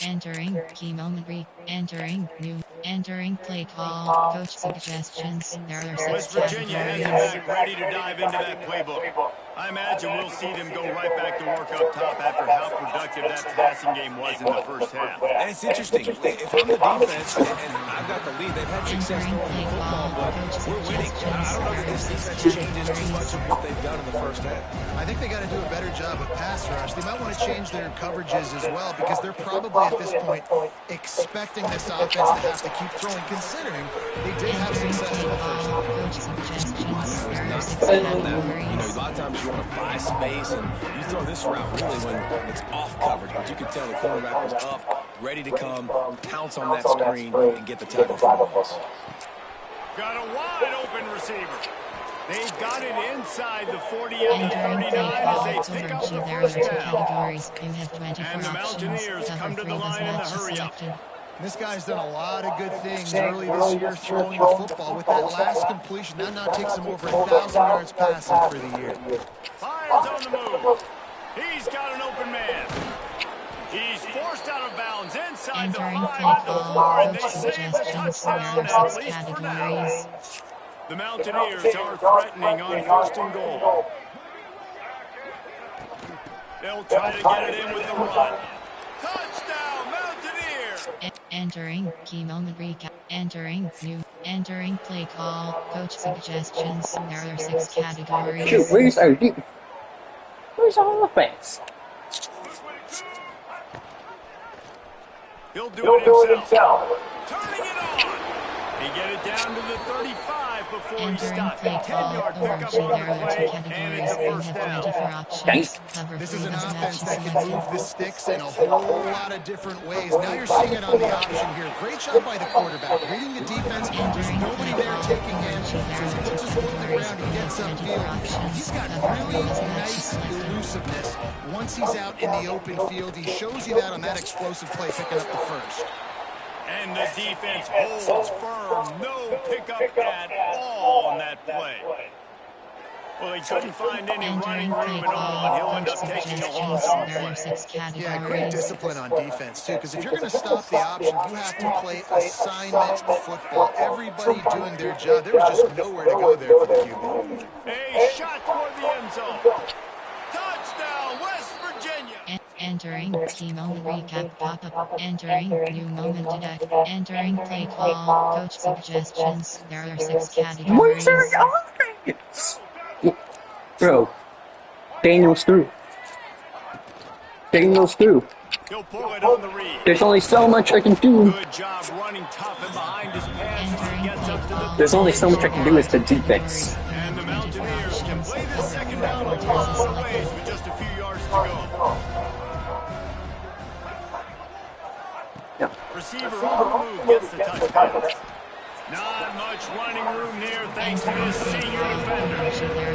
Entering key moment entering play call. Coach suggestions. There are 6 West Virginia has it categories. back ready to dive into that playbook. I imagine we'll see them go right back to work up top after how productive that passing game was in the first half. And it's interesting. If I'm the defense and I've got the lead, they've had success throwing the football, but we're winning. I don't know that this defense changes too much of what they've done in the first half. I think they got to do a better job of pass rush. They might want to change their coverages as well because they're probably at this point expecting this offense to have to keep throwing, considering they did have Entering success play in the first half. call. Coach suggestions. There are Not 6 focused on that. categories. You know, a lot of times you want to buy space, and you throw this route really when it's off coverage. But you could tell the cornerback was up, ready to come, pounce on that screen, and get the tackle for the loss. Got a wide open receiver. They've got it inside the 40 and the Entering 39 play as call they over pick up the there are first two down. categories. You have 24 And the options. Mountaineers Cover come to 3 the was line in the match hurry up. selected. This guy's done a lot of good things early this year throwing the football. With that last completion, that now takes him over 1,000 yards passing for the year. Fires on the move. He's got an open man. He's forced out of bounds inside the Entering 5 play at the 4, call and they coach save the suggestions. There touchdown, are at 6 least for now. categories. The Mountaineers are threatening on 1st and goal. They'll try to get it in with the run. Touchdown, Mountaineers! Entering key moment recap. Entering play call coach suggestions. There are 6 Shoot, categories. where's our deep? Where's our offense? He'll do it himself. Turning it on. He get it down to the 35 before he Entering stopped. play call 10-yard pickup over on there the are 2 play, and categories. it's a You first have down. 24 options. Cover This 3 is an was match offense that can selected. move the sticks in a whole lot of different ways. Now you're seeing it on the option here. Great job by the quarterback. Reading the defense, there's nobody there taking him. So he puts his foot in the ground, he gets upfield. He's got really nice elusiveness. Once he's out in the open field, he shows you that on that explosive play, picking up the first. And the defense holds firm. No pickup at all on that play. Well, he couldn't find any running Entering room play at all, and he'll call end up coach taking a suggestions. loss on the There are play. 6 categories. Yeah, great discipline on defense, too, because if you're going to stop the option, you have to play assignment football. Everybody doing their job. There was just nowhere to go there for the QB. A shot toward the end zone. Touchdown, West Virginia. Entering key moment recap pop-up. Entering new moment detect. Entering play call coach suggestions. There are 6 Where's our categories. offense? Bro, Daniel's through. Daniel's through. He'll pull it on the read. There's only so much I can do. Good job running tough and behind his pads as he Entering gets play up to the call. There's only so much I can do as the defense. And the Mountaineers can play this second down the proper ways with just a few yards to go. Yeah. Receiver on the move gets the touchdown. Not much running room here thanks to this senior defender.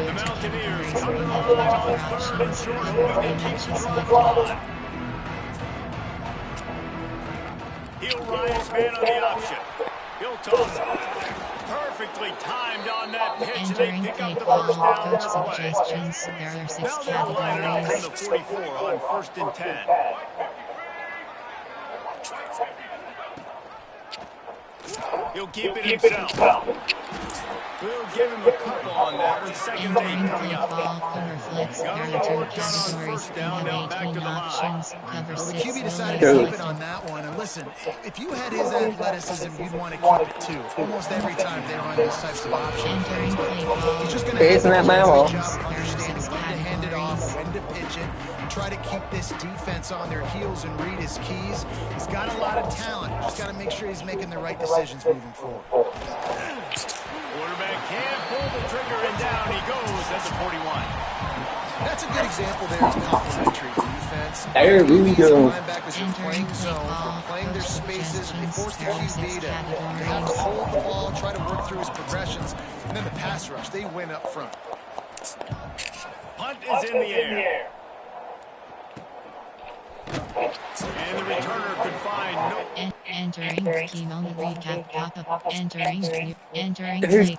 The Mountaineers come to the line on 3rd and short, hoping to keep the drive alive. He'll ride his man on the option. He'll toss it. Perfectly timed on that pitch, and they Entering pick play up the call first down coach on the play. suggestions. There are 6 Now they'll line it up from the categories. 44 on 1st and 10. He'll keep it himself. We'll give him a couple on that one. 2nd and 8 Entering coming play up. call over flex. There are 2 categories. You have 18 options. Cover Well, the 6 QB will decided be to keep it selected. on that one. And listen, if you had his athleticism, you'd want to keep it too. Almost every time they run these types of options. Entering play call. He's just going to Isn't have that to do a my great fault? job of understanding when to hand it off, when to pitch it, and try to keep this defense on their heels and read his keys. He's got a lot of talent. Just got to make sure he's making the right decisions moving forward. Quarterback can't pull the trigger, and down he goes at the 41. That's a good example there of complementary defense. There we DBs go. and linebackers are playing zone, playing their spaces. They force the QB to have to hold the ball, try to work through his progressions, and then the pass rush. They win up front. Punt is in the air. And the returner could find no... Entering key moment recap pop-up. Entering His play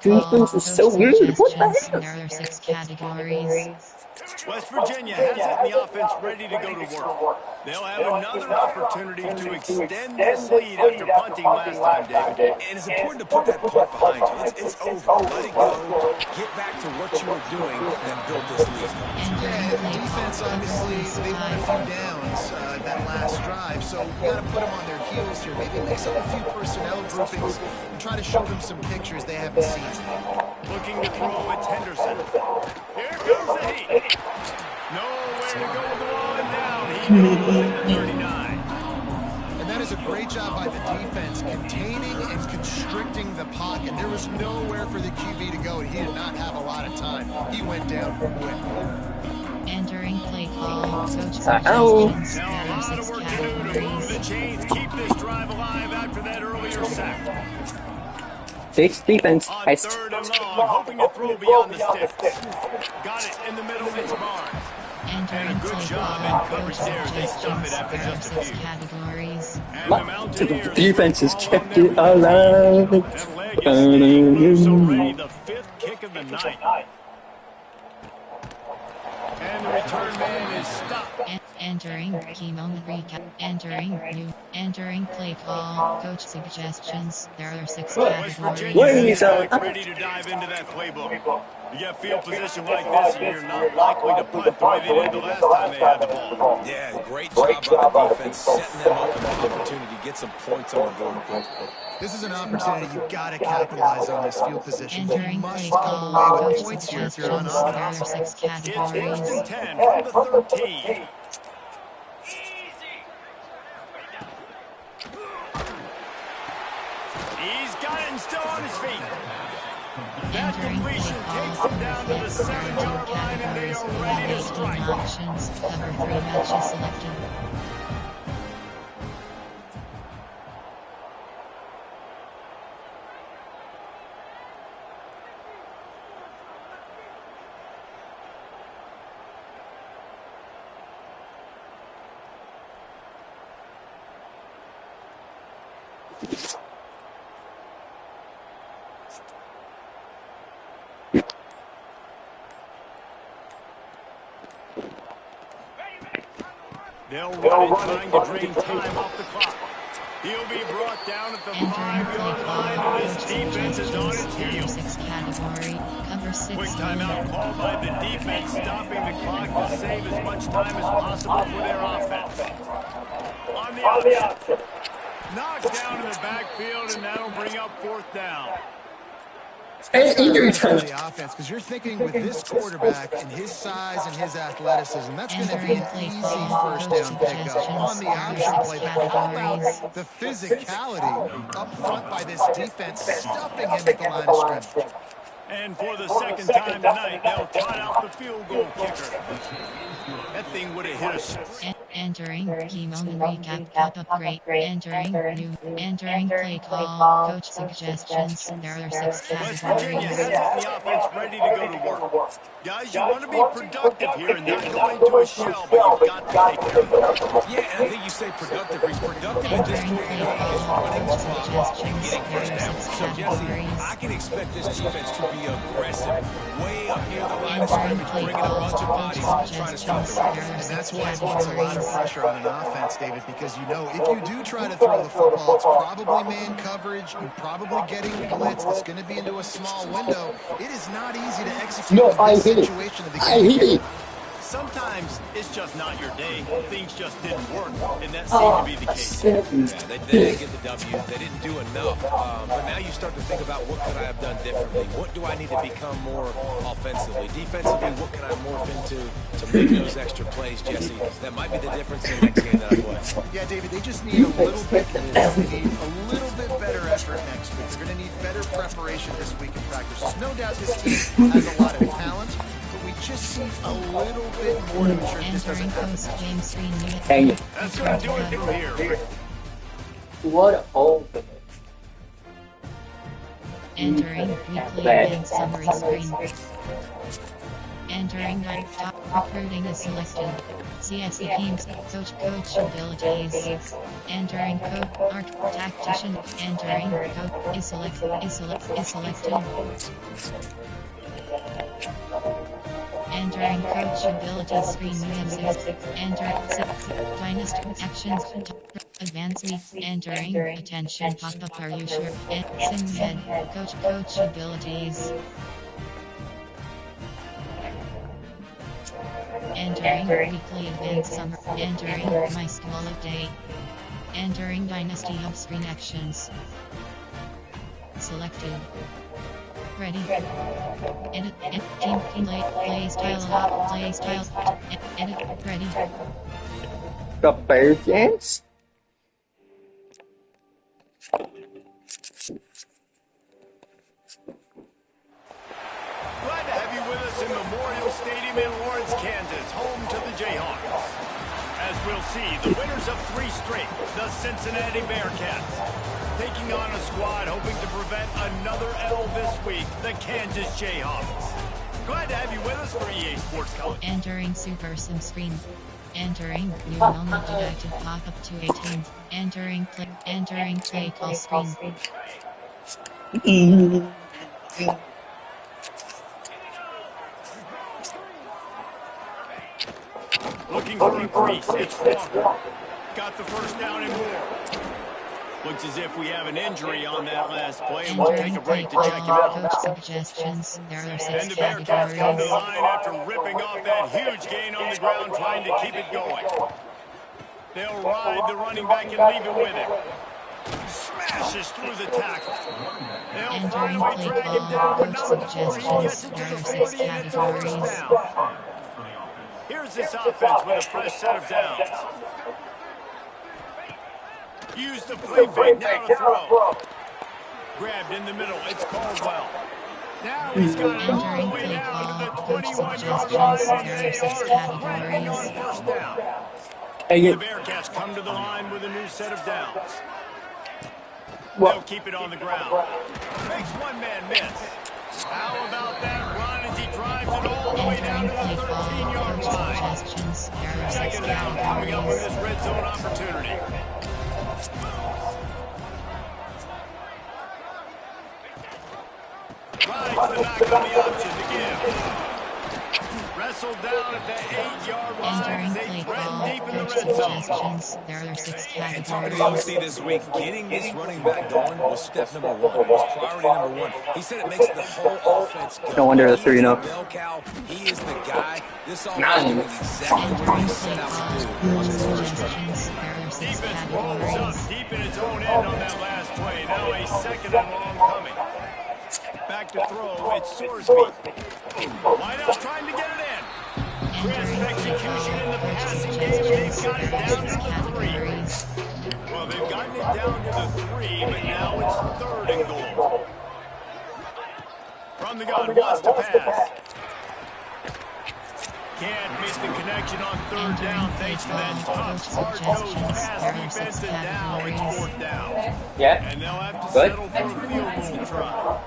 call defense is coach so weird. What the suggestions. heck? There are 6 categories. West Virginia has it in the offense ready to go to work. They'll have another opportunity to extend this lead after punting last time, David. And it's important to put that punt behind you. It's over. Let it go. Get back to what you were doing that built this lead. Yeah, the defense, obviously, they won a few downs that last drive, so we got to put them on their heels here. Maybe mix up a few personnel groupings and try to show them some pictures they haven't seen. Looking to throw, it's Henderson. Here comes the heat. Nowhere to go with the ball, and down he goes at the 39. And that is a great job by the defense, containing and constricting the pocket. There was nowhere for the QB to go, and he did not have a lot of time. He went down quick. Entering play call coach Ow. suggestions. There Now a are lot of 6 work to do to move the categories. chains, keep this drive alive after that earlier sack. This defense On has 3rd and long, hoping to throw beyond the sticks. Got it in the middle, it's Barnes. Entering good play job call, in coverage coach there as they stop it suggestions, after there are just a 6 few. categories. And the Mountaineers defense has will call on kept their it alive. That leg is staying loose already, the 5th kick of the night. And the return man is stopped. Entering key moment recap. Entering play call, coach suggestions. There are 6 West categories. Virginia is ready to dive into that playbook. You get field position like this, and you're not likely to punt the way they did the last time they had the ball. Yeah, great job by the defense, setting them up with an opportunity to get some points on the board quick. This is an opportunity you've got to capitalize on this field position. You Entering must play come call, away with coach points here if you're on suggestions. There offense. are 6 It's 1st categories. and 10 from the 13. He's got it and still on his feet. That completion takes him down to the 7-yard line, and they are ready to strike. Options, cover 3 matches selected. They'll run it, trying to drain time off the clock. He'll be brought down at the 5-yard line, and this defense is on its heels. 6 category, cover 6. Quick timeout called by the defense, stopping the clock to save as much time as possible for their offense. On the option. Knocked down in the backfield, and that'll bring up 4th down. Injury time. The offense, because you're thinking with this quarterback and his size and his athleticism, that's going to be an easy first down pickup. On the option play, but how about the physicality up front by this defense, stuffing him at the line of scrimmage? And for the 2nd time tonight, they'll trot out the field goal kicker. That thing would have hit us. Entering key moment recap, cap upgrade. Entering play call, coach suggestions. There are 6 West Virginia categories. has it in the offense ready to go to work. Guys, you want to be productive here and not go into a shell, but you've got to take care of it. Yeah, and I think you say productive. He's productive in this Entering point play in the game is call, running coach the clock and suggestions. getting There first are down. 6 So, Jesse, categories. I can expect this defense to be aggressive, way up near the line of scrimmage, bringing a bunch of bodies trying to stop the run. And that's why it puts a lot of pressure on an offense, David, because you know if you do try to throw the football, it's probably man coverage, you're probably getting blitz that's going to be into a small window. It is not easy to execute No, in I this hit it. situation of the I game. hit it. Sometimes it's just not your day. Things just didn't work, and that seemed to be the case. Yeah, they didn't get the W. They didn't do enough. But now you start to think about what could I have done differently? What do I need to become more offensively? Defensively, what can I morph into to make those extra plays, Jesse? That might be the difference in the next game that I play. Yeah, David, they just need a little bit more. They need a little bit better effort next week. They're going to need better preparation this week in practice. There's no doubt this team has a lot of talent, but we just need a little bit more to ensure this doesn't Entering happen. post game screen unit. Dang it. That's going to do it from here. What a hole. Entering weekly event summary screen. Entering top recruiting is selected. CSE teams, coach abilities. Entering code art tactician. Entering code is selected. Entering coach ability screen unit 6. Enter dynasty actions. Advanced week. Entering attention pop-up. Are you sure? Sim head. Coach abilities. Entering weekly advanced summer. Entering my school update. Entering dynasty hub screen actions. Selected. Ready. Edit. Team play style. Edit. Ready. The Bear Dance? Glad to have you with us in Memorial Stadium in Lawrence, Kansas, home to the Jayhawks. As we'll see the winners of 3 straight, the Cincinnati Bearcats, taking on a squad hoping to prevent another L this week, the Kansas Jayhawks. Glad to have you with us for EA Sports College. Entering Super Sim screen. Entering new moment deducted pop-up to 18th. Entering play call screen. Looking for a crease, it's Walker. Got the first down and more. Looks as if we have an injury on that last play, and we'll take a break to check him out. Coach suggestions. There are 6 And the Bearcats come to the categories. line after ripping off that huge gain on the ground, trying to keep it going. They'll ride the running back and leave it with him. Smashes through the tackle. They'll Entering finally play drag him call. down, but Coach not before he gets suggestions. into There the are 6 40, and it's a first categories. down. Here's this offense with a fresh set of downs. Use the play fake, now to throw. Grabbed in the middle, it's Caldwell. Now he's got it all the way down to the 21-yard line, and they are running on first down. The Bearcats come to the line with a new set of downs. They'll keep it on the ground. Makes one man miss. How about that run as he drives it all the way down to Entering the play call. 13-yard Coach line? suggestions. There are 6 Second down coming up with categories. this red zone opportunity. Rides the back on the option to give. Wrestled down at the 8-yard line Entering as they play thread call. deep in the Coach red zone. suggestions. There are 6 And talking to categories. the OC this week, getting this running back going was step number 1. It was priority number 1. He said it makes the whole offense go. No wonder that's He is 3-0. the bell cow. He is the guy. This offense is doing exactly what Entering they set play out call. to do on Coach this first drive. suggestions. There are 6 Defense rolls up categories. deep in its own end on that last play. Now a second and long coming. Back to throw, it's Sorsby. Wideout trying to get it in. Crisp Entering play execution in the call. Coach passing game, and they've suggestions. got it There are down 6 to the 3. categories. Well, they've gotten it down to the 3, but now it's 3rd and goal. From the gun, wants to pass. Can't make the connection on 3rd down thanks to that tough, hard-nosed pass defense, and now it's 4th down. Yeah? And they'll have to Good. settle for a field goal try.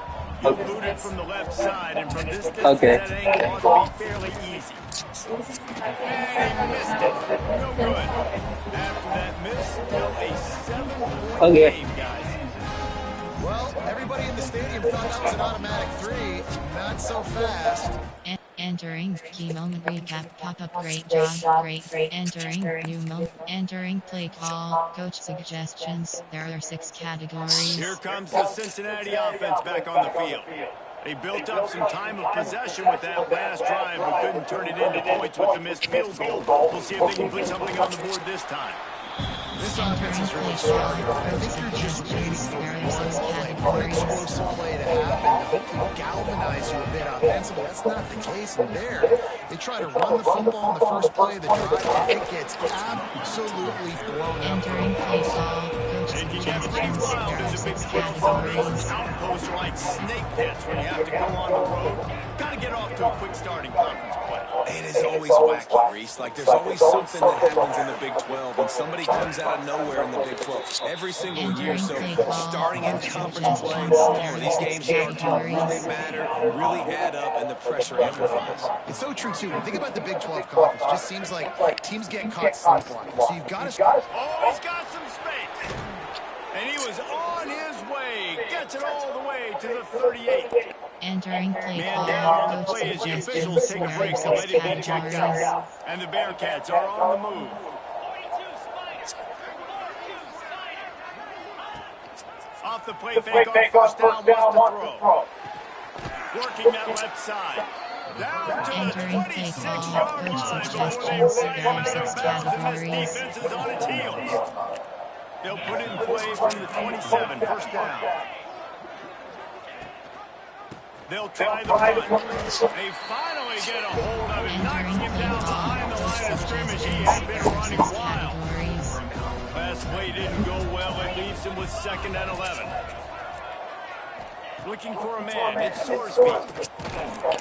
He'll boot it from the left side, and from this distance, Okay. that angle ought to be fairly easy. And he missed it. No good. After that miss, still a 7-point Okay. game, guys. Well, everybody in the stadium thought that was an automatic 3. Not so fast. Entering key moment recap pop-up. Great job. Great. Entering new moment. Entering play call. Coach suggestions. There are 6 categories. Here comes the Cincinnati offense back on the field. They built up some time of possession with that last drive, but couldn't turn it into points with the missed field goal. We'll see if they can put something on the board this time. This offense is really strong. I think they're just waiting for one explosive play to happen to hopefully galvanize you a bit offensively. That's not the case in there. They try to run the football on the first play of the drive, and it gets absolutely blown up. Entering play call. Coach It can get pretty suggestions. wild There are as a big 6 field. Some of those categories. outposts are like snake pits when you have to go on the road. Got to get off to a quick starting conference play. It is always wacky, Reese. Like, there's always something that happens in the Big 12, and somebody comes out of nowhere in the Big 12 every single year. So, starting in conference play, these games start to really matter, really add up, and the pressure amplifies. It's so true, too. Think about the Big 12 conference. It just seems like teams get caught sleepwalking. So you've got to... Oh, he's got some space. And he was on his way. Gets it all the way to the 38. Entering play Man down on the call. play Coach as the officials suggestions. take There a are break to let 6 him be checked categories. out. And the Bearcats are on the move. Off the play fake on first down, wants to throw. Working that left side. Down to the Entering play 26-yard call. line Coach before they suggestions. drag There him are out 6 of bounds, and this categories. defense is on its heels. They'll put it in play from the 27, first down. They'll try the run. They finally get a hold of him, knocking him down behind the line of scrimmage. He had been running wild. Last play didn't go well. It leaves him with 2nd and 11. Looking for a man. It's Sorsby.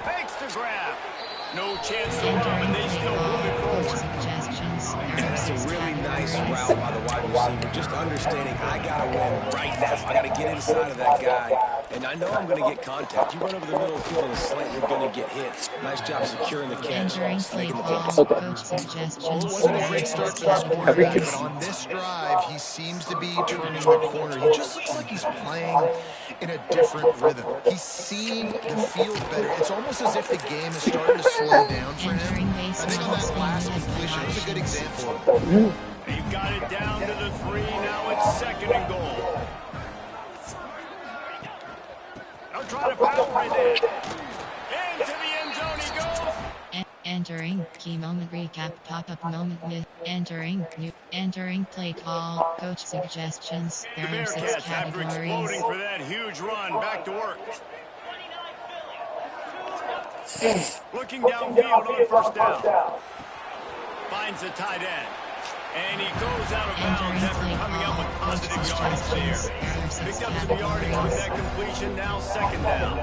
Fakes the grab. No chance to run, but they still move it forward. Suggestions. That's a really nice route by the wide receiver. Just understanding I got to win right now. I got to get inside of that guy. And I know I'm going to get contact. You run over the middle of the field in a slant, you're going to get hit. Nice job securing the catch, making the catch. Coach suggestions. Well, it wasn't a great start for this quarterback, but on this drive, he seems to be turning the corner. He just looks like he's playing in a different rhythm. He's seeing the field better. It's almost as if the game is starting to slow down for him. I think on that last completion, it was a good example of it. They've got it down to the 3. Now it's 2nd and goal. They'll try to power it in. Into the end zone he goes. Entering key moment recap pop-up moment with entering play call coach suggestions. The There are 6 Bearcats, after categories. exploding for that huge run, back to work. Looking downfield on 1st down. Finds the tight end. And he goes out of bounds after coming up with positive yardage there. Picked up some yardage with that completion, now 2nd down.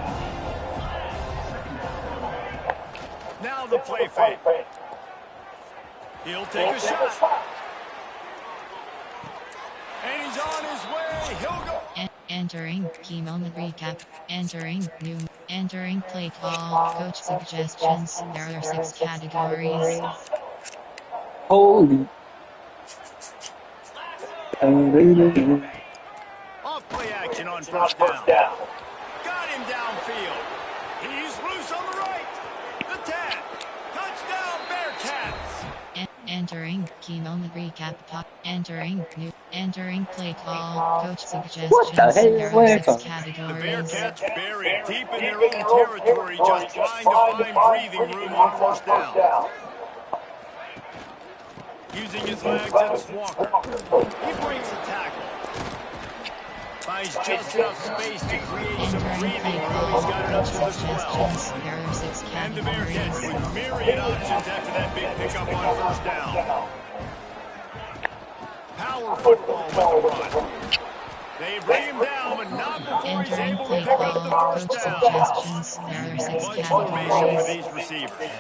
Now the play fake. He'll take a shot. And he's on his way. He'll go. Entering key moment recap. Entering play call coach suggestions. There are 6 categories. Holy. Off play action on 1st down. Got him downfield. He's loose on the right. The 10. Touchdown Bearcats. Entering key moment recap pop. Entering play call coach suggestions. What the hell There are is 6 The categories. Bearcats buried deep in their own territory, just trying to find breathing room on 1st down. Using his legs, it's Walker. He breaks the tackle. Finds just enough space to create some breathing room. He's got it up to the 12. There are 6 And the Bearcats categories. with myriad options after that big pickup on 1st down. Power football with the run. They bring him down, but not before he's Entering able to play pick call up the coach 1st down. suggestions. There are 6 Bunch formation for categories. these receivers.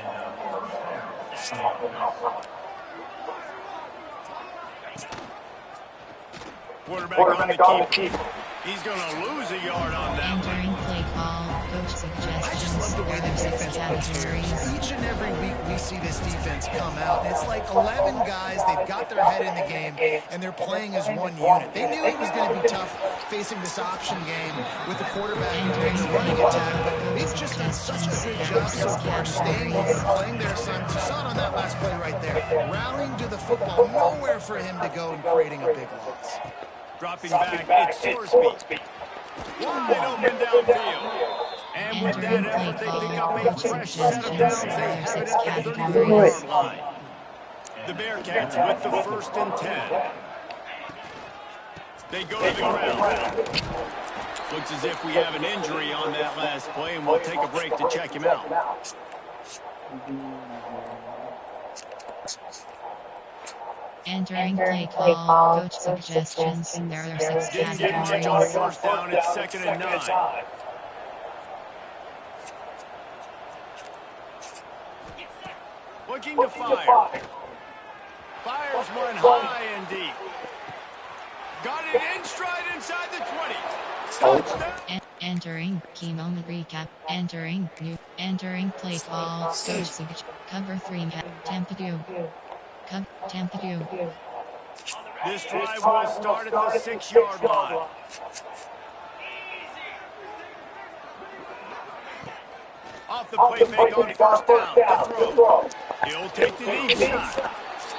Quarterback on the keep. He's going to lose a yard on that one. Entering play call coach I just love suggestions. the way There the are 6 defense categories. prepares. Each and every week we see this defense come out, and it's like 11 guys, they've got their head in the game, and they're playing as one unit. They knew it was going to be tough facing this option game with the quarterback and the running attack, but they've just done such a good job so far staying with and playing their assignments. You saw it on that last play right there. Rallying to the football, nowhere for him to go and creating a big loss. Dropping back, it's Sorsby. Wide open downfield. And with that effort, they pick up a fresh set of downs. They have it at the 34-yard line. The Bearcats with the 1st and 10. They go to the ground. Looks as if we have an injury on that last play, and we'll take a break to check him out. Entering play call coach suggestions. There are 6 Didn't get much on categories. 1st down. It's 2nd and 9. Looking to fire. Fires one high and deep. Got it in stride inside the 20. Touchdown. Entering key moment recap. Entering play call coach suggestions. Cover 3 Tempadu. Tempadu. This drive will start at the 6-yard line. Off the play fake on 1st down. To throw. He'll take the deep shot.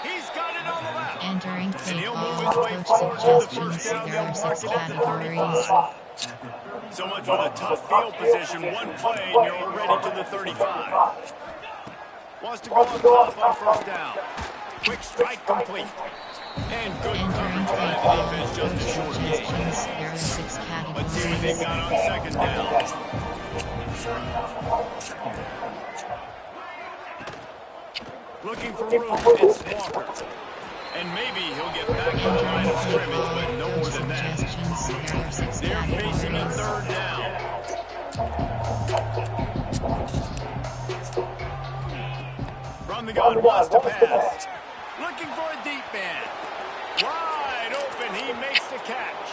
He's got it on the left. Entering And play he'll call move his way coach forward to the suggestions. 1st down. There They'll are mark 6 it at the categories. 35. So much for the tough field position. One play and you're already to the 35. Wants to go on top on 1st down. Quick strike complete. And good Entering coverage play by call the defense. Just a coach short game. suggestions. There are 6 Let's see what they've categories. got on 2nd down. Looking for room. It's Walker. And maybe he'll get back to the line of scrimmage, but no more than that. Suggestions. There are 6 They're facing a categories. 3rd down. From the gun, wants to pass. Looking for a he makes the catch.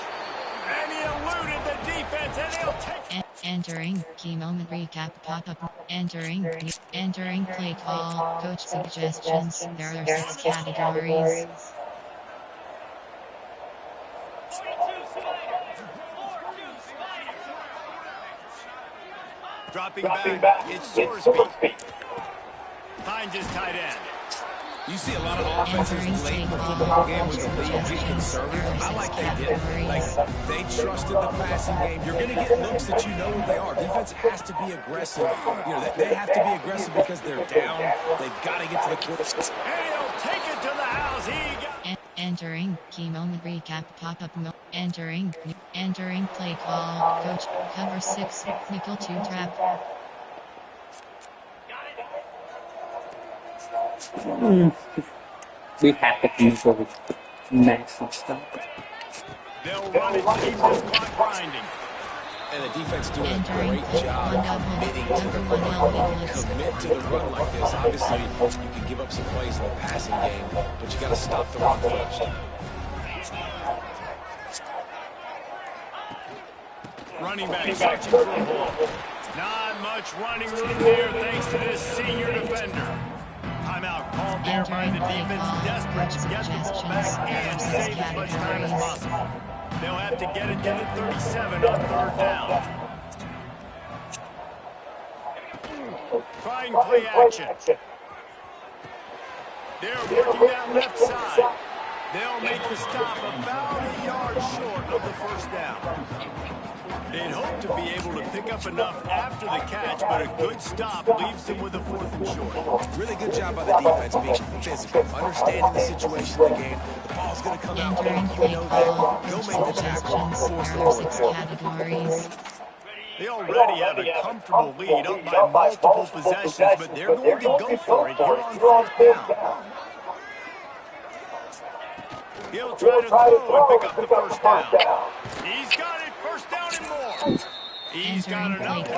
And he eluded the defense, and he'll take... Entering key moment recap pop-up. Entering play call. Coach suggestions. There are 6 categories. Dropping back, it's Sorsby. Finds his tight end. You see a lot of offenses late in the football game with the lead be conservative. I like they did. Like, they trusted the passing game. You're going to get looks that you know what they are. Defense has to be aggressive. You know, they have to be aggressive because they're down. They've got to get to the quarter. And he'll take it to the house. He got... Entering key moment recap pop-up. Entering play call. Coach cover 6 nickel 2 trap. We have to use those max and stuff. They'll run it to keep this clock grinding. And the defense doing a great job committing to the run. When you commit to the run like this, obviously you can give up some plays in the passing game, but you got to stop the run first. Running back searching for a hole. Not much running room there thanks to this senior defender. Timeout called there by the defense, desperate to get the ball back and save as much time as possible. They'll have to get it to the 37 on 3rd down. Trying play action. They're working that left side. They'll make the stop about a yard short of the 1st down. They'd hope to be able to pick up enough after the catch, but a good stop leaves them with a 4th and short. Really good job by the defense being physical, understanding the situation in the game. The ball's going to come out. You know that. Go make the tackle. There are 6 categories. They already have a comfortable lead up by multiple possessions, but they're going to go for it here on 4th down. He'll try to throw and pick up the 1st down. He's got it, 1st down and more. He's got enough for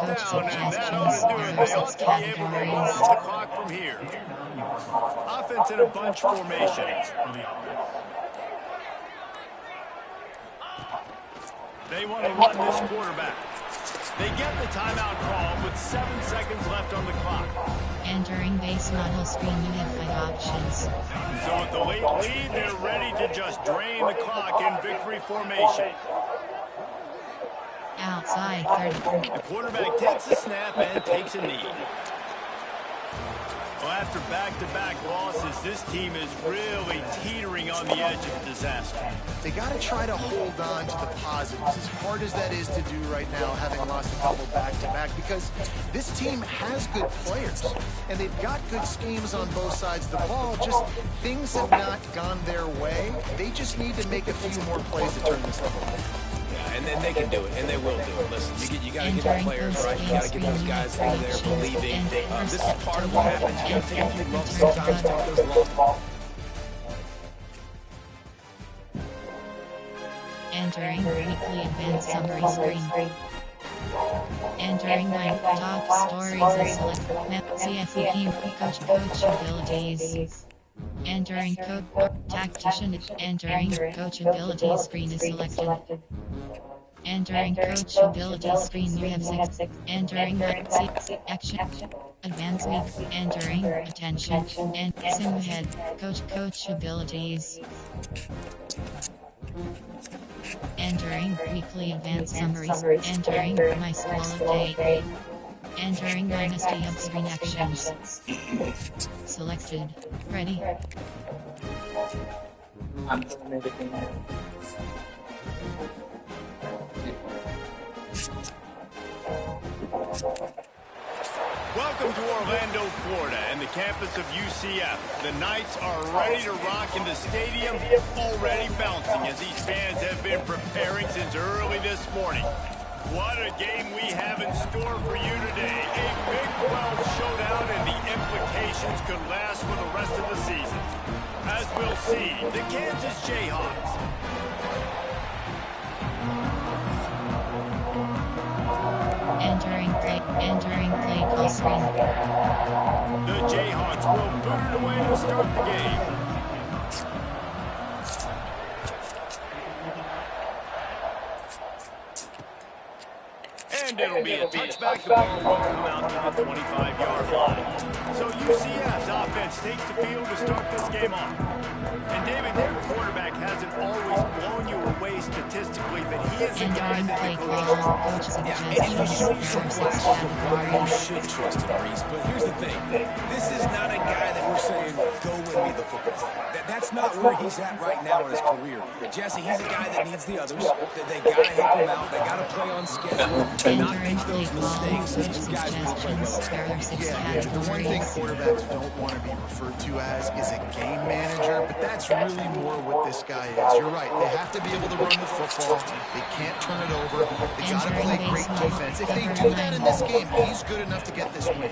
the 1st down, and that ought to do it. They ought to be able to run out the clock from here. Offense in a bunch formation. They want to run this quarterback. They get the timeout call with 7 seconds left on the clock. Entering base model screen, you have 5 options. So with the late lead, they're ready to just drain the clock in victory formation. Outside 30. The quarterback takes the snap and takes a knee. Well, after back-to-back losses, this team is really teetering on the edge of disaster. They got to try to hold on to the positives, as hard as that is to do right now, having lost a couple back-to-back, because this team has good players, and they've got good schemes on both sides of the ball. Just things have not gone their way. They just need to make a few more plays to turn this over. And then they can do it, and they will do it. Listen, you got to get the players right. You got to get those guys in there believing. This is part of what happens. You got to take a few lumps sometimes, take those lumps. Entering weekly advanced summary screen. Entering 9 top stories and select map CFP coach abilities. Entering tactician. Entering coach ability screen is selected. Entering coach ability screen, you have 6. Entering action. Advancement. Entering attention. And sim head. Coach abilities. Entering weekly advanced summaries. Entering my school update. Entering Dynasty of screen actions. Selected. Ready. I'm doing everything now. Welcome to Orlando, Florida, and the campus of UCF. The Knights are ready to rock in the stadium, already bouncing as these fans have been preparing since early this morning. What a game we have in store for you today. A Big 12 showdown, and the implications could last for the rest of the season. As we'll see, the Kansas Jayhawks. Entering play call screen. The Jayhawks will boot it away to start the game. And it'll be a touchback. The ball will come out to the 25-yard line. So UCF's offense takes the field to start this game off. And David, their quarterback hasn't always blown you away statistically, but he is a guy that the coaches. Yeah, and he's shown some flashes of why you should trust him, Reese. But here's the thing. This is not a guy that we're saying, go win me the football. That's not where he's at right now in his career. Jesse, he's a guy that needs the others. They got to help him out. They got to play on schedule and not make those mistakes. These guys will play well. Yeah, the one thing quarterbacks don't want to be referred to as is a game manager, but that's really more what this guy is. You're right. They have to be able to run the football. They can't turn it over. They got to play great defense. If they do that in this game, he's good enough to get this win.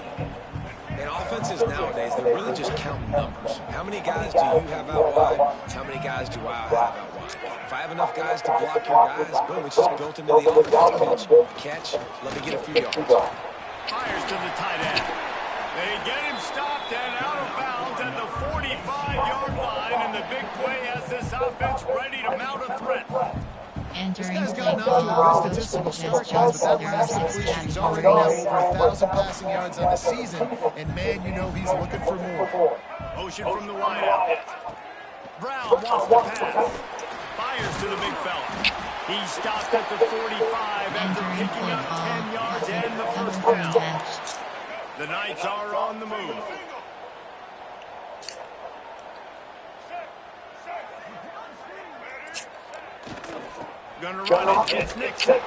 And offenses nowadays, they're really just counting numbers. How many guys do you have out wide? How many guys do I have out wide? If I have enough guys to block your guys, boom, it's just built into the offense. Pitch, catch, let me get a few yards. Fires to the tight end. They get him stopped and out of bounds at the 45-yard line, and the big play has this offense ready to mount a threat. This guy's gotten off to a good statistical start, guys, but that last completion, he's already now over 1,000 passing yards on the season, and man, you know he's looking for more. Motion from the wideout. Brown wants to pass. Fires to the big fella. He stopped at the 45 after picking up 10 yards and the first down. The Knights are on the move. Gonna run it. It's Nixon.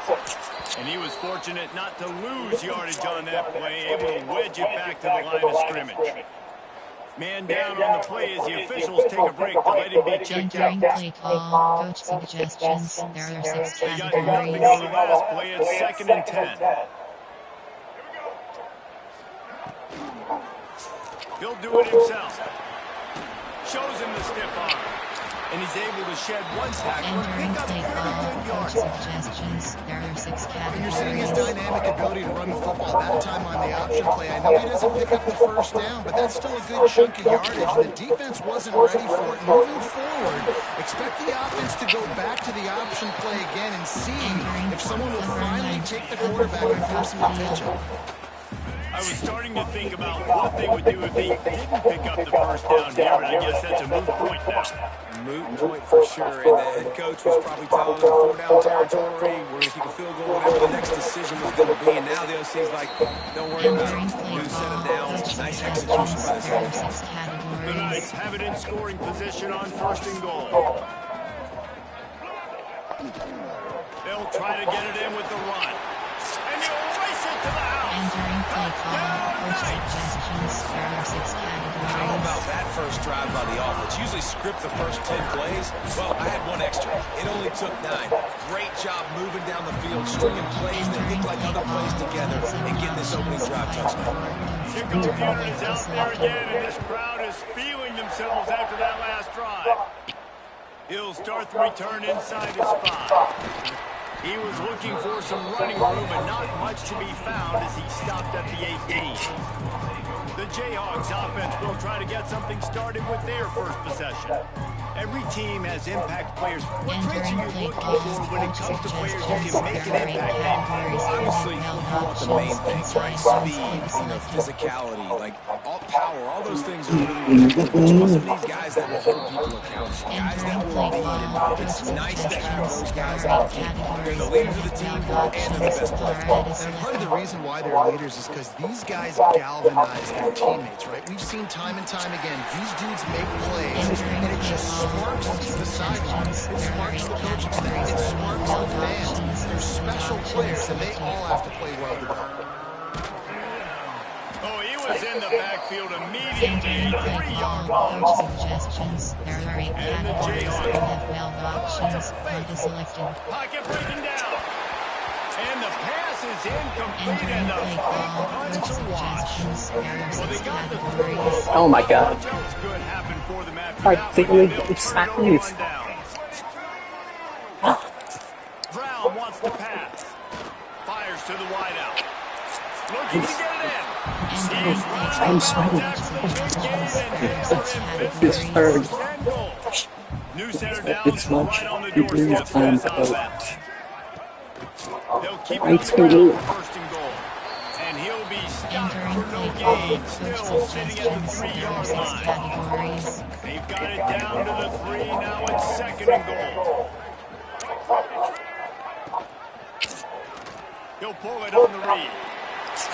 And he was fortunate not to lose yardage on that play, able to wedge it back to the line of scrimmage. Man down on the play as the officials take a break to let him be checked out. Entering play call, coach suggestions. There are 6 They got nothing categories. on the last play. It's 2nd and 10. He'll do it himself. Shows him the stiff arm. And he's able to shed one tackle and Entering pick up play pretty call, good coach yards. suggestions. There are 6 And you're seeing his categories. dynamic ability to run the football that time on the option play. I know he doesn't pick up the first down, but that's still a good chunk of yardage, and the defense wasn't ready for it. Moving forward, expect the offense to go back to the option play again and see if someone will finally take the quarterback and force him to pitch it. I was starting to think about what they would do if they didn't pick up the first down here, but I guess that's a moot point now. Moot point for sure, and the head coach was probably telling them 4-down territory, we're going to kick a field goal, whatever the next decision was going to be, and now the OC's like, don't worry about Entering it. play New set of call, downs, coach nice suggestions. execution by this There are offense. 6 The categories. Knights have it in scoring position on 1st and goal. They'll try to get it in with the run. And he'll race it to the house. Entering play call, coach suggestions. There are 6 How about categories. that first drive by the offense? Usually script the first 10 plays. Well, I had one extra. It only took 9. Great job moving down the field, stringing plays that look like other plays together, and getting this opening drive touchdown. Kickoff unit is out there again, and this crowd is feeling themselves after that last drive. He'll start the return inside his 5. He was looking for some running room, and not much to be found as he stopped at the 18. The Jayhawks offense will try to get something started with their first possession. Every team has impact players. What traits are you looking for when it comes to players who can make an impact? Obviously, you want the main things, right? Speed, physicality, like all power, all those things are really important. But you also need guys that will hold people accountable, guys that will lead. And it's nice to have those guys on the team. They're the leaders of the team, and they're the best players. And part of the reason why they're leaders is because these guys galvanize their teammates, right? We've seen time and time again, these dudes make plays, and it just sparks the sideline. It sparks the coaching staff. It sparks the fans. They're special players, and they all have to play well together. Oh, he was in the backfield immediately. Entering play 3-yard call, run. coach suggestions. There are 8 categories. NFL options. Auto selected. Pocket breaking down. And the pass is incomplete, and Entering the play fake call, punt coach to watch. suggestions. There are Well, they 6 got the categories. throw. Oh my God. Much else good happened for them after I that think one, and we- they'll it's turn it at over least. on downs. Brown wants to pass. Fires to the wideout. Looking to get it in. Entering play I'm call, sweating. coach suggestions. There are 6 It's categories. hard. New center It's downs much right on the bigger doorstep for than this offense. They'll keep it on It's the ground good. for 1st stop Entering for play no call, gain. coach Still sitting at the suggestions, there 3-yard are 6 line. categories. They've got it down to the 3. Now it's 2nd and goal. He'll pull it on the read.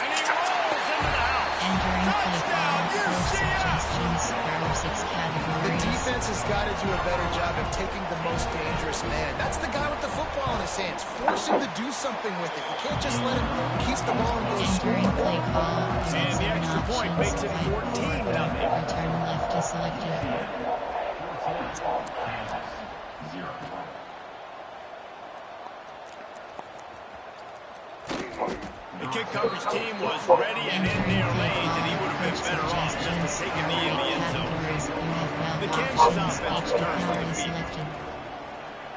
And he rolls into the house. Entering play call, Touchdown, coach UCF. suggestions, there are 6 The categories. defense has got to do a better job of taking the most dangerous man. That's the guy with the football in his hands. Force him to do something with it. You can't just let him keep the ball and go Entering score. play call, And the extra point makes it 14-0. Return left is selected. The kick coverage team was ready and in their lanes, and he would have been better off just taking me in the end zone. The Kansas offense turns to the field.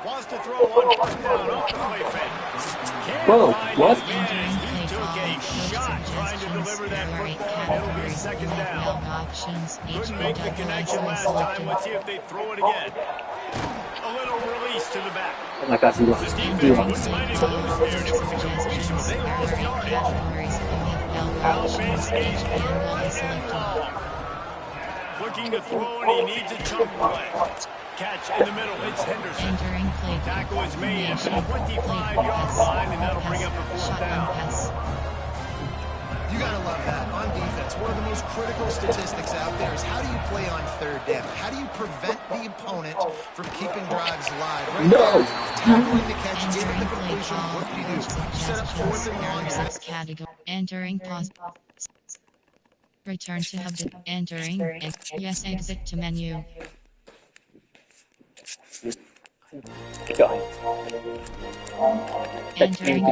Wants to throw on 1st down off the play fake. Can't Whoa, find what? his man as he took a shot trying to deliver that football. It'll be 2nd down. Couldn't make the connection last time. Let's see if they throw it again. A little release to the back. Oh my God, he The lost. He defense lost. wouldn't let him loose there, and it was a completion, but they lost yardage. Now facing a 3rd and long. Looking to throw, and he needs a chunk play. Catch in the middle, it's Henderson. Entering play Tackle is made at the 25-yard line, and that'll bring up the 4th down. You got to love that. On defense, one of the most critical statistics out there is how do you play on 3rd down? How do you prevent the opponent from keeping drives alive? Right No. there, tackling the catch, getting the Entering play completion. call, What do you do? coach Set up 4th and long. suggestions, 6 category. Entering pause. Return to hub. Entering yes exit to menu. God. Entering